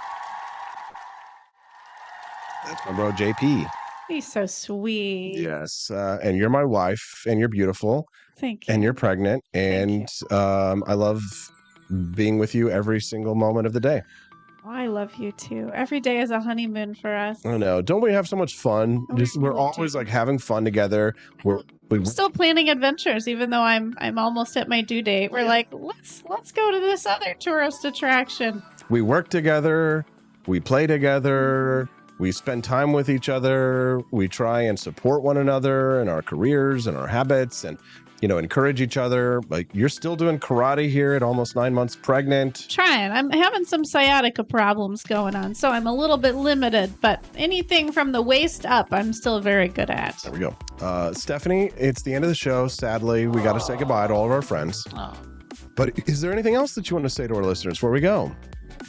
That's my bro, JP. He's so sweet. Yes. And you're my wife, and you're beautiful. Thank you. And you're pregnant. And I love being with you every single moment of the day. Oh, I love you too. Every day is a honeymoon for us. I know. Don't we have so much fun? We're always like having fun together. We're still planning adventures, even though I'm almost at my due date. We're like, let's go to this other tourist attraction. We work together. We play together. We spend time with each other. We try and support one another in our careers and our habits, and encourage each other. Like, you're still doing karate here at almost 9 months pregnant. Trying. I'm having some sciatica problems going on, so I'm a little bit limited, but anything from the waist up, I'm still very good at. There we go. Stephanie, it's the end of the show. Sadly, we got to say goodbye to all of our friends. But is there anything else that you want to say to our listeners before we go?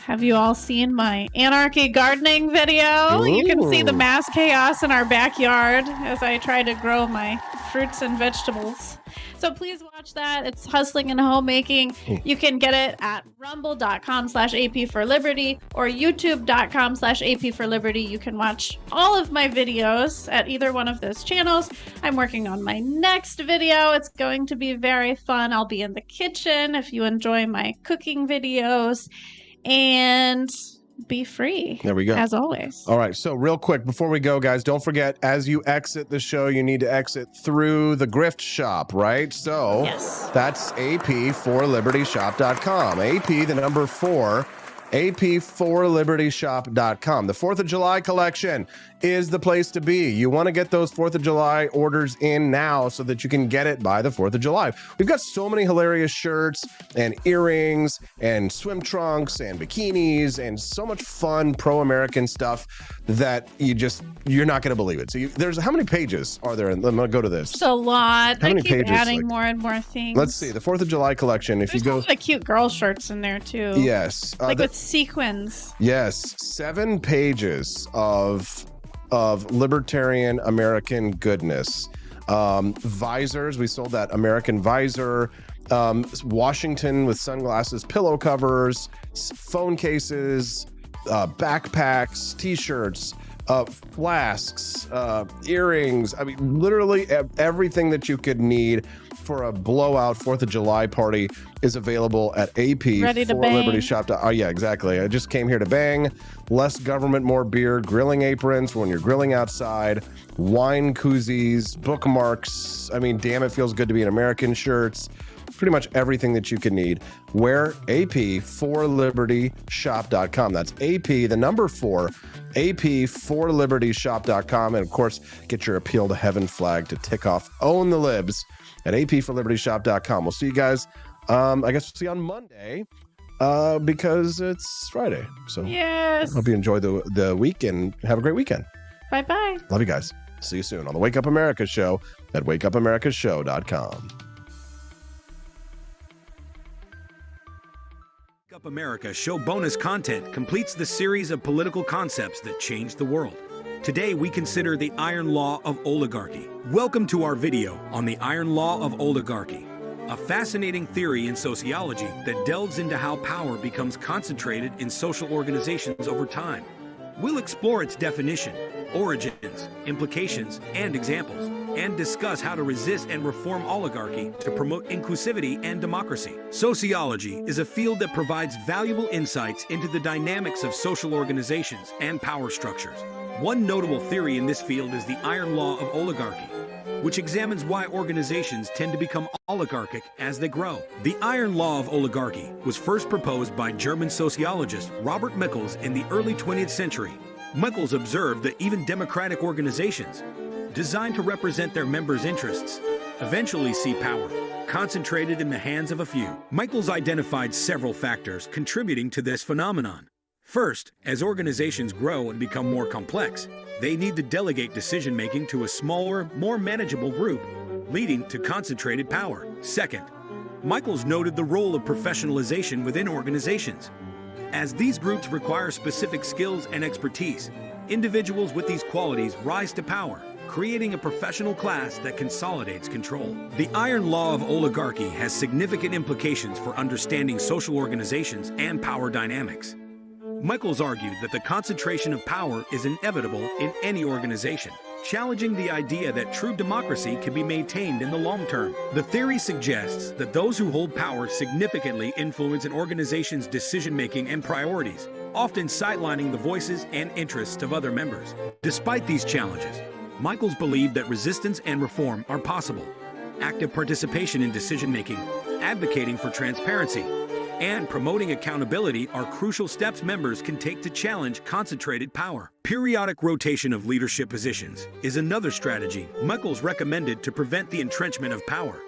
Have you all seen my anarchy gardening video? Ooh. You can see the mass chaos in our backyard as I try to grow my fruits and vegetables. So please watch that. It's hustling and homemaking. You can get it at rumble.com/AP for Liberty or youtube.com/AP for Liberty. You can watch all of my videos at either one of those channels. I'm working on my next video. It's going to be very fun. I'll be in the kitchen if you enjoy my cooking videos. And be free. There we go. As always. All right. So real quick, before we go, guys, don't forget, as you exit the show, you need to exit through the grift shop, right? So that's ap4libertyshop.com. AP, the number 4, ap4libertyshop.com. The 4th of July collection is the place to be. You want to get those 4th of July orders in now so that you can get it by the 4th of July. We've got so many hilarious shirts and earrings and swim trunks and bikinis and so much fun pro-American stuff that you're not going to believe it. So there's how many pages are there? I'm going to go to this. It's a lot. How many I keep pages? adding more and more things. Let's see. The 4th of July collection. If There's you go, a lot of cute girl shirts in there too. Yes. Like with sequins. Yes, 7 pages of libertarian American goodness. Visors, we sold that American visor. Washington with sunglasses, pillow covers, phone cases, backpacks, t-shirts, flasks, earrings. I mean, literally everything that you could need for a blowout 4th of July party is available at AP Ready to for bang. Liberty Shop. Oh yeah, exactly. I just came here to bang. Less government, more beer, grilling aprons for when you're grilling outside, wine koozies, bookmarks. I mean, damn, it feels good to be an American shirts. Pretty much everything that you can need. Wear ap4libertyshop.com. That's AP, the number 4, ap4libertyshop.com. And of course, get your Appeal to Heaven flag to tick off Own the Libs at ap4libertyshop.com. We'll see you guys. I guess we'll see you on Monday because it's Friday. So yes. Hope you enjoy the week and have a great weekend. Bye-bye. Love you guys. See you soon on the Wake Up America show at wakeupAmericaShow.com. Wake Up America show bonus content completes the series of political concepts that changed the world. Today, we consider the iron law of oligarchy. Welcome to our video on the iron law of oligarchy, a fascinating theory in sociology that delves into how power becomes concentrated in social organizations over time. We'll explore its definition, origins, implications, and examples, and discuss how to resist and reform oligarchy to promote inclusivity and democracy. Sociology is a field that provides valuable insights into the dynamics of social organizations and power structures. One notable theory in this field is the iron law of oligarchy, which examines why organizations tend to become oligarchic as they grow. The iron law of oligarchy was first proposed by German sociologist Robert Michaels in the early 20th century. Michaels observed that even democratic organizations, designed to represent their members' interests, eventually see power concentrated in the hands of a few. Michaels identified several factors contributing to this phenomenon. First, as organizations grow and become more complex, they need to delegate decision-making to a smaller, more manageable group, leading to concentrated power. Second, Michaels noted the role of professionalization within organizations. As these groups require specific skills and expertise, individuals with these qualities rise to power, creating a professional class that consolidates control. The iron law of oligarchy has significant implications for understanding social organizations and power dynamics. Michaels argued that the concentration of power is inevitable in any organization, challenging the idea that true democracy can be maintained in the long term. The theory suggests that those who hold power significantly influence an organization's decision-making and priorities, often sidelining the voices and interests of other members. Despite these challenges, Michaels believed that resistance and reform are possible. Active participation in decision-making, advocating for transparency, and promoting accountability are crucial steps members can take to challenge concentrated power. Periodic rotation of leadership positions is another strategy Michaels recommended to prevent the entrenchment of power.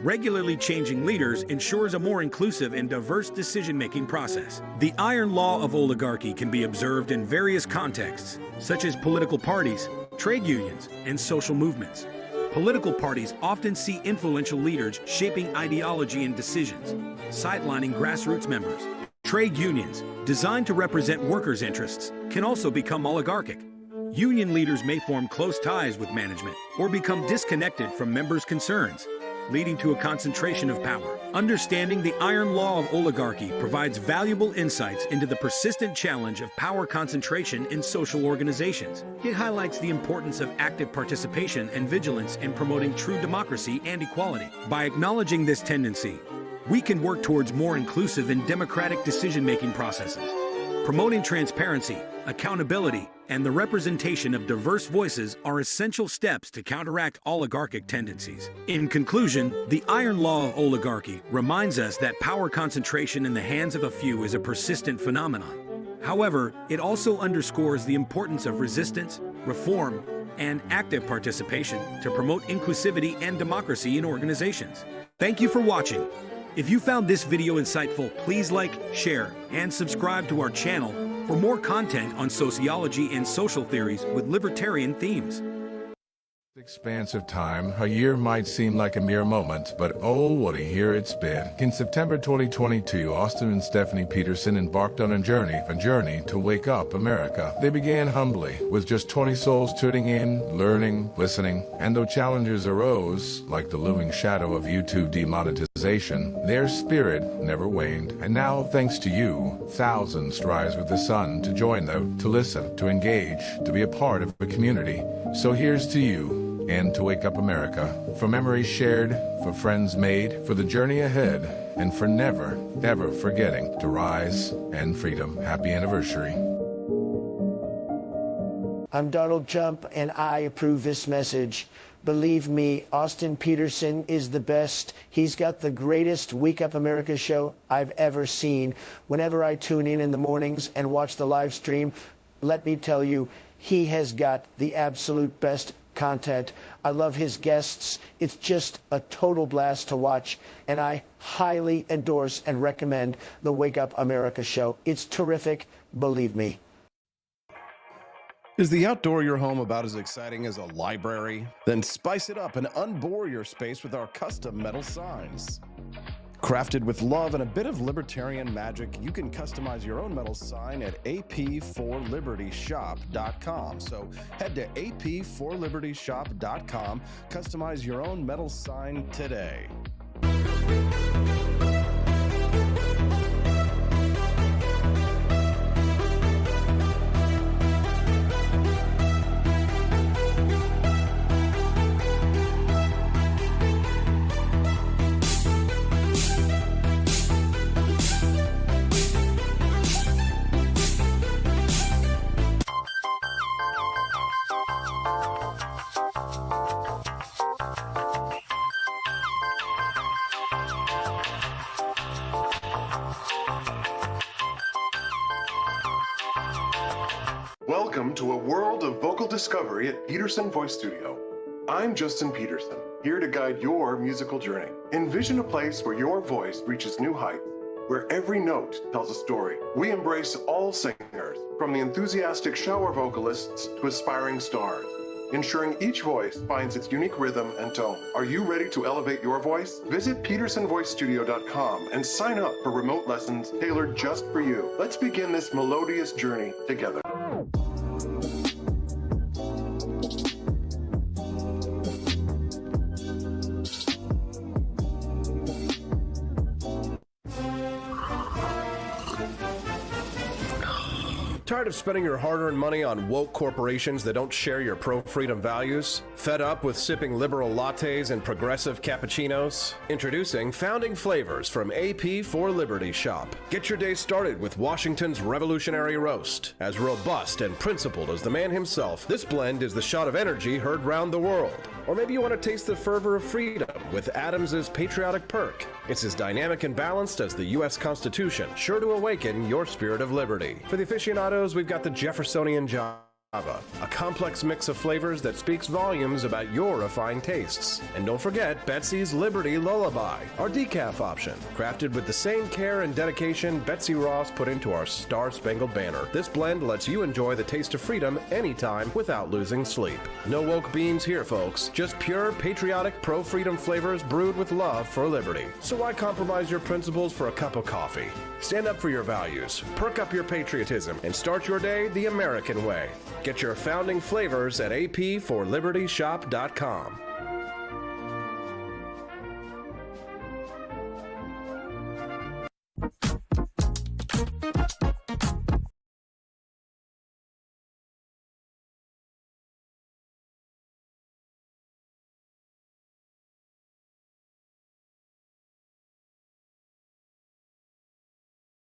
Regularly changing leaders ensures a more inclusive and diverse decision-making process. The iron law of oligarchy can be observed in various contexts, such as political parties, trade unions, and social movements. Political parties often see influential leaders shaping ideology and decisions, sidelining grassroots members. Trade unions, designed to represent workers' interests, can also become oligarchic. Union leaders may form close ties with management or become disconnected from members' concerns, leading to a concentration of power. Understanding the iron law of oligarchy provides valuable insights into the persistent challenge of power concentration in social organizations. It highlights the importance of active participation and vigilance in promoting true democracy and equality. By acknowledging this tendency, we can work towards more inclusive and democratic decision-making processes. Promoting transparency, accountability, and the representation of diverse voices are essential steps to counteract oligarchic tendencies. In conclusion, the iron law of oligarchy reminds us that power concentration in the hands of a few is a persistent phenomenon. However, it also underscores the importance of resistance, reform, and active participation to promote inclusivity and democracy in organizations. Thank you for watching. If you found this video insightful, please like, share, and subscribe to our channel for more content on sociology and social theories with libertarian themes. Expanse of time, a year might seem like a mere moment, but oh, what a year it's been. In September 2022, Austin and Stephanie Peterson embarked on a journey to wake up America. They began humbly, with just 20 souls tuning in, learning, listening, and though challenges arose, like the looming shadow of YouTube demonetization, their spirit never waned. And now, thanks to you, thousands rise with the sun to join them, to listen, to engage, to be a part of a community. So here's to you, and to wake up America, for memories shared, for friends made, for the journey ahead, and for never, ever forgetting to rise and freedom. Happy anniversary. I'm Donald Trump, and I approve this message. Believe me, Austin Peterson is the best. He's got the greatest Wake Up America show I've ever seen. Whenever I tune in the mornings and watch the live stream, let me tell you, he has got the absolute best content. I love his guests. It's just a total blast to watch, and I highly endorse and recommend the Wake Up America show. It's terrific, believe me. Is the outdoor of your home about as exciting as a library? Then spice it up and unbore your space with our custom metal signs. Crafted with love and a bit of libertarian magic, you can customize your own metal sign at ap4libertyshop.com. So head to ap4libertyshop.com, customize your own metal sign today. Welcome to a world of vocal discovery at Peterson Voice Studio. I'm Justin Peterson, here to guide your musical journey. Envision a place where your voice reaches new heights, where every note tells a story. We embrace all singers, from the enthusiastic shower vocalists to aspiring stars, ensuring each voice finds its unique rhythm and tone. Are you ready to elevate your voice? Visit petersonvoicestudio.com and sign up for remote lessons tailored just for you. Let's begin this melodious journey together. Tired of spending your hard-earned money on woke corporations that don't share your pro-freedom values? Fed up with sipping liberal lattes and progressive cappuccinos? Introducing Founding Flavors from AP for Liberty Shop. Get your day started with Washington's Revolutionary Roast. As robust and principled as the man himself, this blend is the shot of energy heard round the world. Or maybe you want to taste the fervor of freedom with Adams's Patriotic Perk. It's as dynamic and balanced as the U.S. Constitution, sure to awaken your spirit of liberty. For the aficionados, we've got the Jeffersonian Java, a complex mix of flavors that speaks volumes about your refined tastes. And don't forget Betsy's Liberty Lullaby, our decaf option, crafted with the same care and dedication Betsy Ross put into our Star-Spangled Banner. This blend lets you enjoy the taste of freedom anytime without losing sleep. No woke beans here, folks. Just pure, patriotic, pro-freedom flavors brewed with love for liberty. So why compromise your principles for a cup of coffee? Stand up for your values, perk up your patriotism, and start your day the American way. Get your Founding Flavors at apforlibertyshop.com.